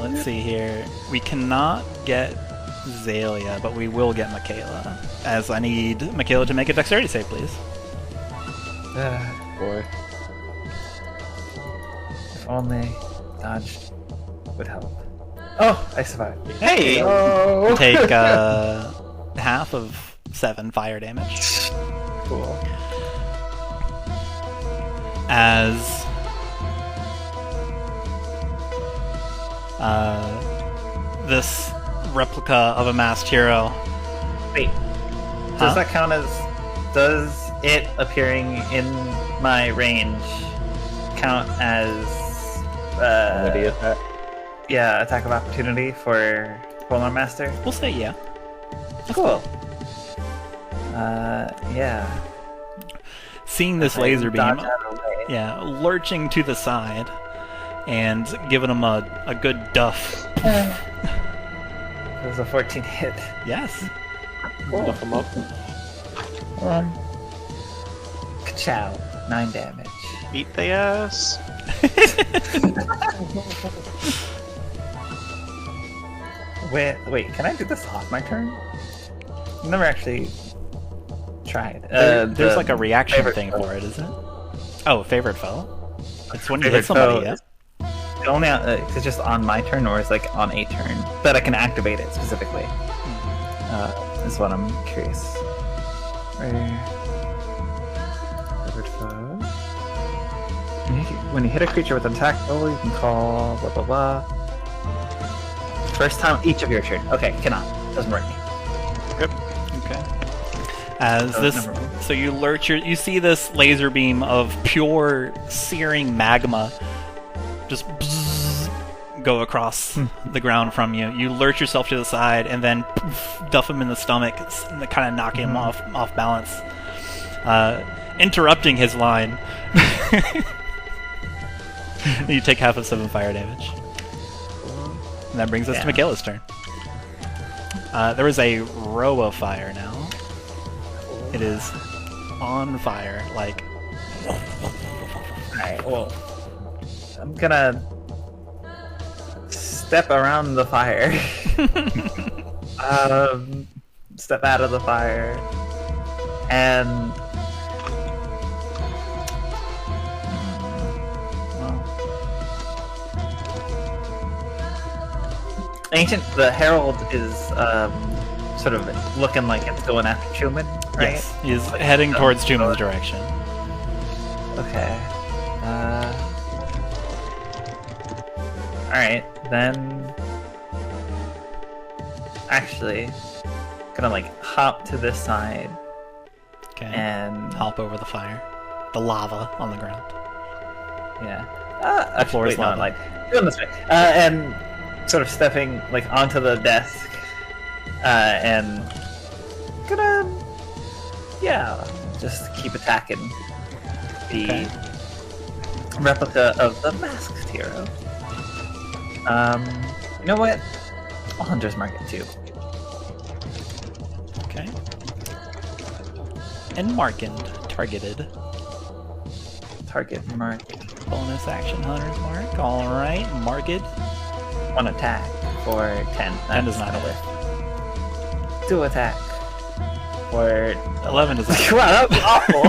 Let's see here. We cannot get Xalia, but we will get Makayla. As I need Makayla to make a dexterity save, please. Boy. If only dodge would help. Oh, I survived. Hey! You take half of 7 fire damage. Cool. As this replica of a masked hero. Wait. Does that count as... Does it appearing in my range count as... Ready attack. Yeah, attack of opportunity for Polar Master? We'll say yeah. Cool. Yeah. Seeing this laser beam, Dodge out of the way. yeah, lurching to the side, and giving him a good duff. It was a 14 hit. Yes. Duff him up. Ka-chow. 9 damage. Beat the ass. Wait, can I do this off my turn? I've never actually tried. There's like a reaction favorite thing foe. for it, isn't it? Oh, favorite foe? It's when you Favorite hit somebody, foe yeah? is- Only is it just on my turn, or is it like on a turn that I can activate it specifically? Is what I'm curious. Favorite foe. When you hit a creature with an attack roll, you can call blah blah blah. First time each of your turn. Okay, cannot. Doesn't work. Okay. As Oh, this, never mind. so you lurch, you see this laser beam of pure searing magma just bzzz, go across the ground from you. You lurch yourself to the side and then poof, duff him in the stomach, kind of knocking him off balance, interrupting his line. You take half of 7 fire damage. And that brings us to Yeah. Makayla's turn. There is a row of fire now. It is on fire, like... Alright, well, I'm gonna step around the fire. Step out of the fire. And... the Herald is sort of looking like it's going after Chuman, right? Yes, he's heading towards Chuman's direction. Okay. Alright, then... Actually, gonna like hop to this side Okay. and... Hop over the fire. The lava on the ground. Yeah. The floor is wait, no, lava. like, doing this way. And sort of stepping like onto the desk. And... Gonna... Yeah, just keep attacking the Okay. replica of the masked hero. You know what? I'll Hunter's Mark it too. Okay. And Markened. Targeted. Target mark. Bonus action Hunter's Mark. Alright, Market. 1 attack for 10. That does not a hit. whiff. 2 attack for 11 does not hit. Wow, that was awful.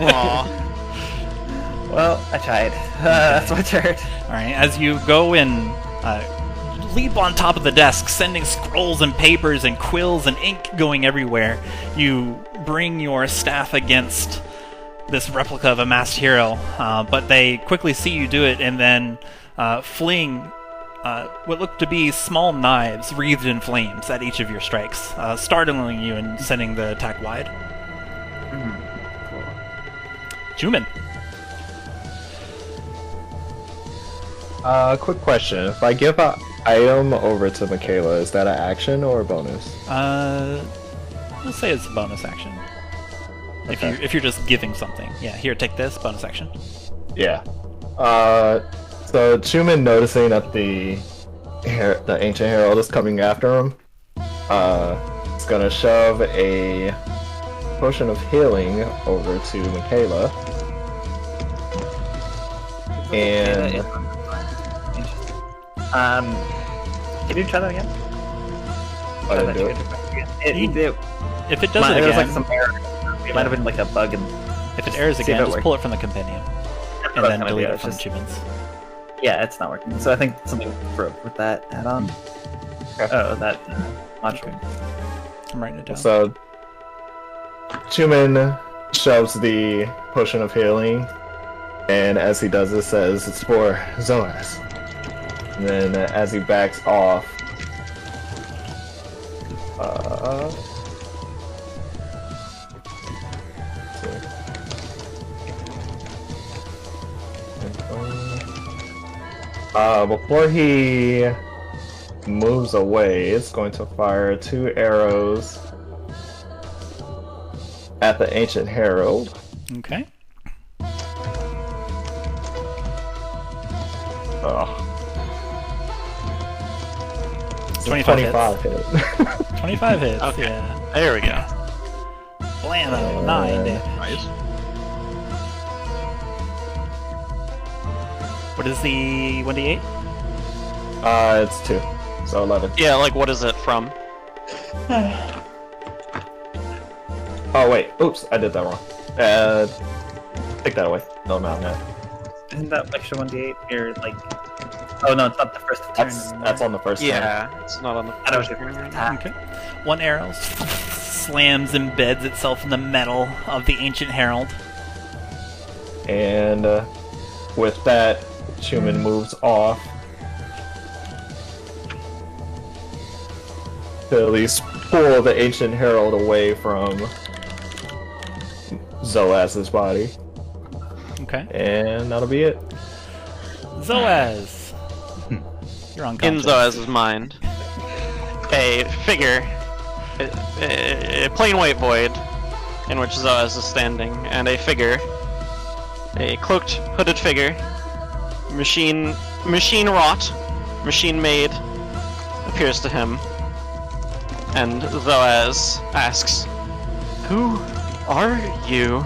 Aw. Well, I tried. That's my turn. Alright, as you go and leap on top of the desk, sending scrolls and papers and quills and ink going everywhere, you bring your staff against this replica of a masked hero, but they quickly see you do it and then fling what look to be small knives wreathed in flames at each of your strikes, startling you and sending the attack wide. Chuman. Quick question. If I give a item over to Makayla, is that an action or a bonus? We'll say it's a bonus action. Okay. If you're just giving something. Yeah, here, take this, bonus action. Yeah. So Chuman, noticing that the Ancient Herald is coming after him, is gonna shove a potion of healing over to Makayla. And can you try that again? I didn't do it. If it does it There was again, like some error. It might have been like a bug in. if it errors See if again, it just works. pull it from the compendium. That's And what I then was gonna delete do, it it's from just- Chuman's. Yeah, it's not working. So I think something broke with that add-on. Oh, that module. I'm writing it down. So Chuman shoves the potion of healing, and as he does it, says it's for Zoaz. And then as he backs off, before he moves away, it's going to fire 2 arrows at the Ancient Herald. Okay. Ugh. 25 hit. 25 hits, Okay. yeah. There we go. Blammo, 9 damage. Nice. What is the 1d8? It's 2, so 11. Yeah, like what is it from? Oh wait, oops, I did that wrong. Take that away. No, no. Isn't that extra 1d8 or like? Oh no, it's not the first turn. That's on the first turn. Yeah, it's not on the. I don't know if you're attack. Okay. One arrow slams, embeds itself in the metal of the Ancient Herald. And with that, Chuman moves off to at least pull the Ancient Herald away from Zoaz's body. Okay. And that'll be it. Zoaz! You're In unconscious. Zoaz's mind, a figure, a plain white void, in which Zoaz is standing, and a figure, a cloaked, hooded figure, machine wrought, machine made, appears to him, and Zoaz asks, "Who are you?"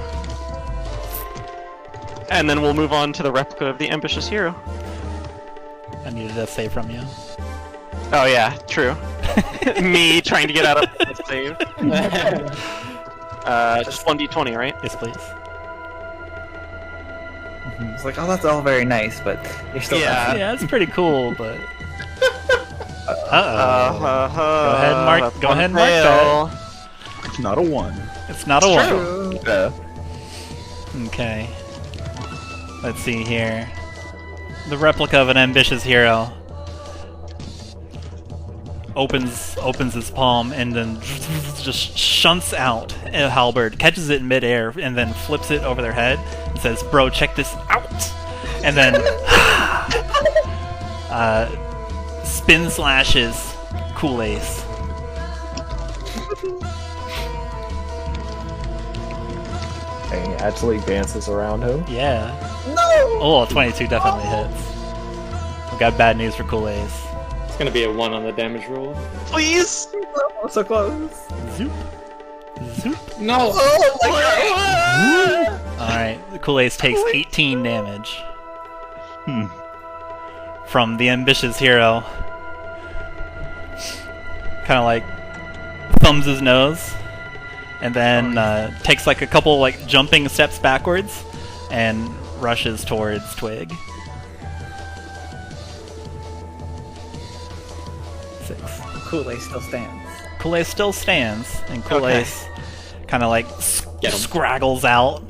And then we'll move on to the replica of the ambitious hero. I needed a save from you. Oh yeah, true. Me trying to get out of the save. Just 1d20, right? Yes, please. It's like, oh, that's all very nice, but you're still. Yeah. Yeah, it's pretty cool, but... Uh-oh. Go ahead and mark- go ahead and mark that. It's not a 1. It's not a 1. True. Okay. Let's see here. The replica of an ambitious hero opens his palm and then just shunts out a halberd, catches it in midair, and then flips it over their head and says, "Bro, check this out!" And then spin slashes Cool Ace. And he actually dances around him. Yeah. No! Oh, 22 definitely hits. I've got bad news for Cool Ace. It's gonna be a 1 on the damage roll. Please! Oh, so close. Zoop. Zoop. No! Alright, Cool Ace takes 18 damage. Hmm. From the ambitious hero. Kind of like thumbs his nose. And then takes like a couple like jumping steps backwards and rushes towards Twig. 6. Kool-Aid still stands. Kool Aid still stands, and Kool Aid kind of like Get him. scraggles out.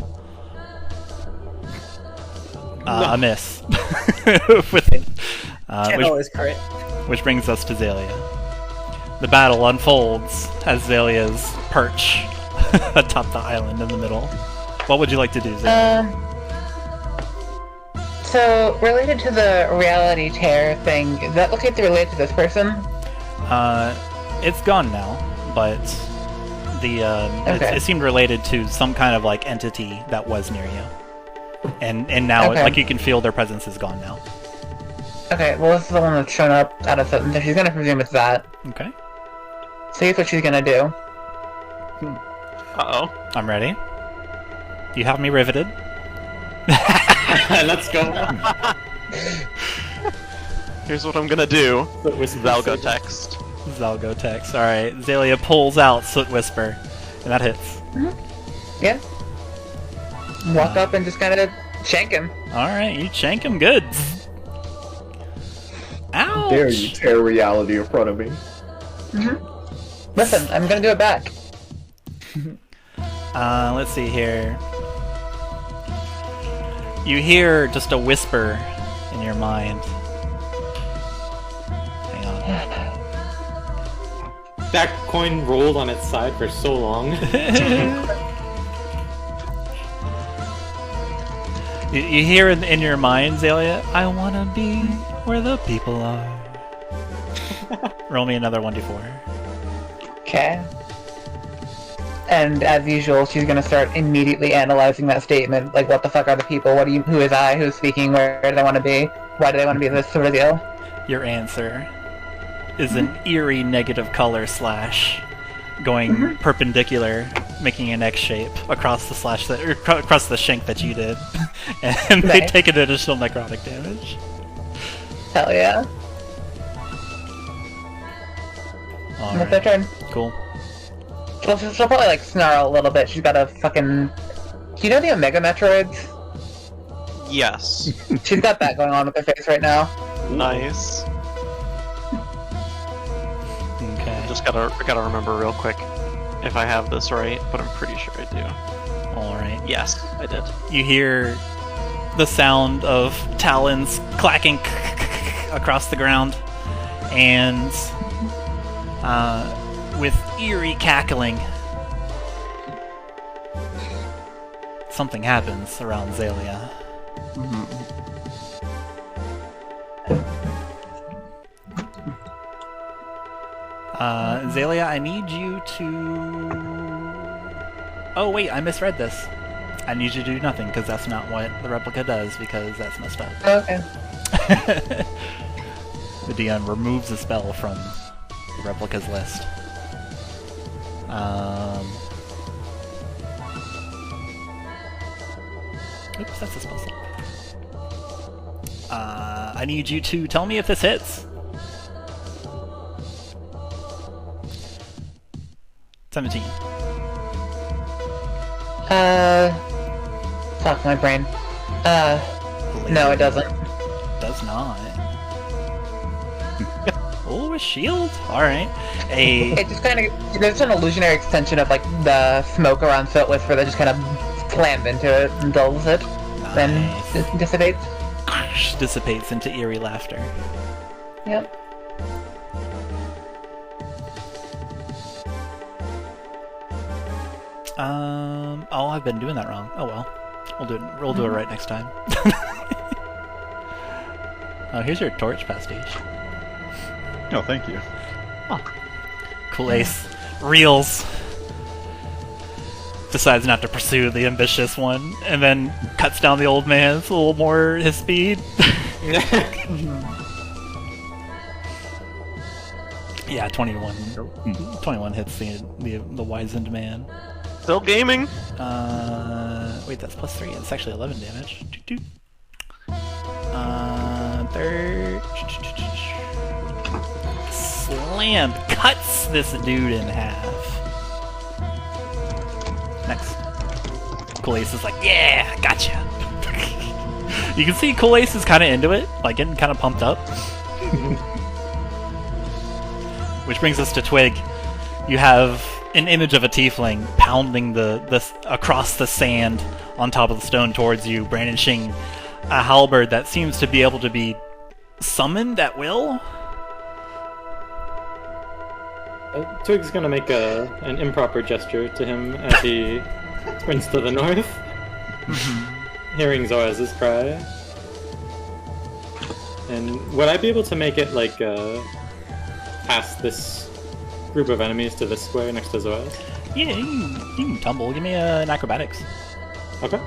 A miss. With, Can't always crit. which brings us to Xalia. The battle unfolds as Xalia's perch atop the island in the middle. What would you like to do, Zane? So, related to the reality tear thing, is that located related to this person? It's gone now, but it seemed related to some kind of like entity that was near you, and now like you can feel their presence is gone now. Okay, well this is the one that's shown up out of something, so she's gonna presume it's that. Okay. So here's what she's gonna do. Uh-oh. I'm ready. You have me riveted. Let's go. Here's what I'm gonna do. Zalgo text. Zalgo text. Alright, Xalia pulls out Soot Whisper, and that hits. Yeah. Walk up and just kind of shank him. Alright, you shank him good. Ouch! Dare you tear reality in front of me? Listen, I'm gonna do it back. Let's see here. You hear just a whisper in your mind. Hang on. That coin rolled on its side for so long. You hear in your mind, Xalia, I wanna be where the people are. Roll me another 1d4. Okay. And as usual, she's gonna start immediately analyzing that statement. Like, what the fuck are the people? Who is I? Who's speaking? Where do they want to be? Why do they want to be this sort of deal? Your answer is an eerie negative color slash going perpendicular, making an X shape across the slash across the shank that you did, and they take an additional necrotic damage. Hell yeah! That's their turn. Cool. She'll probably like snarl a little bit. She's got a fucking. Do you know the Omega Metroids? Yes. She's got that going on with her face right now. Nice. Okay. Just gotta remember real quick if I have this right, but I'm pretty sure I do. Alright. Yes, I did. You hear the sound of talons clacking across the ground, and with eerie cackling, something happens around Xalia. Xalia, I need you to... Oh wait, I misread this. I need you to do nothing, because that's not what the replica does, because that's messed up. Okay. The DM removes a spell from the replica's list. Oops, that's a spell slot. I need you to tell me if this hits. 17. Fuck my brain. No, it doesn't. Does not. Oh, a shield? Alright. It just kind of... There's an illusionary extension of, like, the smoke around Soot Whisper that just kind of slams into it and dulls it. Nice. Then it dissipates. Dissipates into eerie laughter. Yep. Oh, I've been doing that wrong. Oh well. We'll do it right next time. Oh, here's your torch, Pastiche. Oh, thank you. Oh. Cool ace. Reels. Decides not to pursue the ambitious one, and then cuts down the old man. It's a little more his speed. Yeah, 21. 21 hits the wizened man. Still gaming? Wait, that's plus 3. It's actually 11 damage. Third. Slam! Cuts this dude in half. Next. Cool Ace is like, yeah, gotcha! You can see Cool Ace is kind of into it, like getting kind of pumped up. Which brings us to Twig. You have an image of a tiefling pounding the across the sand on top of the stone towards you, brandishing a halberd that seems to be able to be summoned at will. Twig's gonna make an improper gesture to him as he sprints to the north. hearing Zoaz's cry. And would I be able to make it like past this group of enemies to this square next to Zoaz? Yeah, you can tumble. Give me an acrobatics. Okay.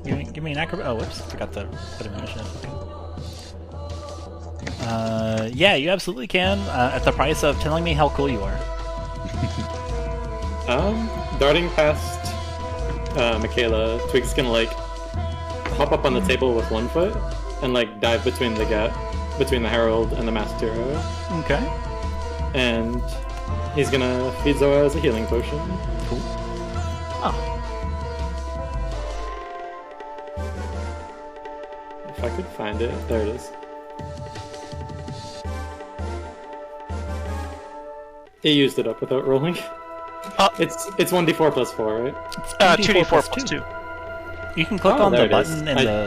Give me an acrobat. Oh, whoops! Forgot to put him in initiative. Okay. Yeah, you absolutely can. At the price of telling me how cool you are. Darting past Makayla, Twig's gonna like hop up on the table with one foot and like dive between the gap between the Herald and the masked hero. Okay. And he's gonna feed Zoaz a healing potion. Cool. Oh. If I could find it, there it is. He used it up without rolling. It's 1d4 plus 4, right? 2d4 plus 2. You can click on the there it is. button in the...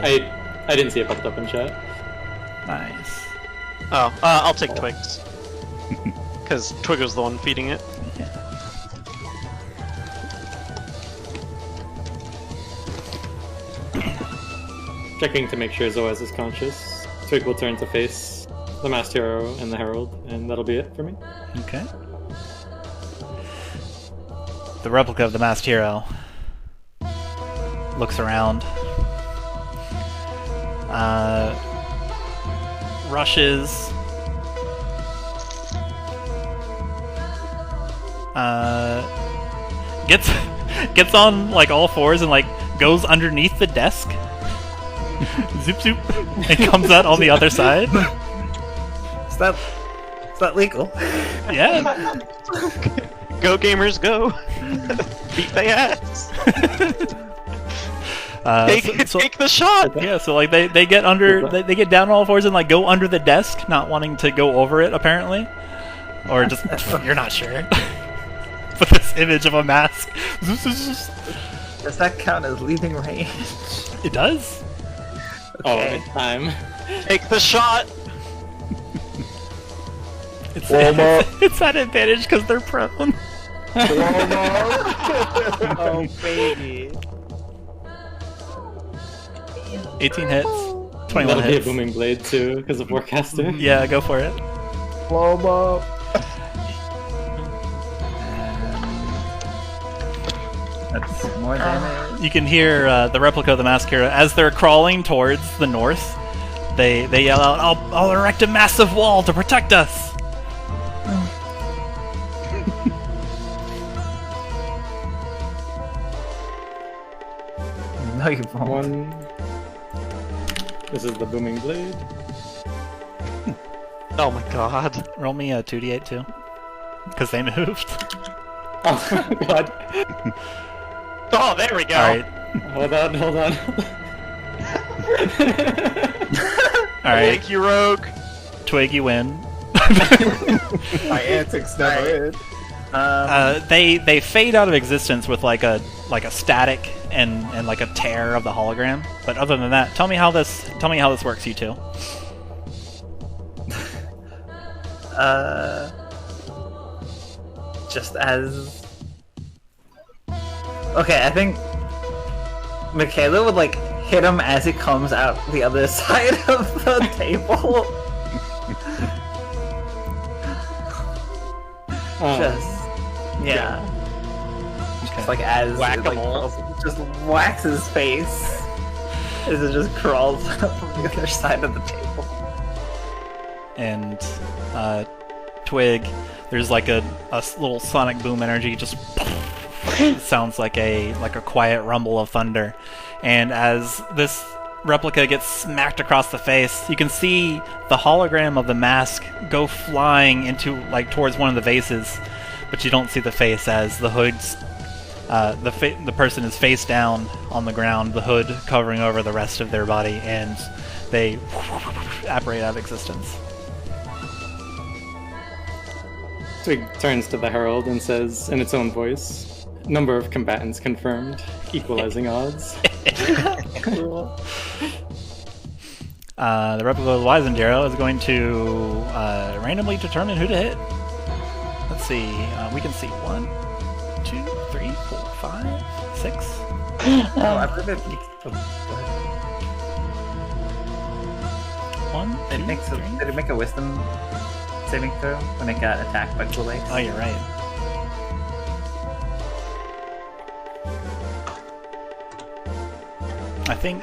I didn't see it popped up in chat. Nice. Oh, I'll take Twig's. Because Twig was the one feeding it. Yeah. Checking to make sure Zoaz is conscious. Twig will turn to face the masked hero and the Herald, and that'll be it for me. Okay. The replica of the masked hero looks around, rushes, gets on like all fours and like goes underneath the desk, zoop zoop, and comes out on the other side. Is that legal? Yeah. Go gamers, go! Beat their ass! Take the shot! Yeah, so like they get under, they get down on all fours and like go under the desk, not wanting to go over it apparently, or just you're not sure. But this image of a mask. Does that count as leaving range? It does. Okay. Oh, time. Take the shot! It's at advantage because they're prone. Oh, baby. 18 hits. 21 That'll be a hits. booming blade too, because of Warcaster. Yeah, go for it. Slow-mo. That's more damage. You can hear the replica of the masked hero as they're crawling towards the north. They yell out, "I'll erect a massive wall to protect us." No, you won't. One. This is the booming blade. Oh my god. Roll me a 2d8 too, because they moved. Oh god. Oh, there we go! Alright. Hold on. Alright. Thank you, Rogue! Twig, you win. My antics never end. They fade out of existence with like a static and like a tear of the hologram. But other than that, tell me how this works, you two. Just as... Okay, I think Makayla would like hit him as he comes out the other side of the table. Yeah. Just like as Whack-a-mole. like, just whacks his face as it just crawls up from the other side of the table. And Twig, there's like a little sonic boom energy, just it sounds like a quiet rumble of thunder. And as this replica gets smacked across the face, you can see the hologram of the mask go flying into towards one of the vases, but you don't see the face as the hood's the person is face down on the ground, the hood covering over the rest of their body, and they apparate out of existence. Twig turns to the Herald and says, in its own voice, "Number of combatants confirmed, equalizing odds." Cool. The replica of the Wizened Hero is going to randomly determine who to hit. Let's see. We can see 1, 2, 3, 4, 5, 6. Oh, I believe it makes. Oh, go ahead. 1, 2, Did it make a wisdom saving throw when it got attacked by Kool-Aid? Oh, you're right. I think...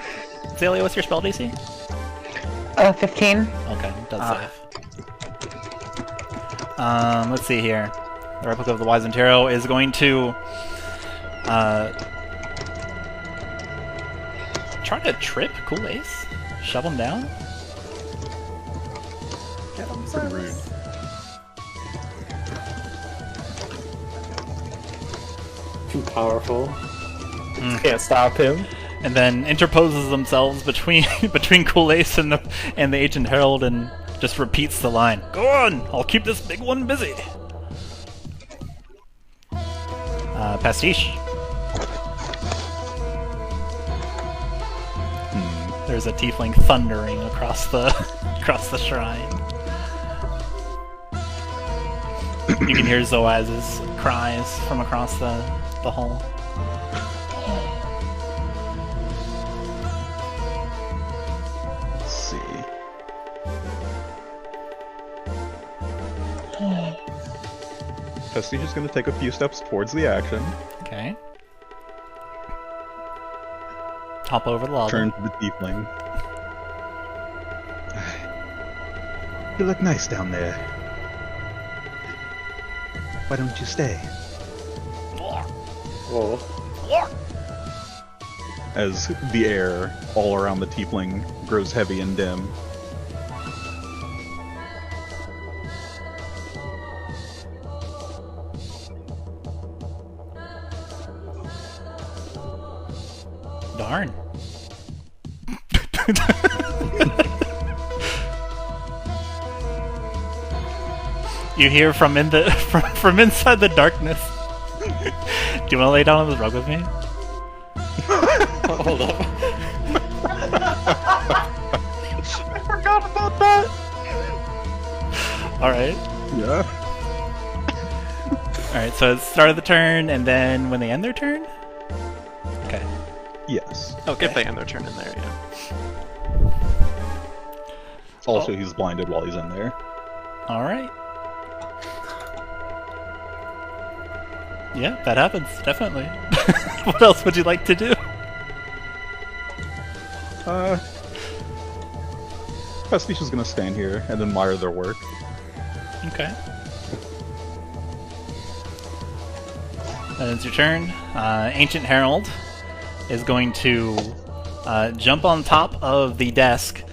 Xalia, what's your spell DC? 15. Okay, does save. Let's see here. The replica of the Wizened Hero is going to try to trip Cool Ace? Shove him down? Get him, Pretty rude. Too powerful. Can't stop him. And then interposes themselves between between Cool Ace and the Ancient Herald and just repeats the line. Go on! I'll keep this big one busy! Pastiche. There's a tiefling thundering across the shrine. You can hear Zoaz's cries from across the hall. Let's see. Pastiche is going to take a few steps towards the action. Okay. Hop over the lava. Turn to the tiefling. You look nice down there. Why don't you stay? Whoa. As the air all around the tiefling grows heavy and dim. Darn. You hear from inside the darkness. Do you want to lay down on the rug with me? Hold up. I forgot about that. All right. Yeah. All right. So it's start of the turn, and then when they end their turn. Okay. Yes. Okay. If they end their turn in there, yeah. Also, he's blinded while he's in there. All right. Yeah, that happens, definitely. What else would you like to do? Pastiche is gonna stand here and admire their work. Okay. Then it's your turn. Ancient Herald is going to jump on top of the desk.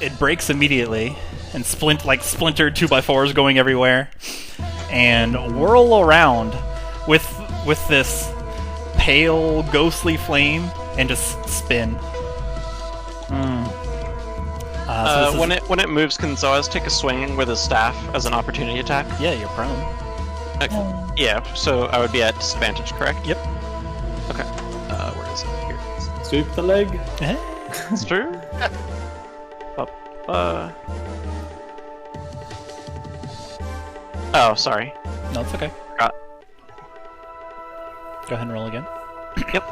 It breaks immediately, and splintered 2x4s going everywhere, and whirl around with this pale, ghostly flame, and just spin. So when it moves, can Zoaz take a swing with his staff as an opportunity attack? yeah, you're prone. Yeah, so I would be at disadvantage, correct? Yep. Okay. Where is it? Here. Sweep the leg. It's true. Oh, sorry. No, it's okay. Forgot. Go ahead and roll again. Yep.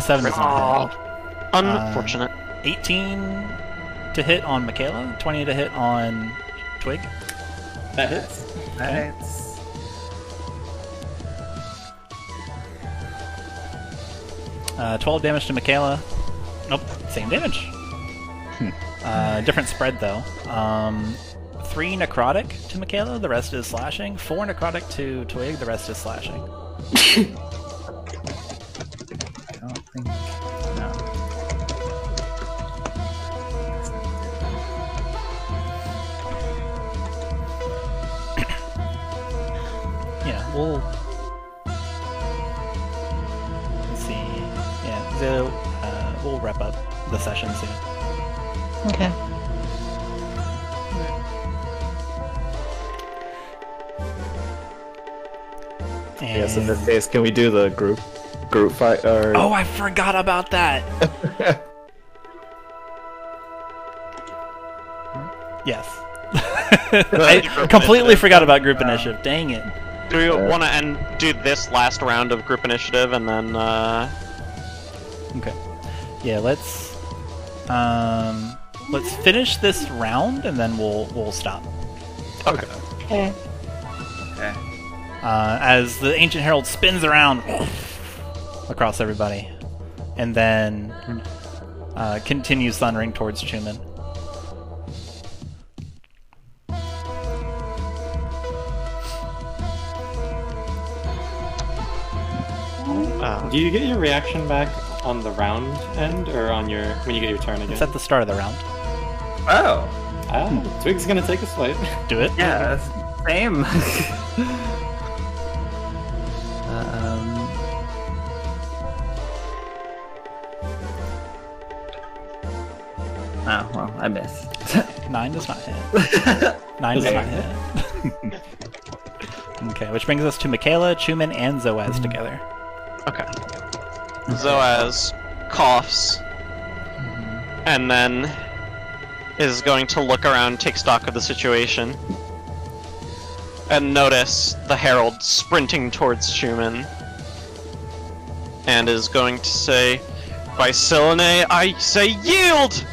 7 is not Unfortunate. 18 to hit on Makayla, 20 to hit on Twig. That hits. Nice. Uh, 12 damage to Makayla. Nope, same damage. Different spread though. 3 necrotic to Makayla, the rest is slashing. 4 necrotic to Twig, the rest is slashing. I don't think. No. Yeah, we'll... Let's see... Yeah, we'll wrap up the session soon. Okay. Yes, in this case, can we do the group fight? Or... Oh, I forgot about that! Yes. I completely forgot about group initiative. Dang it. Do we want to do this last round of group initiative and then? Okay. Yeah, let's finish this round and then we'll stop. Okay. Okay. Okay. As the Ancient Herald spins around across everybody, and then continues thundering towards Chuman. Do you get your reaction back on the round end, or on your when you get your turn again? It's at the start of the round. Oh. Twig's gonna take a swipe. Do it. Yeah. Same. Oh, well, I missed. 9 does not hit. 9 does not hit. Okay, which brings us to Makayla, Chuman, and Zoaz together. Okay. Zoaz coughs, and then is going to look around, take stock of the situation, and notice the Herald sprinting towards Chuman, and is going to say, "By Selene, I say yield!"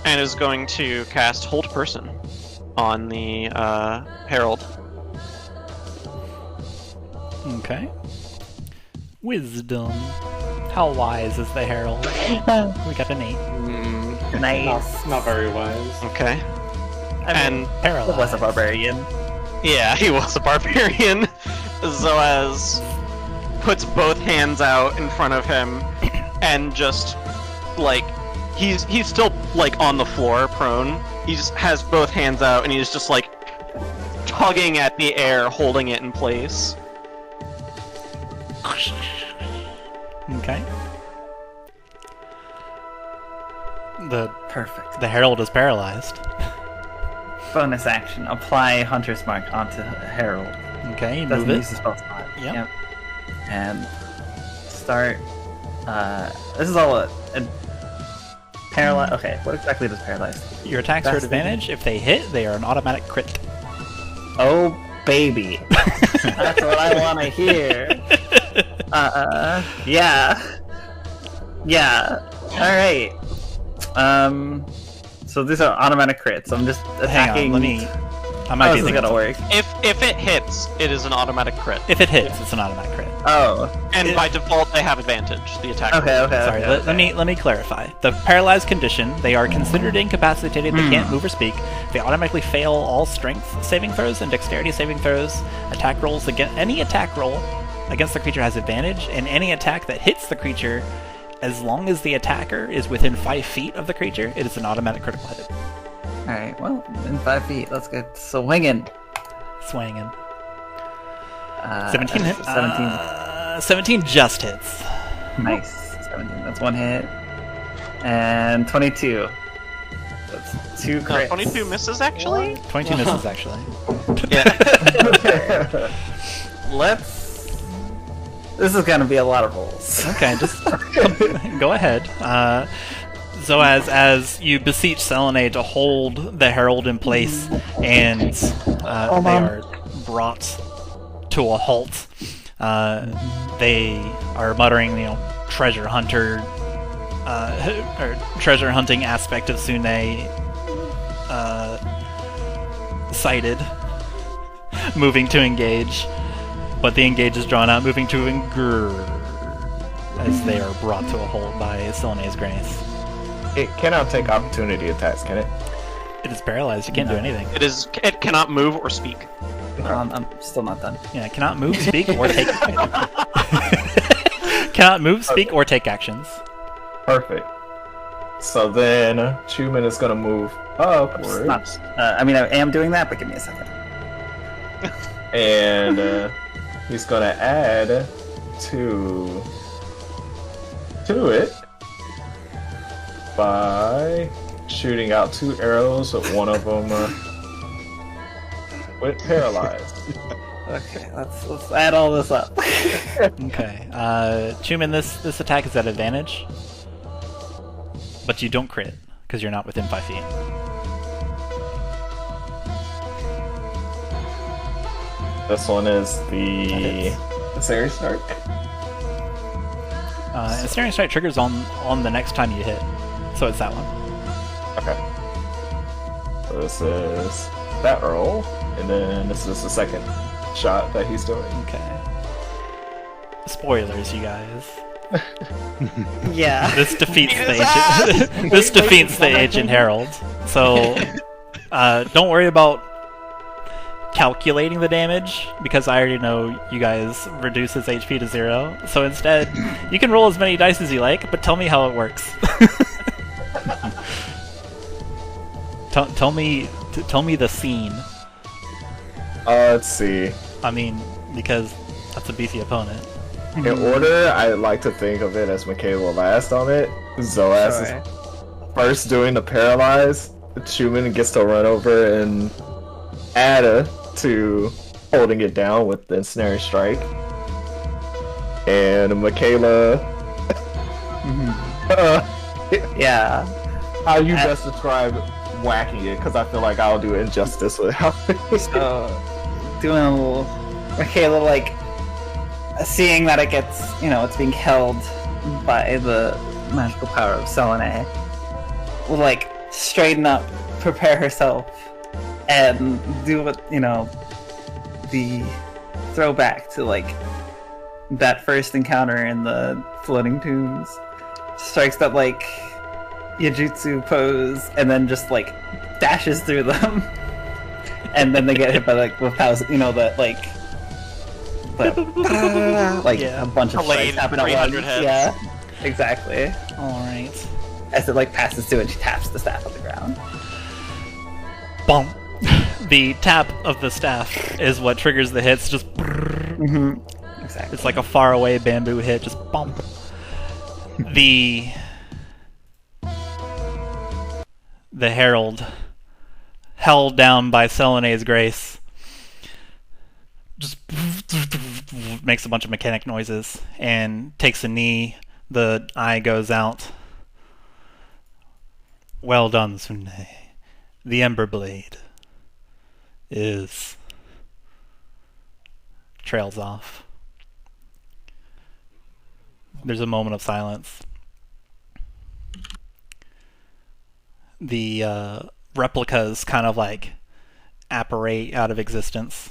And is going to cast Hold Person on the Herald. Okay. Wisdom. How wise is the Herald? We got an 8. Nice. Not very wise. Okay. I mean, Paralyzed. it was a barbarian. Yeah, he was a barbarian. Zoaz puts both hands out in front of him and just, like, he's still, like, on the floor, prone. He just has both hands out and he's just, like, tugging at the air, holding it in place. Okay. Perfect. The Herald is paralyzed. Bonus action. Apply Hunter's Mark onto Herald. Okay, you Doesn't move use it. the spell slot. Yep. And start. This is all a paralyze. Okay, what exactly does paralyze do? Your attacks are at That's the- advantage. If they hit, they are an automatic crit. Oh, baby. That's what I want to hear. Yeah. Yeah. Alright. So these are automatic crits. I'm just attacking. Hang on, I might How be is this thinking gonna work? If it hits, it is an automatic crit. If it hits, it's an automatic crit. Oh. And by default, they have advantage, the attack. Okay, okay. Sorry, okay, let me clarify. The paralyzed condition, they are considered incapacitated, they can't move or speak. They automatically fail all strength saving throws and dexterity saving throws. Attack rolls against any attack roll against the creature has advantage, and any attack that hits the creature, as long as the attacker is within 5 feet of the creature, it is an automatic critical hit. Alright, well, in 5 feet, let's get swinging. Swinging. 17 hit. 17. 17 just hits. Nice. 17, that's one hit. And 22. That's 2 crits. 22 misses, actually? 22 misses, actually. Yeah. This is gonna be a lot of rolls. Okay, just go ahead. So as you beseech Selene to hold the Herald in place, and they are brought to a halt, they are muttering, treasure hunter, or treasure hunting aspect of Sune sighted, moving to engage. But the engage is drawn out, moving to engage as they are brought to a halt by Selene's grace. It cannot take opportunity attacks, can it? It is paralyzed. You can't do anything. It cannot move or speak. I'm still not done. Yeah, it cannot move, speak, or take. Cannot move, speak, or take actions. Perfect. So then Chuman is gonna move upwards. I mean, I am doing that, but give me a second. And he's gonna add to it by shooting out 2 arrows, one of them with paralyzed. Okay, let's add all this up. Okay, Chuman, this attack is at advantage, but you don't crit because you're not within 5 feet. This one is the Ensnaring Strike. Ensnaring Strike triggers on the next time you hit, so it's that one. Okay. So this is that roll, and then this is the second shot that he's doing. Okay. Spoilers, you guys. Yeah. This defeats the ancient. This defeats the ancient herald. So, don't worry about calculating the damage because I already know you guys reduce his HP to 0. So instead, you can roll as many dice as you like, but tell me how it works. Tell me the scene. Let's see. I mean, because that's a beefy opponent. In order, I like to think of it as Makayla last on it. Zoaz is first doing the paralyze. Chuman gets to run over and add to holding it down with the ensnaring strike. And Makayla. Yeah. How you best describe whacking it? Because I feel like I'll do injustice without it. So, doing a little. Makayla, like, seeing that it gets, it's being held by the magical power of Selene, will, like, straighten up, prepare herself, and do what, the throwback to, like, that first encounter in the floating tombs. Strikes that, like, Yajutsu pose, and then just, like, dashes through them. And then they get hit by, like, with thousand, that, like, a bunch of strikes happen at once. Heads. Yeah, exactly. Alright. As it, like, passes through and she taps the staff on the ground. Bonk. The tap of the staff is what triggers the hits. Just Exactly. it's like a faraway bamboo hit. Just bump. The herald, held down by Selene's grace, just makes a bunch of mechanic noises and takes a knee. The eye goes out. Well done, Sune. The Ember Blade trails off. There's a moment of silence. The replicas kind of like apparate out of existence.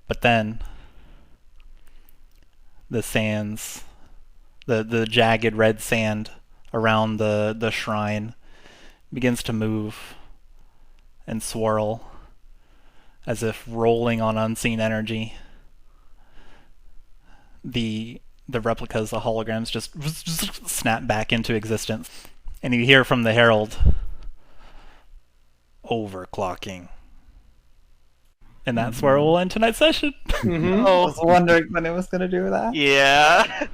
But then the sands, the jagged red sand around the shrine begins to move and swirl as if rolling on unseen energy. The replicas, the holograms, just snap back into existence. And you hear from the herald, overclocking. And that's where we'll end tonight's session. I was wondering when it was going to do that. Yeah.